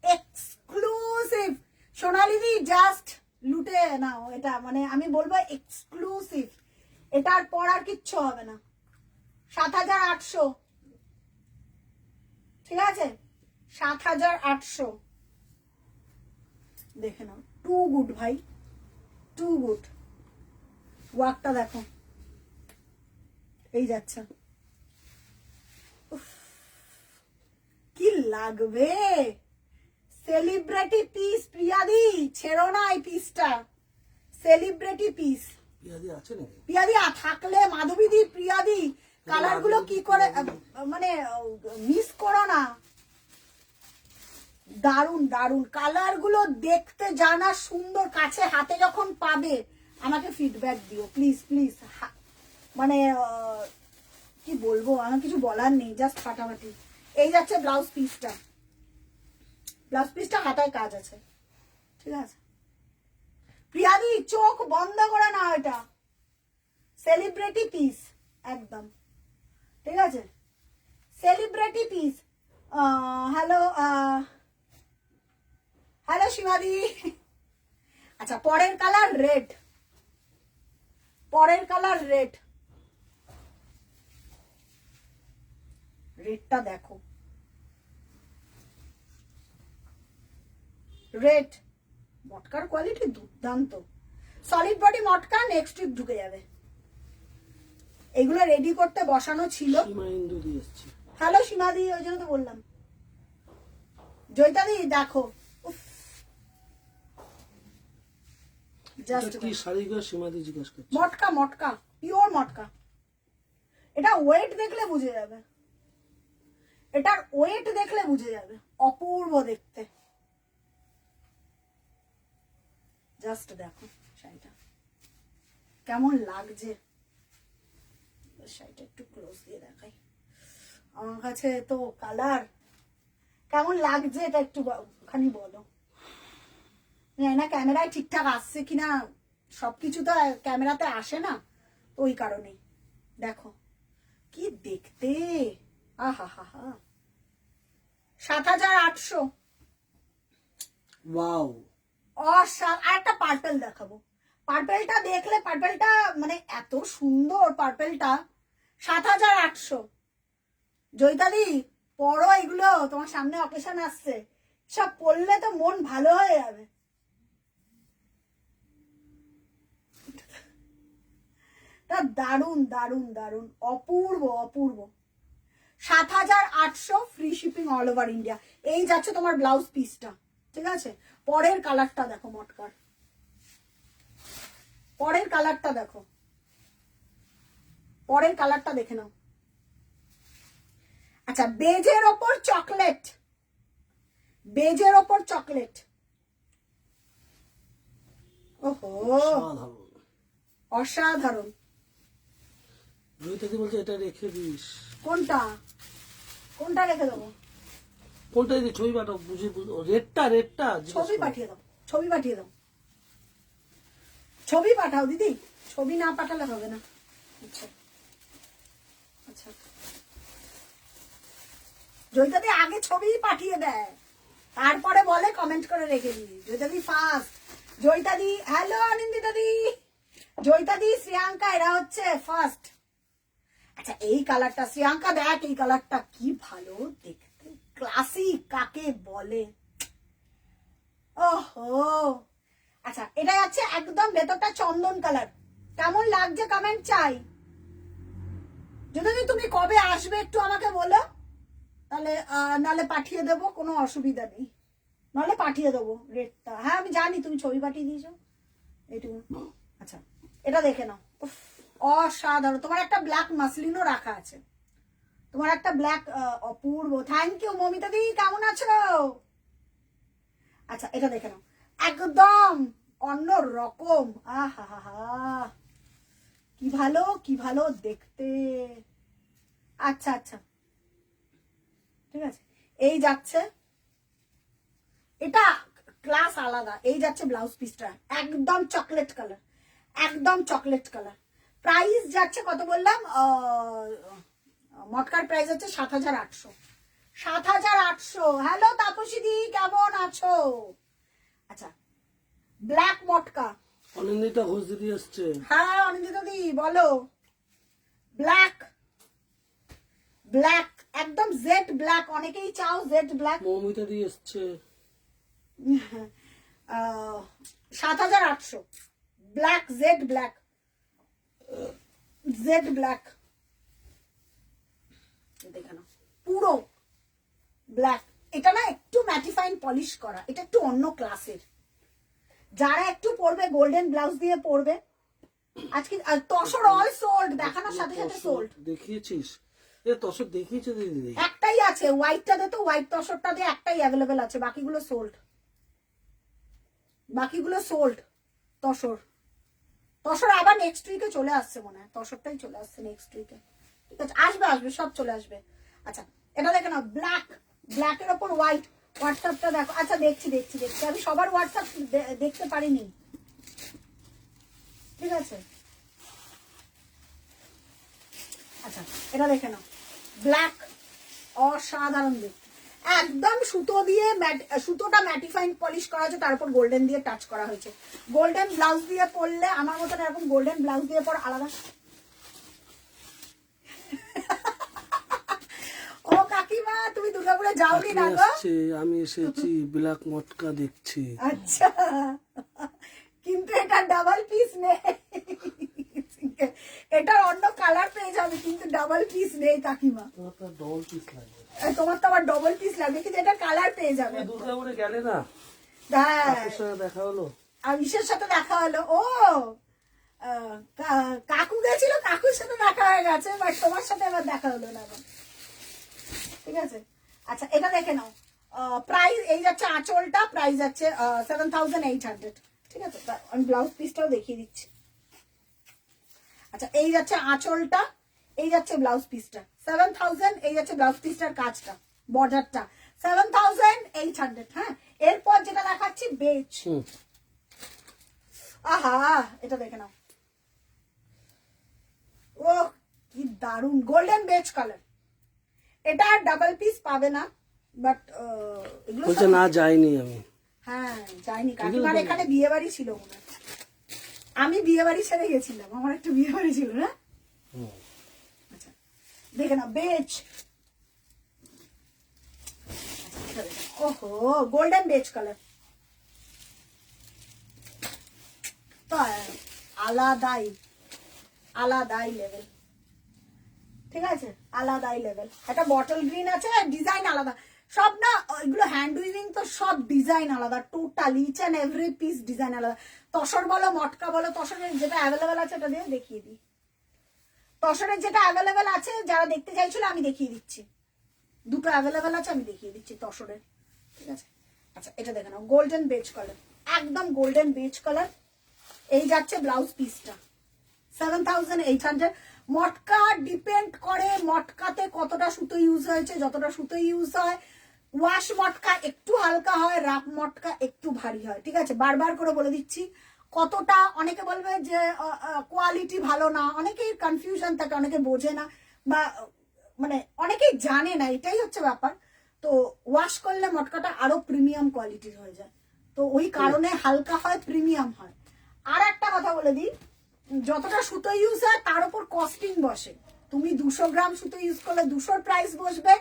এক্সক্লুসিভ সোনালিদি, জাস্ট লুটে নাও এটা, মানে আমি বলবো এক্সক্লুসিভ। এটার পর আর কিচ্ছু হবে না। ৭,৮০০, ঠিক আছে, ৭,৮০০। দেখে নাও, টু গুড ভাই, টু গুড। ওয়ার্কটা দেখো, এই যাচ্ছে, কি লাগবে। সেলিব্রিটি পিস প্রিয়াদি, ছেড়ো না এই পিসটা, সেলিব্রিটি পিস। পিয়াদি আছে নাকি? পিয়াদি থাকলে মাধবীদি, প্রিয়াদি, কালার গুলো কি করে মানে মিস করো না। দারুন দারুন কালার গুলো, দেখতে জানা সুন্দর, কাছে হাতে যখন পাবে আমাকে ফিডব্যাক দিও প্লিজ প্লিজ। মানে কি বলবো, আমার কিছু বলার নেই, জাস্ট ফাটাফাটি। এই যাচ্ছে ব্লাউজ পিসটা, হাতায় কাজ আছে, ঠিক আছে। প্রিয়াদি চোখ বন্ধ করে না, এটা সেলিব্রিটি পিস একদম, ঠিক আছে, সেলিব্রিটি পিস। হ্যালো সীমাদি। আচ্ছা পরের কালার রেড, রেডটা দেখো, রেড মটকার কোয়ালিটি দুর্দান্ত। সলিড বডি মটকা, নেক্সট উইক ঢুকে যাবে। এগুলো রেডি করতে বসানো ছিল। হ্যালো সীমাদি, ওই জন্য তো বললাম। জয়িতাদি দেখো, মটকা পিওর মটকা। এটা ওয়েট দেখলে বুঝে যাবে, এটার ওয়েট দেখলে বুঝে যাবে, অপূর্ব দেখতে। জাস্ট দেখো শাড়িটা কেমন লাগছে, শাড়িটা একটু ক্লোজ দিয়ে দেখাই। আমার কাছে তো কালার কেমন লাগছে এটা একটু খানি বলো। না ক্যামেরায় ঠিকঠাক আসছে কিনা, সবকিছু তো ক্যামেরাতে আসে না, ওই কারণে। দেখো কি দেখতে, আহা হা হা। ৭,৮০০। ওয়াও, আর একটা পার্পেল দেখাবো। পার্পেলটা দেখলে, পার্পেলটা মানে এত সুন্দর পার্পেলটা। ৭,৮০০। জয়িতাদি পরো এগুলো, তোমার সামনে অকেশন আসছে, সব পরলে তো মন ভালো হয়ে যাবে। দারুন দারুন দারুন, অপূর্ব অপূর্ব। ৭,৮০০, free shipping all over India. এই যাচ্ছে তোমার ব্লাউজ পিসটা, ঠিক আছে। পরের কালারটা দেখো মটকার, পরের কালারটা দেখো, পরের কালারটা দেখে নাও। আচ্ছা বেজের ওপর চকলেট, বেজের ওপর চকলেট। ওহো অসাধারণ। জয়িতাদি বলছে এটা রেখে দিস। কোনটা কোনটা রেখে দেবো? কোনটা দিদি? ছবি পাঠাও, বুঝে রেডটা রেডটা ছবি পাঠিয়ে দাও, ছবি পাঠিয়ে দাও, ছবি পাঠাও দিদি, ছবি না পাঠালে হবে না। আচ্ছা আচ্ছা, জয়িতাদি আগে ছবি পাঠিয়ে দেয়, তারপরে বলে কমেন্ট করে রেখে দিই। জয়িতাদি ফার্স্ট, জয়িতাদি, হ্যালো আনন্দিতাদি, জয়িতাদি, শ্রিয়াঙ্কা, এরা হচ্ছে ফার্স্ট। আচ্ছা এই কালারটা, শ্রিয়াঙ্কা দেখ এই কালারটা কি ভালো দেখতে, ক্লাসিক কাকে বলে। ওহো আচ্ছা এটা আছে একদম ভেতরটা চন্দন কালার, কেমন লাগছে কমেন্ট চাই। যদি তুমি কবে আসবে একটু আমাকে বলো, তাহলে নালে পাঠিয়ে দেবো, কোনো অসুবিধা নেই, নাহলে পাঠিয়ে দেবো রেটটা। হ্যাঁ আমি জানি তুমি ছবি পাঠিয়ে দিয়েছো এইটুকু। আচ্ছা এটা দেখে নাও, উফ, অসাধারণ। তোমার একটা ব্ল্যাক মাসলিনও রাখা আছে, তোমার একটা ব্ল্যাক, অপূর্ব। থ্যাংক ইউ মমিতা দি, কেমন আছো? আচ্ছা এটা দেখে নাও, একদম অন্য রকম। আহা হা হা, কি ভালো দেখতে। আচ্ছা আচ্ছা ঠিক আছে, এই যাচ্ছে, এটা ক্লাস আলাদা। এই যাচ্ছে ব্লাউজ পিসটা, একদম চকলেট কালার, একদম চকলেট কালার। প্রাইস যাচ্ছে কত বললাম, মটকার প্রাইস হচ্ছে 7,800। 7,800। হ্যালো তাপসী দি, কেমন আছো? আচ্ছা ব্ল্যাক মটকা। অনিন্দিতা ঘোষ দিদি আসছে। হ্যাঁ অনিন্দিতা দি বলো। ব্ল্যাক, ব্ল্যাক একদম জেড ব্ল্যাক, অনেকেই চাও জেড ব্ল্যাক। মৌমিতা দি এসছে। 7,800 black, jet black, jet black. দেখে নাও পুরো ব্ল্যাক। এটা না একটু ম্যাটিফাইন পলিশ করা, এটা একটু অন্য ক্লাসের। যারা একটু পরবে গোল্ডেন ব্লাউজ দিয়ে পরবে। আজকে তসর অল সোল্ড, দেখানোর সাথে সাথে সোল্ড। দেখিয়েছিস? এ তসর দেখিয়েছে দিদি? একটাই আছে, হোয়াইটটা দে তো, হোয়াইট তসরটা দিয়ে একটাই অ্যাভেলেবেল আছে, বাকিগুলো সোল্ড, বাকিগুলো সোল্ড। তসর, তসর আবার নেক্সট উইকে চলে আসছে মনে হয়, তসরটাই চলে আসছে নেক্সট উইকে। ঠিক আছে আসবে আসবে, সব চলে আসবে। আচ্ছা এটা দেখে না, ব্ল্যাক, ব্ল্যাকের ওপর হোয়াইট। হোয়াটসঅ্যাপটা দেখো। আচ্ছা দেখছি দেখছি দেখছি, আমি সবার হোয়াটসঅ্যাপ দেখতে পারিনি। ঠিক আছে আচ্ছা এটা দেখে নাও, ব্ল্যাক, অসাধারণ দেখতে। একদম সুতো দিয়ে সুতোটা ম্যাটিফাইন পলিশ করা হয়েছে, তার উপর গোল্ডেন দিয়ে টাচ করা হয়েছে। গোল্ডেন ব্লাউজ দিয়ে পরলে, আমার মতন এরকম গোল্ডেন ব্লাউজ দিয়ে পর আলাদা। ও কাকিমা তুমি দুর্গাপুরে যাওনি না গো? আমি এসেছি, ব্ল্যাক মটকা দেখছি। আচ্ছা কিন্তু এটা ডাবল পিস নেই, এটা অন্য কালার পেয়ে যাবে, কিন্তু ডাবল পিস নেই কাকিমা। ডবল পিস লাগবে। তোমার তো আবার ডবল পিস লাগবে, কিন্তু এটা কালার পেয়ে যাবে। দুর্গাপুরে গেলে না, হ্যাঁ দেখা হলো, আর ইসের সাথে দেখা হলো। ও কাকু গেছিল, কাকুর সাথে দেখা হয়ে গেছে, বাট তোমার সাথে আবার দেখা হলো না। ঠিক আছে আচ্ছা এটা দেখে নাও, প্রাইস এই যাচ্ছে, আঁচলটা প্রাইস যাচ্ছে 7,800। ঠিক আছে আমি ব্লাউজ পিসটাও দেখিয়ে দিচ্ছি। আচ্ছা এই যাচ্ছে আঁচলটা, এই যাচ্ছে ব্লাউজ পিসটা 7,000, এই যাচ্ছে ব্লাউজ পিসটার কাজটা, বর্ডারটা 7,800। হ্যাঁ এরপর যেটা দেখাচ্ছি বেজ। আহা এটা দেখে নাও, ও কি দারুন গোল্ডেন বেজ কালার। এটা ডাবল পিস পাবে না, বাট এগুলো বলছে না যাইনি আমি। হ্যাঁ যাইনি, কাকিমার এখানে বিয়ে বাড়ি ছিল মনে হয়, আমি বিয়ে বাড়ি ছেড়ে গেছিলাম, আমার একটা বিয়ে বাড়ি ছিল না। আচ্ছা দেখে না বেজ, ওহো গোল্ডেন বেজ কালার, তো আলাদাই আলাদাই লেভেল। ঠিক আছে আলাদাই লেভেল। একটা বটল গ্রিন আছে, ডিজাইন আলাদা সব না, এগুলো হ্যান্ড উইভিং তো সব ডিজাইন আলাদা, total each and every piece design আলাদা। তসর বলো মটকা বলো, তসরের যেটা অ্যাভেলেবেল আছে এটা দিয়ে দেখিয়ে দিই। তসরের যেটা অ্যাভেলেবেল আছে, যারা দেখতে চাইছিল আমি দেখিয়ে দিচ্ছি, দুটো অ্যাভেলেবেল আছে আমি দেখিয়ে দিচ্ছি তসরের। ঠিক আছে আচ্ছা এটা দেখে নাও, গোল্ডেন বেজ কালার, একদম গোল্ডেন বেজ কালার। এই যাচ্ছে ব্লাউজ পিসটা 7,800। মটকা ডিপেন্ড করে মটকাতে কতটা সুতো ইউজ হয়েছে, যতটা সুতো ইউজ হয়, ওয়াশ মটকা একটু হালকা হয়, রাফ মটকা একটু ভারী হয়। ঠিক আছে বারবার করে বলে দিচ্ছি কতটা। অনেকে বলবে যে কোয়ালিটি ভালো না, অনেকেই কনফিউশন থাকে, অনেকে বোঝে না, বা মানে অনেকেই জানে না, এটাই হচ্ছে ব্যাপার। তো ওয়াশ করলে মটকাটা আরো প্রিমিয়াম কোয়ালিটির হয়ে যায়, তো ওই কারণে হালকা হয়, প্রিমিয়াম হয়। আর একটা কথা বলে দিই, যতটা সুতো ইউজ হয় তার উপর কস্টিং বসে। তুমি 200 গ্রাম সুতো ইউজ করলে 200 প্রাইস বসবে,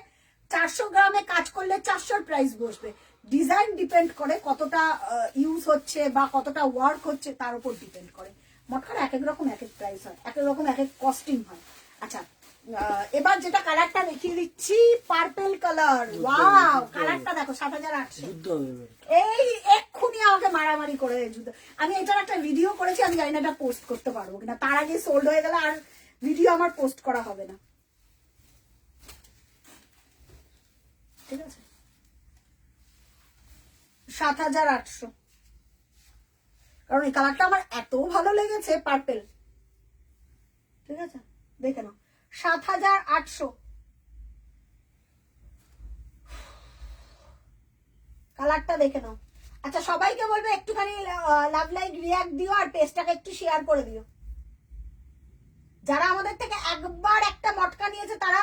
400 গ্রামে কাজ করলে 400 প্রাইস বসবে। ডিজাইন ডিপেন্ড করে, কতটা ইউজ হচ্ছে বা কতটা ওয়ার্ক হচ্ছে তার উপর ডিপেন্ড করে। মটকার এক এক রকম এক এক প্রাইস হয়, এক এক রকম এক এক কস্টিং হয়। আচ্ছা, এবার যেটা কালারটা দেখিয়ে দিচ্ছি, পার্পল কালার। ওয়াও, কালারটা দেখো, 7,800। এই এক্ষুনি আমাকে মারামারি করে যুদ্ধ। আমি এটার একটা ভিডিও করেছি, আমি জানি না এটা পোস্ট করতে পারবো কিনা, তার আগে সোল্ড হয়ে গেলে আর ভিডিও আমার পোস্ট করা হবে না। ঠিক আছে, 7,800। কারণ এই কালারটা আমার এত ভালো লেগেছে, পার্পল। ঠিক আছে, দেখে নাও, 7,800। কালারটা দেখে নাও। আচ্ছা, সবাইকে বলবে একটুখানি লাভ লাইক রিয়াক্ট দিও আর পেজটাকে একটু শেয়ার করে দিও। যারা আমাদের থেকে একবার একটা মটকা নিয়েছে তারা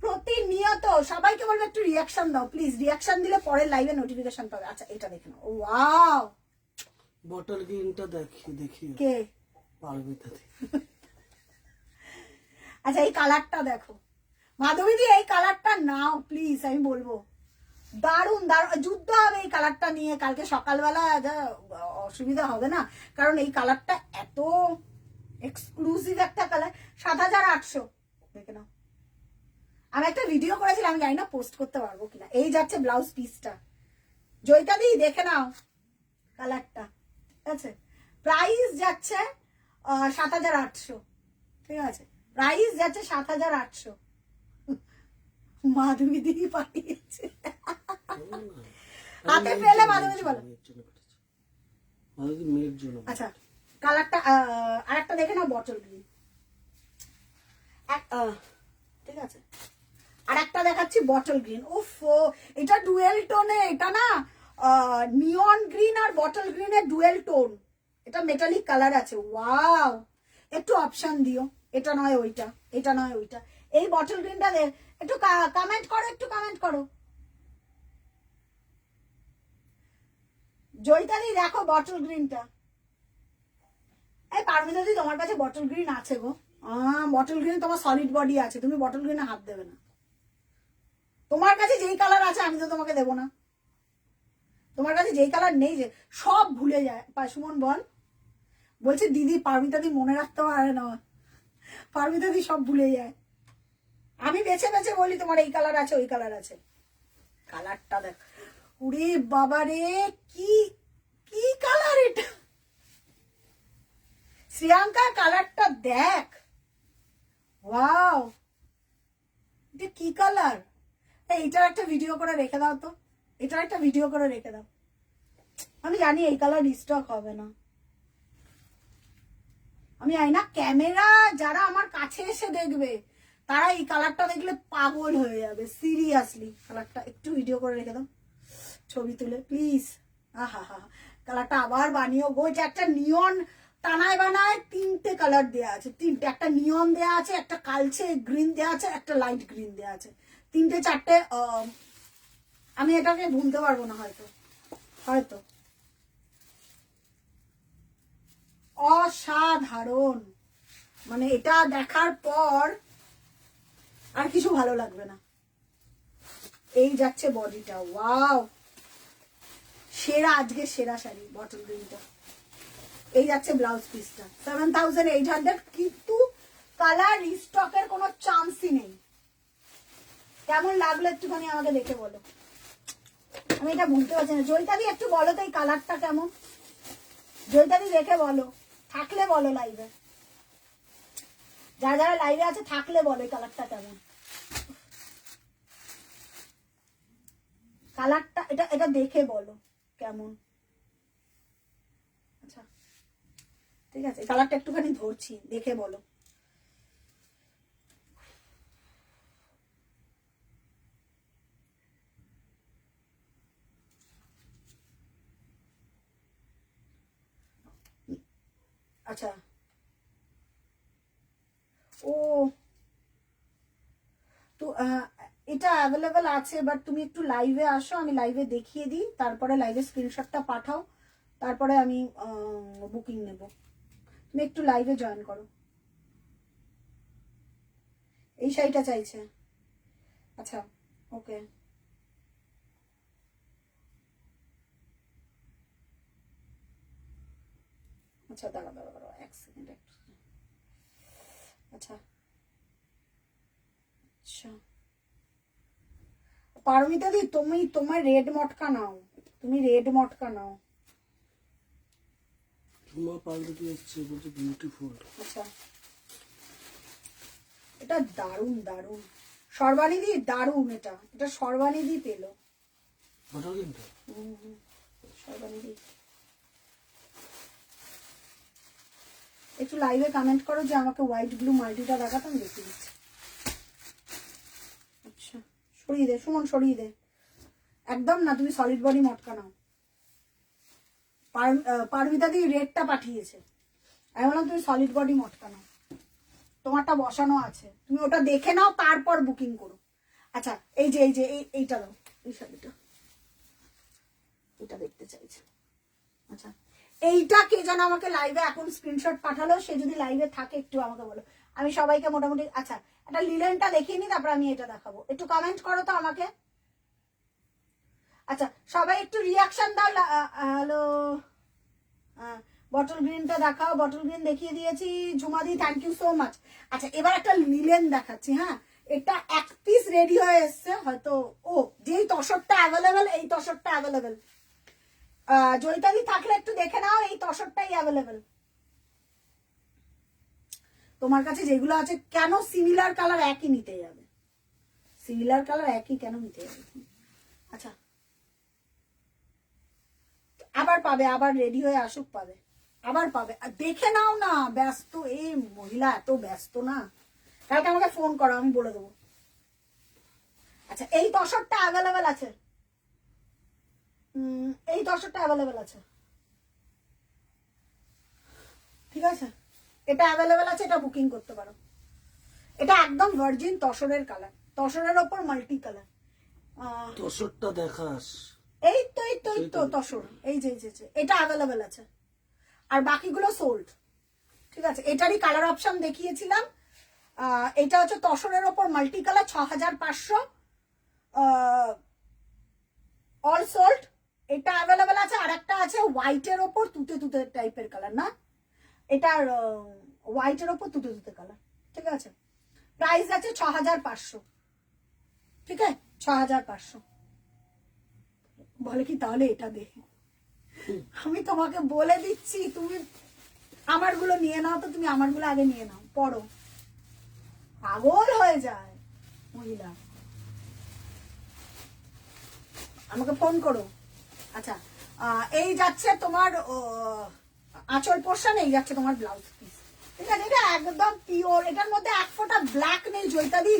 প্রতিনিয়ত সবাইকে বলবে একটু রিয়াকশন দাও প্লিজ। রিয়াকশন দিলে পরের লাইভে নোটিফিকেশন পাবে। আচ্ছা, এটা দেখে নাও। ওয়াও, বটল গ্রিনটা দেখি কে পারমিতা দি। আচ্ছা, এই কালারটা দেখো মাধবীদি, এই কালারটা নাও প্লিজ, আমি বলবো দারুন দারুন যুদ্ধ হবে এই কালারটা নিয়ে। কালকে সকালবেলা অসুবিধা হবে না, কারণ এই কালারটা এত এক্সক্লুসিভ একটা কালার। 7,800 দেখে নাও। আমি একটা ভিডিও করেছিলাম, আমি জানি না পোস্ট করতে পারবো কিনা। এই যাচ্ছে ব্লাউজ পিসটা, জয়িতা দি দেখে নাও কালারটা। ঠিক আছে, প্রাইস যাচ্ছে 7,800। ঠিক আছে, প্রাইস যাচ্ছে 7,800। মাধবী দিদি পাঠিয়েছে, হাতে পেলে মাধবী বলো। আচ্ছা, কালারটা আর একটা দেখে নাও, বটল গ্রিন। ঠিক আছে, আর একটা দেখাচ্ছি বটল গ্রিন। উফ, এটা ডুয়েল টোনে, এটা না নিয়ন গ্রিন আর বটল গ্রিনের ডুয়েল টোন। এটা মেটালিক কালার আছে। ওয়াও, একটু অপশন দিও, এটা নয় ওইটা, এটা নয় ওইটা। এই বটল গ্রিনটা একটু কমেন্ট করো, একটু কমেন্ট করো। জয়িতালি দেখো বটল গ্রিনটা। এই পারমিতা দি, তোমার কাছে বটল গ্রিন আছে গো? বটল গ্রিন তোমার সলিড বডি আছে, তুমি বটল গ্রিনে হাত দেবে না। তোমার কাছে যেই কালার আছে আমি তো তোমাকে দেবো না। তোমার কাছে যেই কালার নেই, যে সব ভুলে যায়। সুমন বল, বলছে দিদি পারমিতা দি মনে রাখতে পারে না, পারমিতা দি সব ভুলে যায়। আমি বেছে বেছে বলি তোমার এই কালার আছে, ওই কালার আছে। কালারটা দেখ, উরে বাবা রে, কি কি কালার এটা! শ্রিয়াঙ্কা, কালারটা দেখ। ওয়াও, এটা কি কালার! এইটার একটা ভিডিও করে রেখে দাও তো, এটার একটা ভিডিও করে রেখে দাও। আমি জানি এই কালার রিস্টক হবে না, আমি জানি না। ক্যামেরা যারা আমার কাছে এসে দেখবে তারা এই কালারটা দেখলে পাগল হয়ে যাবে, সিরিয়াসলি। কালারটা একটু ভিডিও করে রেখে দাও, ছবি তুলে প্লিজ। আহা হা, কালারটা আবার বানিয়েও গো। এটা একটা নিয়ন টানায় বানায় 3টে কালার দেওয়া আছে, 3টে। একটা নিয়ন দেওয়া আছে, একটা কালচে গ্রিন দেওয়া আছে, একটা লাইট গ্রিন দেওয়া আছে, 3টে 4টে। আমি এটাকে ভুলতে পারবো না হয়তো, হয়তো। অসাধারণ, মানে এটা দেখার পর আর কিছু ভালো লাগবে না। এই যাচ্ছে বডিটা। ওয়াও, সেরা, আজকে সেরা শাড়ি বটল গ্রিনটা। এই যাচ্ছে ব্লাউজ পিসটা, 7,800। কিন্তু কালার রিস্টকের কোনো চান্সই নেই। কেমন লাগলো একটুখানি আমাকে দেখে বলো, আমি এটা বুঝতে পারছি না। জয়িতাদি একটু বলো তো এই কালারটা কেমন, জয়িতাদি দেখে বলো, থাকলে বলো লাইভে, যারা যারা লাইভে আছে থাকলে বলো এই কালারটা কেমন। কালারটা এটা এটা দেখে বলো কেমন। আচ্ছা, ঠিক আছে, কালারটা একটুখানি ধরছি, দেখে বলো। আচ্ছা, ও তো এটা অ্যাভেলেবেল আছে, বাট তুমি একটু লাইভে আসো, আমি লাইভে দেখিয়ে দিই, তারপরে লাইভে স্ক্রিনশটটা পাঠাও, তারপরে আমি বুকিং নেব। তুমি একটু লাইভে জয়েন করো। এই শাড়িটা চাইছে। আচ্ছা, ওকে। আচ্ছা দাঁড়া দাঁড়া দাঁড়া এক সেকেন্ড। আচ্ছা আচ্ছা পারমিতা দি, তুমি তোমার রেড মটকা নাও, তুমি রেড মটকা নাও। তোমার পাল্টে এসছে বলছে বিউটিফুল। আচ্ছা এটা দারুণ দারুণ, সর্বানিধি দারুণ, এটা এটা সর্বানিধি পেলো। ওটা কিন্তু সর্বানিধি একটু লাইভে কমেন্ট করো যে আমাকে হোয়াইট ব্লু মাল্টিটা দেখাতাম, দেখে দিচ্ছি। আচ্ছা সরিয়ে দে সুমন, সরিয়ে দে একদম না, তুমি সলিড বডি মটকা নাও। পারমিতা দি রেডটা পাঠিয়েছে, আমি বললাম তুমি সলিড বডি মটকা নাও, তোমারটা বসানো আছে, তুমি ওটা দেখে নাও তারপর বুকিং করো। আচ্ছা এই যে এইটা দাও, এই শাড়িটা এটা দেখতে চাইছে। আচ্ছা এইটা কে যেন আমাকে লাইভে এখন স্ক্রিনশট পাঠালো, সে যদি লাইভে থাকে একটু আমাকে বলো, আমি সবাইকে মোটামুটি। আচ্ছা একটা লিলেনটা দেখিয়ে নি, তারপর আমি এটা দেখাবো, একটু কমেন্ট করো তো আমাকে। আচ্ছা সবাই একটু রিয়াকশন দাও। হ্যালো বটল গ্রিনটা দেখাও, বটল গ্রিন দেখিয়ে দিয়েছি। ঝুমাদি থ্যাংক ইউ সো মাচ। আচ্ছা এবার একটা লিলেন দেখাচ্ছি। হ্যাঁ এটা এক পিস রেডি হয়ে এসছে হয়তো, ও যেই তসরটা অ্যাভেলেবেল, এই তসরটা অ্যাভেলেবেল। জয়িতাদি থাকলে একটু দেখে নাও, এই তসরটাই অ্যাভেলেবেল তোমার কাছে যেগুলো আছে। কেন সিমিলার কালার একই নিতে যাবে, সিমিলার কালার একই কেন নিতে যাবে? আচ্ছা আবার পাবে, আবার রেডি হয়ে আসুক পাবে, আবার পাবে, দেখে নাও না। ব্যস্ত এই মহিলা এত ব্যস্ত না, কালকে আমাকে ফোন করো আমি বলে দেবো। আচ্ছা এই তসরটা অ্যাভেলেবেল আছে, এই তসরটা অ্যাভেলেবেল আছে, ঠিক আছে এটা অ্যাভেলেবেল আছে, এটা বুকিং করতে পারো। এটা একদম ভার্জিন তসরের কালার, তসরের ওপর মাল্টি কালার। তসরটা দেখাস, এই তো তসর, এই যে এটা অ্যাভেলেবেল আছে, আর বাকিগুলো সোল্ড। ঠিক আছে এটারই কালার অপশন দেখিয়েছিলাম। এটা হচ্ছে তসরের ওপর মাল্টি কালার, 6500 অল সোল্ড। এটা অ্যাভেলেবেল আছে। আর একটা আছে হোয়াইটের ওপর তুতে তুতে টাইপের কালার, না এটার হোয়াইটের ওপর তুতে তুতে কালার। ঠিক আছে প্রাইস আছে 6500। ঠিক আছে 6500। বলে কি তাহলে এটা দে, আমি তোমাকে বলে দিচ্ছি, তুমি আমারগুলো নিয়ে নাও তো, তুমি আমারগুলো আগে নিয়ে নাও, পড়ো, পাগল হয়ে যায় মহিলা। আমাকে ফোন করো। আচ্ছা এই যাচ্ছে তোমার আঁচল পোর্শন, এই যাচ্ছে তোমার ব্লাউজ পিস। ঠিক আছে এটা একদম পিওর, এটার মধ্যে এক ফোঁটা ব্ল্যাক নেই জয়িতাদি,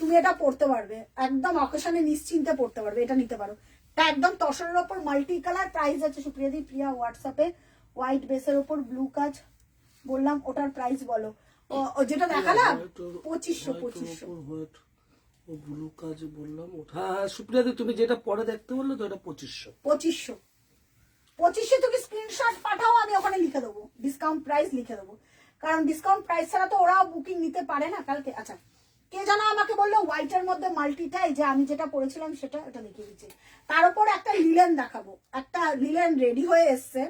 তুমি এটা পরতে পারবে একদম অকেশনে নিশ্চিন্তে পরতে পারবে, এটা নিতে পারো। এটা একদম তসরের ওপর মাল্টি কালার, প্রাইস আছে সুপ্রিয়াদি প্রিয়া হোয়াটসঅ্যাপে, হোয়াইট বেসের ওপর ব্লু কাজ বললাম, ওটার প্রাইস বলো। যেটা দেখালাম 2500। ও ব্লু কাজ বললাম ওটা, হ্যাঁ সুপ্রিয়াদি তুমি যেটা পরে দেখতে বললে তো এটা 2500 তুমি স্ক্রিনশট পাঠাও, আমি ওখানে লিখে দেবো ডিসকাউন্ট প্রাইস, লিখে দেবো, কারণ ডিসকাউন্ট প্রাইস ছাড়া তো ওরাও বুকিং নিতে পারে না কালকে। আচ্ছা কে যেন আমাকে বললো হোয়াইটের মধ্যে মাল্টিটাই, যে আমি যেটা পরেছিলাম সেটা, এটা দেখিয়ে দিচ্ছি। তার উপর একটা লিলেন দেখাবো, একটা লিলেন রেডি হয়ে এসছে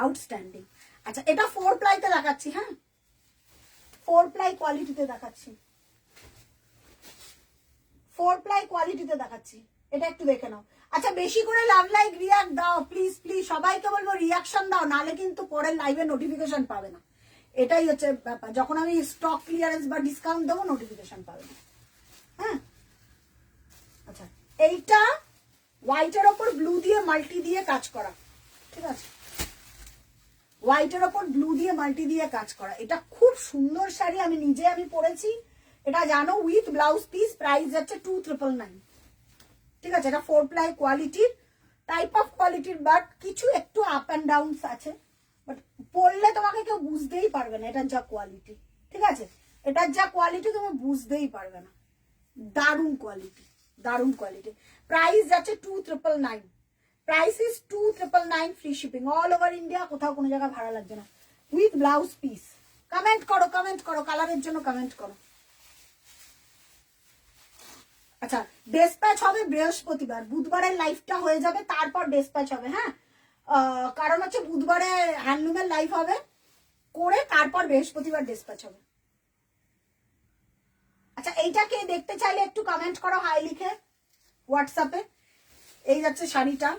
আউটস্ট্যান্ডিং। আচ্ছা এটা 4 প্লাইতে দেখাচ্ছি, হ্যাঁ 4 প্লাই কোয়ালিটিতে দেখাচ্ছি, 4 প্লাই কোয়ালিটিতে দেখাচ্ছি, এটা একটু দেখে নাও। আচ্ছা বেশি করে লাভ লাইক রিয়াক্ট দাও প্লিজ প্লিজ, সবাইকে বলবো রিয়াকশন দাও, নালে কিন্তু পরের লাইভে নোটিফিকেশন পাবে না। এটাই হচ্ছে ব্যাপার, যখন আমি স্টক ক্লিয়ারেন্স বা ডিসকাউন্ট দেবো নোটিফিকেশন পাবে না। হ্যাঁ আচ্ছা এইটা হোয়াইটের ওপর ব্লু দিয়ে মাল্টি দিয়ে কাজ করা। ঠিক আছে হোয়াইটের ওপর ব্লু দিয়ে মাল্টি দিয়ে কাজ করা, এটা খুব সুন্দর শাড়ি, আমি নিজে পরেছি এটা জানো, উইথ ব্লাউজ পিস, প্রাইস যাচ্ছে 2999। ঠিক আছে এটা 4 প্লাই কোয়ালিটির, টাইপ অফ কোয়ালিটির, বাট কিছু একটু আপ অ্যান্ড ডাউনস আছে, বাট পরলে তোমাকে কেউ বুঝতেই পারবে না এটার যা কোয়ালিটি। ঠিক আছে এটার যা কোয়ালিটি তুমি বুঝতেই পারবে না, দারুণ কোয়ালিটি, দারুণ কোয়ালিটি। প্রাইস যাচ্ছে 2999, price is 2999, free shipping all over India, কোথাও কোনো জায়গায় ভাড়া লাগবে না, উইথ ব্লাউজ পিস। কমেন্ট করো, কমেন্ট করো, কালারের জন্য কমেন্ট করো। আচ্ছা ডেসপ্যাচ হবে বৃহস্পতিবার, বুধবারের লাইভটা হয়ে যাবে, তারপর ডেসপ্যাচ হবে। হ্যাঁ কারণ হচ্ছে বুধবারে হ্যান্ডলুমের লাইভ হবে, করে তারপর বৃহস্পতিবার ডিসপ্যাচ হবে। আচ্ছা, এইটাকে দেখতে চাইলে একটু কমেন্ট করো হাই লিখে হোয়াটসঅ্যাপে। এই যাচ্ছে শাড়িটা,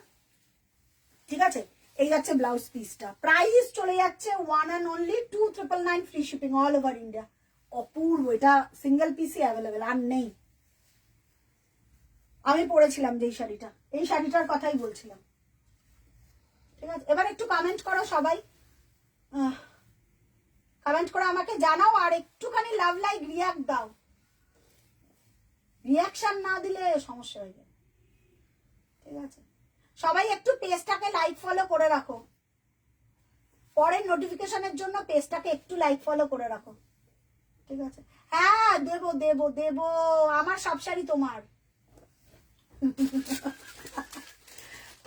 ঠিক আছে, এই যাচ্ছে ব্লাউজ পিসটা। প্রাইস চলে যাচ্ছে 1 and only 2,999 free shipping all over India. অপূর্ব, এটা সিঙ্গেল পিসই অ্যাভেলেবেল, আর নেই। আমি পরেছিলাম যেই শাড়িটা, এই শাড়িটার কথাই বলছিলাম, ঠিক আছে। এবার একটু কমেন্ট করো সবাই, কমেন্ট করে আমাকে জানাও, আর একটুখানি লাভ লাইক রিয়াক্ট দাও। রিয়াকশন না দিলে সমস্যা হয়ে যাবে, ঠিক আছে। সবাই একটু পেজটাকে লাইক ফলো করে রাখো, পরের নোটিফিকেশনের জন্য পেজটাকে একটু লাইক ফলো করে রাখো, ঠিক আছে। হ্যাঁ, দেবো দেবো দেবো, আমার সব শাড়ি তোমার।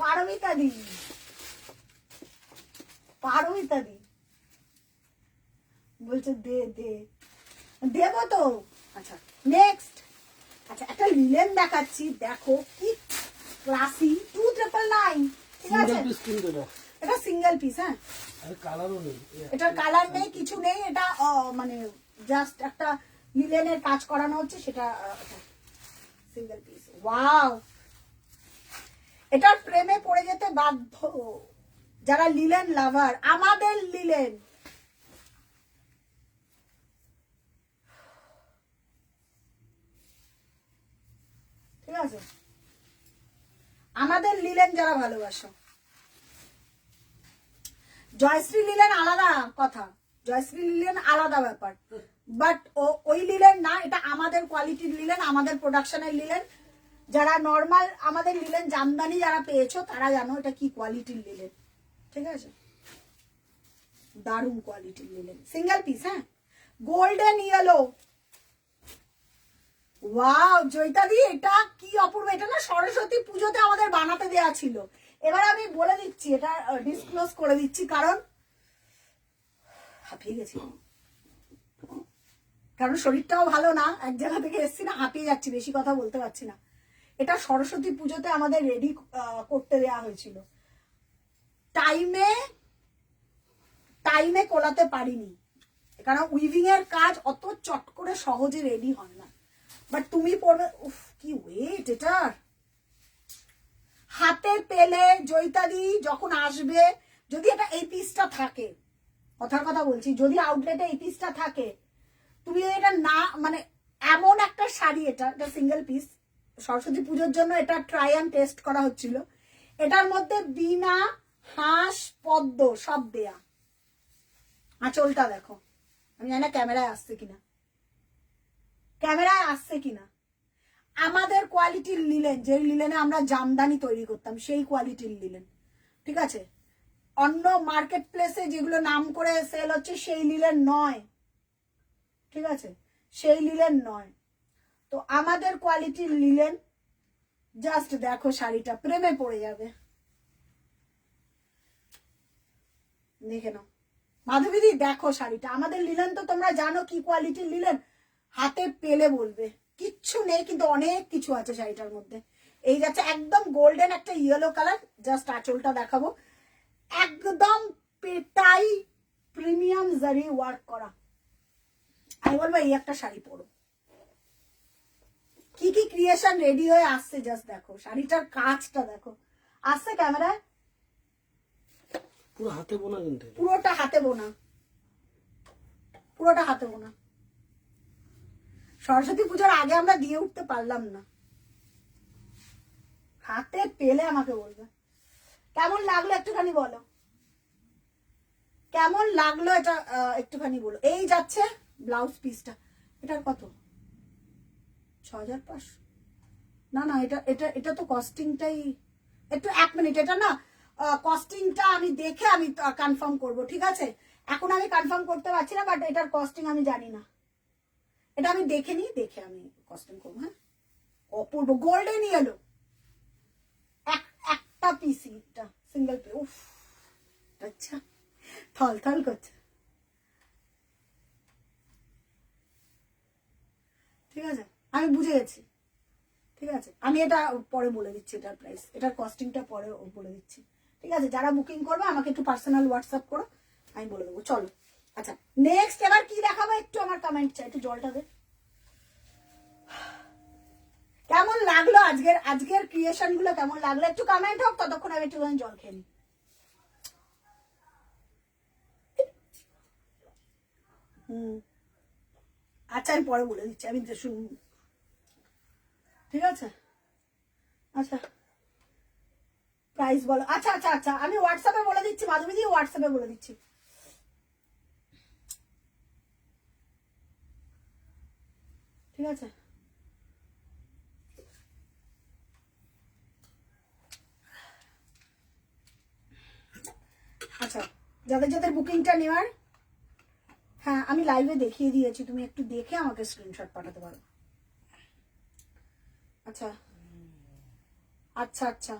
পারমিতা দি, পারমিতা দি বলছে দে দে, দেবো তো। আচ্ছা নেক্সট, আচ্ছা একটা লিলেন দেখাচ্ছি, দেখো কি ক্লাসি, 2,999, ঠিক আছে। এটা সিঙ্গেল পিস, হ্যাঁ, কালারও নেই, এটার কালার নেই, কিছু নেই, এটা মানে জাস্ট একটা লিলেনের কাজ করানো হচ্ছে, সেটা সিঙ্গেল পিস। ওয়াও, এটার প্রেমে পড়ে যেতে বাধ্য যারা লিলেন লাভার, আমাদের লিলেন। ঠিক আছে, আমাদের লিলেন যারা ভালোবাসো। জয়শ্রী লিলেন আলাদা কথা, জয়শ্রী লিলেন আলাদা ব্যাপার, বাট ওই লিলেন না, এটা আমাদের কোয়ালিটির লিলেন, আমাদের প্রোডাকশনের লিলেন। যারা নর্মাল আমাদের লিলেন জামদানি যারা পেয়েছো তারা জানো এটা কি কোয়ালিটির লিলেন, ঠিক আছে। দারুণ কোয়ালিটির লিলেন, সিঙ্গেল পিস, হ্যাঁ, গোল্ডেন ইয়েলো। ওয়াও জয়িতা দি, এটা কি অপূর্ব, এটা না সরস্বতী পুজোতে আমাদের বানাতে দেয়া ছিল। এবার আমি বলে দিচ্ছি, এটা ডিসক্লোজ করে দিচ্ছি, কারণ হাঁপিয়ে গেছি, কারণ শরীরটাও ভালো না, এক জায়গা থেকে এসছি না, হাঁপিয়ে যাচ্ছি, বেশি কথা বলতে পারছি না। এটা সরস্বতী পুজোতে আমাদের রেডি করতে দেওয়া হয়েছিল, টাইমে টাইমে কোলাতে পারিনি, কারণ উইভিং এর কাজ অত চট করে সহজে রেডি হয় না। বাট তুমি পড়বে, উফ কি ওয়েট এটার, হাতে পেলে জয়িতাদি যখন আসবে, যদি এটা এই পিসটা থাকে, কথার কথা বলছি, যদি আউটলেটে এই পিসটা থাকে, তুমি এটা না, মানে এমন একটা শাড়ি, এটা সিঙ্গেল পিস, সরস্বতী পুজোর জন্য এটা ট্রাই অ্যান্ড টেস্ট করা হচ্ছিল। এটার মধ্যে বিনা, হাঁস, পদ্ম সব দেয়া। আঁচলটা দেখো, আমি জানি না ক্যামেরায় আসছে কিনা, ক্যামেরায় আসছে কিনা। আমাদের কোয়ালিটির লিলেন, যে লিলেনে আমরা জামদানি তৈরি করতাম, সেই কোয়ালিটির লিলেন, ঠিক আছে। অন্য মার্কেট প্লেসে যেগুলো নাম করে সেল হচ্ছে সেই লিলেন নয়, ঠিক আছে, সেই লিলেন নয়। তো আমাদের কোয়ালিটির লিলেন, জাস্ট দেখো শাড়িটা, প্রেমে পড়ে যাবে, দেখে নাও। মাধবীদি দেখো শাড়িটা, আমাদের লিলেন তো তোমরা জানো কি কোয়ালিটির লিলেন, হাতে পেলে বলবে। কিচ্ছু নেই কিন্তু অনেক কিছু আছে শাড়িটার মধ্যে। এই যাচ্ছে একদম গোল্ডেন একটা ইয়েলো কালার, জাস্ট আঁচলটা দেখাবো, একদম পেটাই প্রিমিয়াম জারি ওয়ার্ক করা। আমি বলবো এই একটা শাড়ি পরো। কি কি ক্রিয়েশন রেডি হয়ে আসছে, জাস্ট দেখো শাড়িটার কাজটা দেখো, আসছে ক্যামেরায়, পুরো হাতে বোনা, কিন্তু পুরোটা হাতে বোনা, পুরোটা হাতে বোনা। সরস্বতী পুজোর আগে আমরা দিয়ে উঠতে পারলাম না, হাতে পেলে আমাকে বলবে। কেমন লাগলো একটুখানি বলো, কেমন লাগলো এটা একটুখানি বলো। এই যাচ্ছে ব্লাউজ পিসটা, এটার কত, 6,500? না না, এটা এটা এটা তো কস্টিংটাই, একটু 1 মিনিট, এটা না কস্টিংটা আমি দেখে আমি কনফার্ম করব, ঠিক আছে। এখন আমি কনফার্ম করতে পারছি না, বাট এটার কস্টিং আমি জানি না, এটা আমি দেখে নিই, দেখে আমি কস্টিং করবো। হ্যাঁ, অপূর্ব গোল্ডেন ইয়েলো, একটা পিসি, এটা সিঙ্গেল পিস। উফ, আচ্ছা থল থল করছে, ঠিক আছে, আমি বুঝে গেছি, ঠিক আছে। আমি এটা পরে বলে দিচ্ছি, এটার প্রাইস, এটার কস্টিংটা পরে বলে দিচ্ছি, ঠিক ঠিক আছে, যারা বুকিং করবে আমাকে একটু পার্সোনাল হোয়াটসঅ্যাপ করো, আমি বলে দেবো। চলো আচ্ছা নেক্সট এবার কি দেখাবো একটু আমার কমেন্ট চাই, একটু জলটা দে। কেমন লাগলো আজকের ক্রিয়েশন গুলো, কেমন লাগলো একটু কমেন্ট হোক, ততক্ষণ আমি একটু জল খেয়ে নিই। আচ্ছা আমি পরে বলে দিচ্ছি, আমি শুন, ঠিক আছে। আচ্ছা প্রাইস বলো। আচ্ছা আচ্ছা আচ্ছা আমি হোয়াটসঅ্যাপে বলে দিচ্ছি মাধবীদি, হোয়াটসঅ্যাপে বলে দিচ্ছি। ঠিক আছে আচ্ছা, যাদের যাদের বুকিংটা নেওয়ার, হ্যাঁ আমি লাইভে দেখিয়ে দিয়েছি, তুমি একটু দেখে আমাকে স্ক্রিনশট পাঠাতে পারো। আচ্ছা আচ্ছা আচ্ছা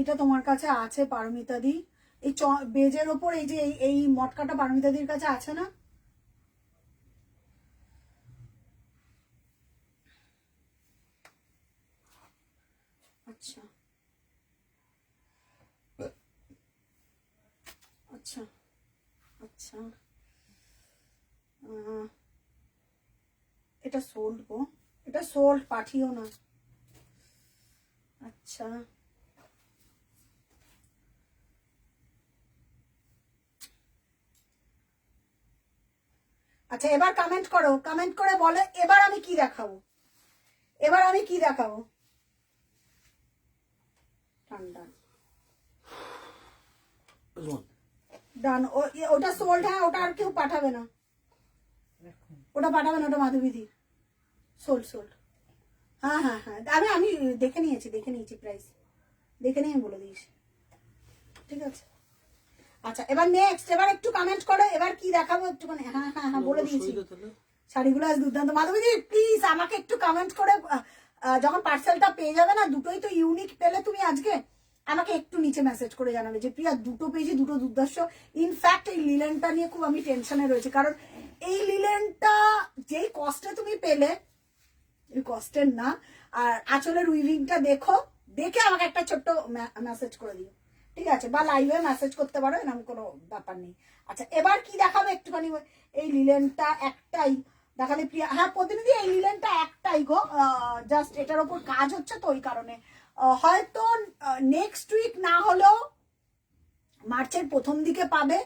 এটা তোমার কাছে আছে পারমিতা দি, এই বেজের ওপর এই যে এই মটকাটা পারমিতা দির কাছে আছে না? আচ্ছা আচ্ছা আচ্ছা এটা সোল্ড গো, এটা সোল্ড, পাঠিও না। আচ্ছা আচ্ছা এবার কমেন্ট করো, কমেন্ট করে বলো এবার আমি কি দেখাবো, এবার আমি কি দেখাবো। ঠান্ডা ডান, ওটা সোল্ড, হ্যাঁ ওটা আর কেউ পাঠাবে না, ওটা পাঠাবে না, ওটা মাধবীদি সোল্ড সোল্ড। হ্যাঁ হ্যাঁ হ্যাঁ আমি দেখে নিয়েছি প্রাইস দেখে নিয়ে বলে দিস, ঠিক আছে। আচ্ছা এবার নেক্সট, এবার একটু কমেন্ট করো এবার কি দেখাবো একটুখানি। হ্যাঁ হ্যাঁ হ্যাঁ বলে দিয়েছি, শাড়িগুলো আজ দুর্দান্ত। মাধবীদি প্লিজ আমাকে একটু কমেন্ট করে, যখন পার্সেলটা পেয়ে যাবে না, দুটোই তো ইউনিক পেলে তুমি আজকে, আমাকে একটু নিচে মেসেজ করে জানাবে যে প্রিয়া দুটো পেয়েছি, দুটো দুর্দর্শ। ইনফ্যাক্ট এই লিলেনটা নিয়ে খুব আমি টেনশনে রয়েছে, কারণ এই লিলেনটা যেই কস্টে তুমি পেলে, এই কস্টের না, আর আঁচলের উইভিংটা দেখো, দেখে আমাকে একটা ছোট্ট মেসেজ করে দিও, ঠিক আছে, বা লাইভে মেসেজ করতে পারো, এরকম কোনো ব্যাপার নেই। আচ্ছা এবার কি দেখাবে একটুখানি, এই লিলেনটা একটাই দেখালে প্রিয়া, হ্যাঁ প্রতিনিধি এই লিলেনটা একটাই গো, জাস্ট এটার ওপর কাজ হচ্ছে তো ওই কারণে, হয়তো নেক্সট উইক না হলেও মার্চের প্রথম দিকে পাবে,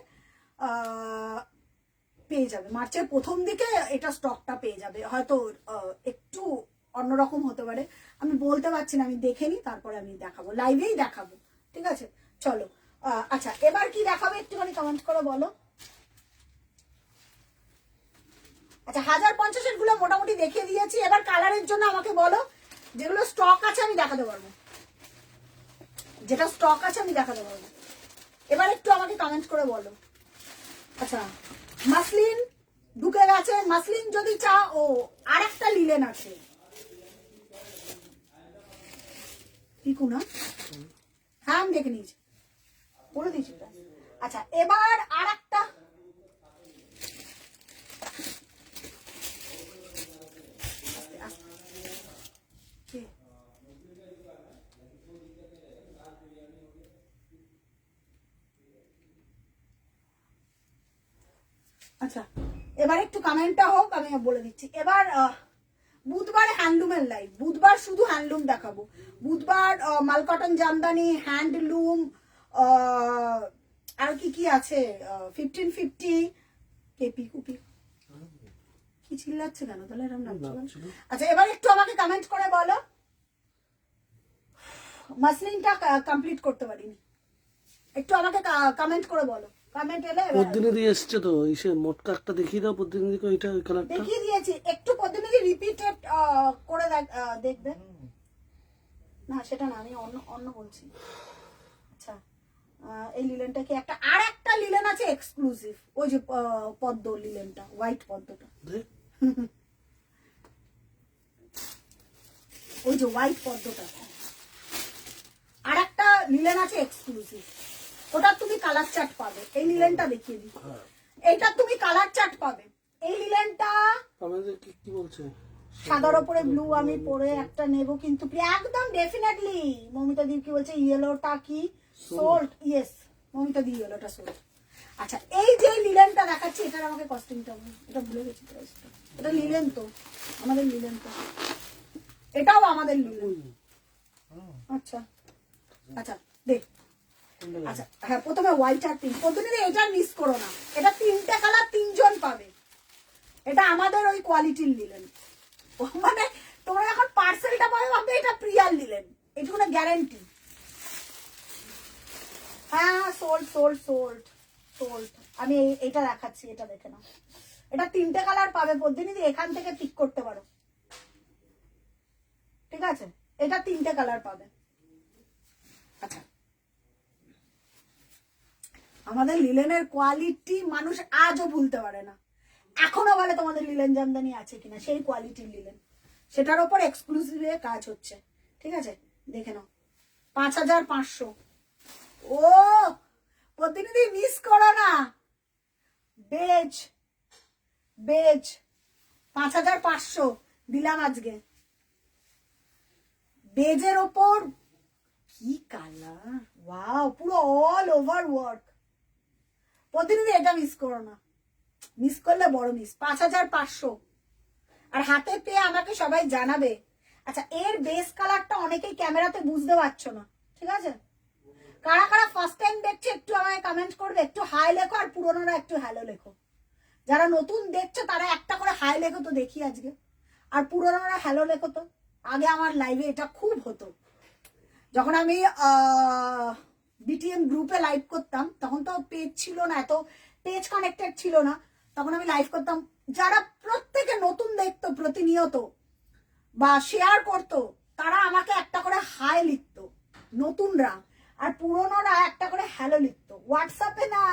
পেয়ে যাবে মার্চের প্রথম দিকে এটা স্টকটা পেয়ে যাবে, হয়তো একটু অন্যরকম হতে পারে, আমি বলতে পারছি না, আমি দেখে নিই তারপরে আমি দেখাবো, লাইভেই দেখাবো, ঠিক আছে। চলো আচ্ছা এবার কি দেখাবে একটুখানি কমেন্ট করে বলো। আচ্ছা 1050 গুলো মোটামুটি দেখিয়ে দিয়েছি, এবার কালারের জন্য আমাকে বলো, যেগুলো স্টক আছে আমি দেখাতে পারবো, যেটা স্টক আছে আমি দেখাতে পারবো, এবার একটু আমাকে কমেন্ট করে বলো। আচ্ছা মাসলিন ঢুকে গেছে, মাসলিন যদি চাও, ও আর একটা লিলেন আছে পিকু না, হ্যাঁ আমি দেখে নিয়েছি, বলে দিয়েছি। আচ্ছা এবার আর একটা, আচ্ছা এবার একটু কমেন্টটা হোক, আমি বলে দিচ্ছি। এবার বুধবারে হ্যান্ডলুমের লাইভ, বুধবার শুধু হ্যান্ডলুম দেখাবো, বুধবার মালকটন জামদানি, হ্যান্ডলুম, আর কি কি আছে, 1550 কেপি কুপি, কি চিল্লাচ্ছে কেন তাহলে এরকম লাগছে। আচ্ছা এবার একটু আমাকে কমেন্ট করে বলো, মাসলিনটা কমপ্লিট করতে পারিনি, একটু আমাকে কমেন্ট করে বলো, কমেন্ট এলে। প্রতিনিধি এসছে তো, এসে মোটকা একটা দেখিয়ে দাও প্রতিনিধিকে, ওইটা ওই কালারটা দেখিয়ে দিয়েছি, একটু প্রতিনিধি রিপিটেড করে দেখবে না, সেটা না, আমি অন্য বলছি। আচ্ছা এই লিলেনটা কি একটা, আর একটা লিলেন আছে এক্সক্লুসিভ, ওই যে পদ্ম লিলেনটা, হোয়াইট পদ্মটা, ওই যে হোয়াইট পদ্মটা, আর একটা লিলেন আছে এক্সক্লুসিভ, ওটা তুমি কালার চার্ট পাবে, এই লিলেনটা দেখিয়ে দিই, এইটা তুমি কালার চার্ট পাবে, এই লিলেনটা আমাদের কি বলছে সাদার ওপরে ব্লু আমি পরে একটা নেব, কিন্তু একদম ডেফিনেটলি মমিতা দি কি বলছে ইয়েলোটা কি সোল্ট, ইয়েস মমিতা দি ইয়েলোটা সোল্ট। আচ্ছা এই যে লিলেনটা দেখাচ্ছি এটার আমাকে কস্টিংটা এটা ভুলে গেছি প্রাইসটা। এটা লিলেন তো, আমাদের লিলেন তো, এটাও আমাদের লিলেন। আচ্ছা আচ্ছা দেখ, আচ্ছা হ্যাঁ প্রথমে হোয়াইট আর পিঙ্ক, প্রথমে এটা মিস করো না, এটা 3টে কালার 3জন পাবে, এটা আমাদের ওই কোয়ালিটির লিলেন, মানে তোমরা এখন পার্সেলটা পাবে ভাববে এটা প্রিয়ার লিলেন, এটুকু না গ্যারান্টি। হ্যাঁ সোল্ড সোল্ড সোল্ড সোল্ড, আমি এটা দেখাচ্ছি, এটা দেখে নাও, এটা 3টে কালার পাবে প্রতিনিধি, এখান থেকে পিক করতে পারো, ঠিক আছে এটা 3টে কালার পাবে। আচ্ছা আমাদের লিলেনের কোয়ালিটি মানুষ আজও ভুলতে পারে না, এখনো বলে তোমাদের লিলেন জামদানি আছে কিনা, সেই কোয়ালিটির লিলেন, সেটার ওপর এক্সক্লুসিভ কাজ হচ্ছে, ঠিক আছে দেখে নাও 5500। ও প্রতিনিধি মিস করো না, বেজ বেজ 5500 দিলাম আজকে, বেজের ওপর কি কালার, ওয়াও পুরো অল ওভার ওয়ার্ক, প্রতিনিধি এটা মিস করো না, মিস করলে বড় মিস, 5500 আর হাতে পেয়ে আমাকে সবাই জানাবে। আচ্ছা এর বেস কালারটা অনেকেই ক্যামেরাতে বুঝতে পারছো না, ঠিক আছে কারা কারা ফার্স্ট টাইম দেখছো একটু আমাকে কমেন্ট করবে, একটু হাই লেখো আর পুরোনোরা একটু হ্যালো লেখো, যারা নতুন দেখছো তারা একটা করে হাই লেখো তো দেখি আজকে, আর পুরোনোরা হ্যালো লেখো তো। আগে আমার লাইভে এটা খুব হতো, যখন আমি বিটিএম গ্রুপে লাইভ করতাম তখন তো পেজ ছিল না, এত পেজ কানেক্টেড ছিল না, তখন আমি লাইভ করতাম, যারা প্রত্যেকে নতুন দেখতো প্রতিনিয়ত বা শেয়ার করতো তারা আমাকে একটা করে হাই লিখতো নতুনরা, আর পুরোনোরা একটা করে হ্যালো লিখতো, হোয়াটসঅ্যাপে না,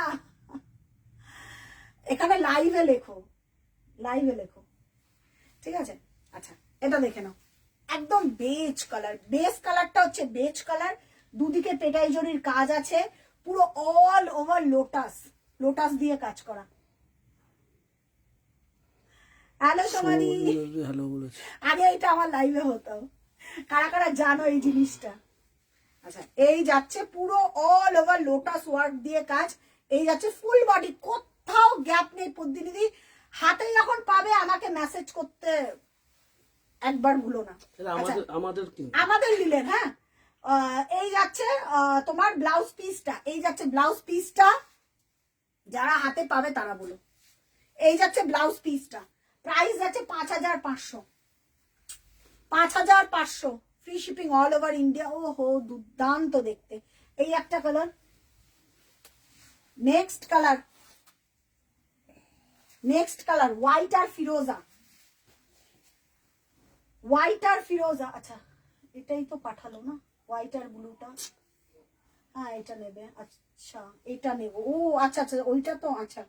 এখানে লাইভে লেখো, লাইভে লেখো, ঠিক আছে। আচ্ছা এটা দেখে নাও একদম বেজ কালার, বেস কালারটা হচ্ছে বেজ কালার, দুদিকে পেটাই জরির কাজ আছে, পুরো অল ওভার লোটাস, লোটাস দিয়ে কাজ করা। হ্যালো সোমালি, হ্যালো বলেছে, আগে এটা আমার লাইভে হতো, কারা কারা জানো এই জিনিসটা। আচ্ছা এই যাচ্ছে পুরো অল ওভার লোটাস ওয়ার্ক দিয়ে কাজ, এই যাচ্ছে ফুল বডি, কোথাও গ্যাপ নেই প্রতিনিধি, হাতে যখন পাবে আমাকে মেসেজ করতে একবার ভুলো না। আমাদের নিলেন হ্যাঁ, এই যাচ্ছে তোমার ব্লাউজ পিসটা, এই যাচ্ছে ব্লাউজ পিসটা, যারা হাতে পাবে তারা বলো, এই যাচ্ছে ব্লাউজ পিসটা, প্রাইস যাচ্ছে 5500, 5500 free shipping all over India. ও হো দুর্দান্ত দেখতে, এই একটা colour, next colour, next colour white আর ফিরোজা, হোয়াইট আর ফিরোজা। আচ্ছা এটাই তো পাঠালো না, হোয়াইট আর ব্লুটা, হ্যাঁ এটা নেবে, আচ্ছা এটা নেব, ও আচ্ছা আচ্ছা ওইটা তো, আচ্ছা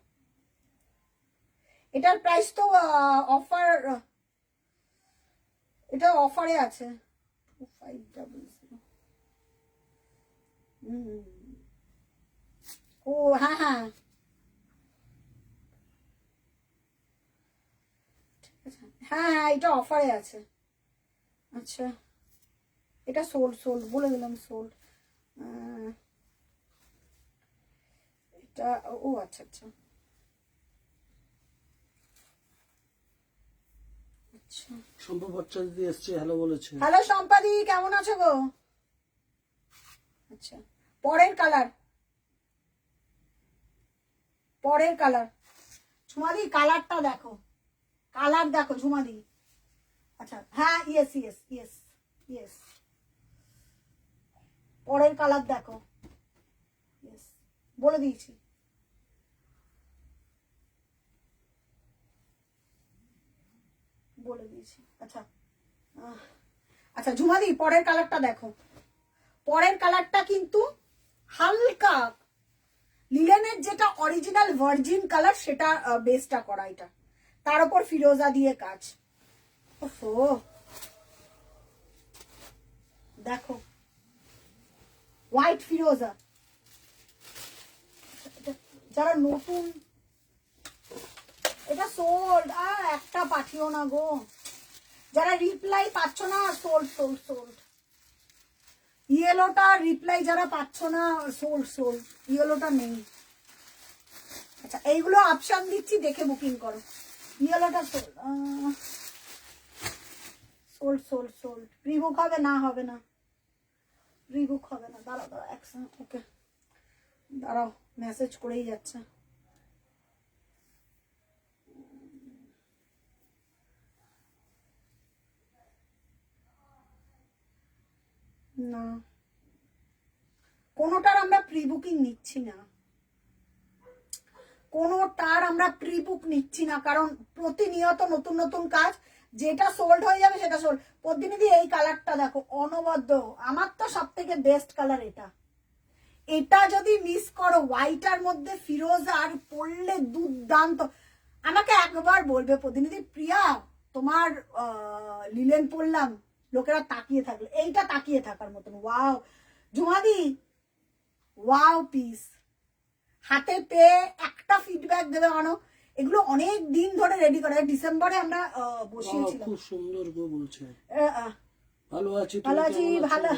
এটার প্রাইস তো অফার, এটা অফারে আছে 2500। ও হ্যাঁ হ্যাঁ হ্যাঁ হ্যাঁ এটা অফারে আছে। আচ্ছা এটা সোল্ড, সোল্ড বলে দিলাম সোল্ড, এটা ও আচ্ছা আচ্ছা আচ্ছা। সম্ভব বাচ্চা দিদি এসছে, হ্যালো বলেছে, হ্যালো সম্পাদি কেমন আছো গো। আচ্ছা পরের কালার, পরের কালার ঝুমাদি, কালারটা দেখো, কালার দেখো ঝুমাদি। আচ্ছা হ্যাঁ ইয়েস ইয়েস ইয়েস ইয়েস, পরের কালার দেখো, ইয়েস বলে দিয়েছি, বলে দিয়েছি। আচ্ছা আচ্ছা ঝুমাদি পরের কালারটা দেখো, পরের কালারটা কিন্তু হালকা লিলেনের যেটা অরিজিনাল ভার্জিন কালার সেটা বেসটা করা, এটা তার উপর ফিরোজা দিয়ে কাজ, ওহো দেখো হোয়াইট ফিরোজা, যারা নতুন, এটা সোল্ড, আর একটা পাঠিও না গো, যারা রিপ্লাই পাচ্ছ না, সোল্ড সোল্ড সোল্ড। ইয়েলোটা রিপ্লাই যারা পাচ্ছ না, সোল্ড সোল্ড, ইয়েলোটা নেই। আচ্ছা এইগুলো অপশন দিচ্ছি, দেখে বুকিং করো। ইয়েলোটা sold sold sold sold. Prebook হবে না, হবে না, প্রিবুক হবে না। দাঁড়াও দাঁড়াও একসাথে, ওকে দাঁড়াও, মেসেজ করেই যাচ্ছে। না, কোনোটার আমরা প্রি বুকিং নিচ্ছি না, কোনোটার আমরা প্রি বুক নিচ্ছি না, কারণ প্রতিনিয়ত নতুন নতুন কাজ, যেটা সোল্ড হয়ে যাবে সেটা সোল্ড। প্রতিনিধি এই কালারটা দেখো, অনবদ্য, আমার তো সব থেকে বেস্ট কালার এটা। এটা যদি মিস করো, হোয়াইটার মধ্যে ফিরোজ আর পড়লে দুর্দান্ত। আমাকে একবার বলবে প্রতিনিধি, প্রিয়া তোমার লিলেন পড়লাম, লোকেরা তাকিয়ে থাকলে, এইটা তাকিয়ে থাকার মতন। ওয়াও জুমাদি, ওয়াও পিস। হাতে পেয়ে একটা ফিডব্যাক দেবে মানো। এগুলো অনেক দিন ধরে রেডি করে, ডিসেম্বরে আমরা বসিয়েছিলাম। খুব সুন্দর গো বলছে। ভালো আছি, ভালো আছি, ভালো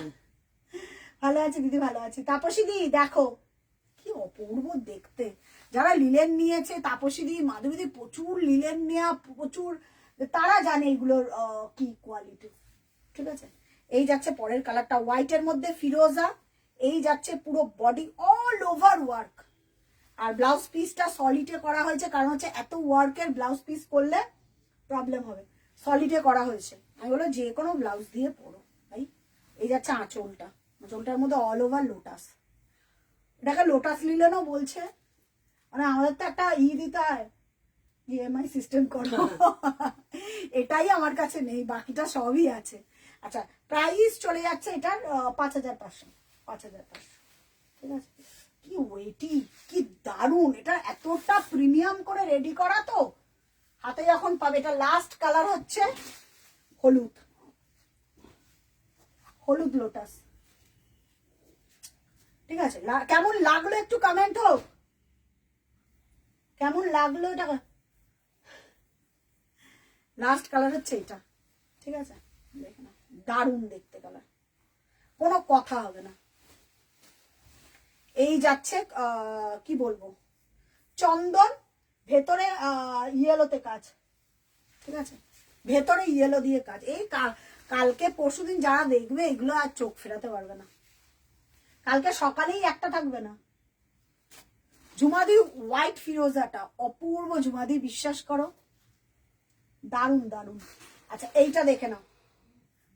ভালো আছি দিদি, ভালো আছি। তাপসী দি দেখো কি অপূর্ব দেখতে। যারা লিলেন নিয়েছে, তাপসী দি, মাধবী দি, প্রচুর লিলেন নেওয়া, প্রচুর, তারা জানে এগুলোর কি কোয়ালিটি। ঠিক আছে, এই যাচ্ছে পরের কালারটা, হোয়াইটের মধ্যে ফিরোজা। এই যাচ্ছে পুরো বডি অল ওভার ওয়ার্ক, আর ব্লাউজ পিসটা সলিডে করা হয়েছে, কারণ হচ্ছে এত ওয়ার্কের ব্লাউজ পিস করলে প্রবলেম হবে। সলিডে করা হয়েছে, আমি বলো যে কোনো ব্লাউজ দিয়ে পরো ভাই। এই যাচ্ছে আঁচলটা, আঁচলটার মধ্যে অল ওভার লোটাস। এটাকে লোটাস লিলেনও বলছে, মানে আমাদের তো একটা দিতে হয়, ইএমআই সিস্টেম করো। এটাই আমার কাছে নেই, বাকিটা সবই আছে। আচ্ছা প্রাইস চলে যাচ্ছে এটার 5500, 5500। ঠিক আছে, কি ওয়েটি, কি দারুন। এটা এতটা প্রিমিয়াম করে রেডি করা, তো হাতে যখন পাবে। এটা লাস্ট কালার হচ্ছে হলুদ, হলুদ লোটাস। ঠিক আছে, কেমন লাগলো একটু কমেন্ট হোক, কেমন লাগলো এটা। লাস্ট কালার হচ্ছে এটা। ঠিক আছে, দেখে না, দারুণ দেখতে কালার, কোনো কথা হবে না। এই যাচ্ছে কি বলবো, চন্দন, ভেতরে ইয়েলোতে কাজ। ঠিক আছে, ভেতরে ইয়েলো দিয়ে কাজ। এই কালকে পরশুদিন যারা দেখবে এগুলো আর চোখ ফেরাতে পারবে না। কালকে সকালেই একটা থাকবে না। ঝুমাদি হোয়াইট ফিরোজাটা অপূর্ব ঝুমাদি, বিশ্বাস করো, দারুণ দারুণ। আচ্ছা এইটা দেখে নাও,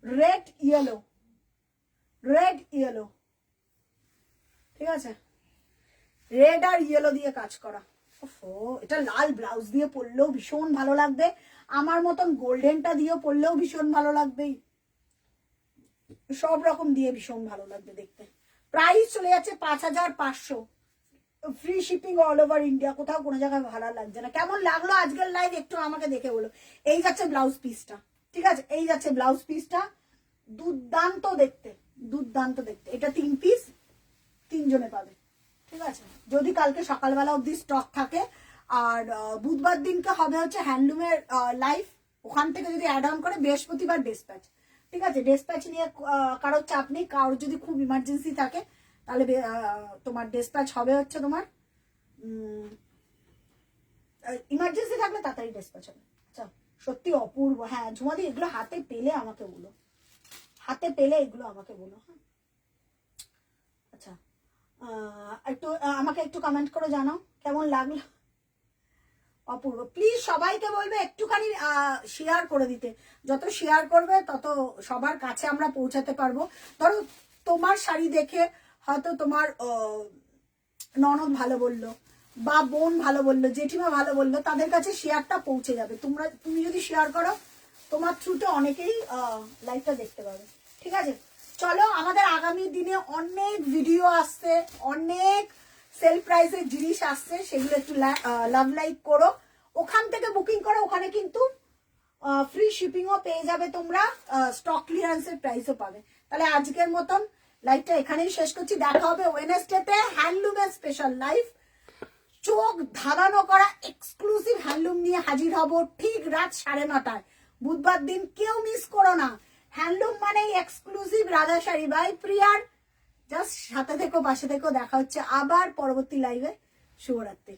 রেড ইয়েলো, রেড ইয়েলো। ঠিক আছে, রেড আর ইয়েলো দিয়ে কাজ করা। এটা লাল ব্লাউজ দিয়ে পরলেও ভীষণ ভালো লাগবে, আমার মতন গোল্ডেনটা দিয়ে পরলেও ভীষণ ভালো লাগবে, সব রকম দিয়ে ভীষণ ভালো লাগবে দেখতে। প্রাইস চলে যাচ্ছে 5500, free shipping all over India. কোথাও কোনো জায়গায় ভালো লাগছে না। কেমন লাগলো আজকের লাইভ একটু আমাকে দেখে বলো। এই যাচ্ছে ব্লাউজ পিসটা। ঠিক আছে, এই যাচ্ছে ব্লাউজ পিসটা, দুর্দান্ত দেখতে, দুর্দান্ত দেখতে। এটা 3 পিস, 3 জনে পাবে। ঠিক আছে, যদি কালকে সকালবেলা অবধি স্টক থাকে। আর বুধবার দিনকে হবে হচ্ছে হ্যান্ডলুমের লাইভ, ওখান থেকে যদি অ্যাড অন করে বৃহস্পতিবার ডেসপ্যাচ। ঠিক আছে, ডেসপ্যাচ নিয়ে কারোর চাপ নেই, কারোর যদি খুব ইমার্জেন্সি থাকে তাহলে তোমার ডেসপ্যাচ হবে হচ্ছে তোমার, ইমার্জেন্সি থাকলে তাড়াতাড়ি ডেসপ্যাচ হবে। আচ্ছা সত্যি অপূর্ব। হ্যাঁ ঝুমাদি, এগুলো হাতে পেলে আমাকে বলো, হাতে পেলে এগুলো আমাকে বলো। হ্যাঁ আচ্ছা, একটু আমাকে একটু কমেন্ট করে জানাও কেমন লাগলো। অপূর্ব, প্লিজ সবাইকে বলবে একটুখানি শেয়ার করে দিতে। যত শেয়ার করবে তত সবার কাছে আমরা পৌঁছাতে পারবো। ধরো তোমার শাড়ি দেখে হয়তো তোমার ননদ ভালো বললো, বা বোন ভালো বললো, জেঠিমা ভালো বললো, তাদের কাছে শেয়ারটা পৌঁছে যাবে। তুমি যদি শেয়ার করো, তোমার থ্রুতে অনেকেই লাইভটা দেখতে পাবে। ঠিক আছে, চলো আমাদের আগামী দিনে অনেক ভিডিও আসছে, অনেক সেল প্রাইসের জিনিস আসছে, সেগুলো একটু লাভ লাইক করো, ওখান থেকে বুকিং করো। ওখানে কিন্তু ফ্রি শিপিংও পেয়ে যাবে তোমরা, স্টক ক্লিয়ারেন্সের প্রাইসও পাবে। তাহলে আজকের মতন লাইভটা এখানেই শেষ করছি। দেখা হবে ওয়েডনেসডেতে হ্যান্ডলুমের স্পেশাল লাইভ। চোখ ধাঁধানো করা এক্সক্লুসিভ হ্যান্ডলুম নিয়ে হাজির হব ঠিক রাত 9:30টায়। বুধবার দিন কেউ মিস করো না। হ্যান্ডলুম মানেই এক্সক্লুসিভ রাধা শাড়ি বাই প্রিয়ার। জাস্ট সাথে থেকো, পাশে থেকো, দেখা হচ্ছে আবার পরবর্তী লাইভে। শুভরাত্রি।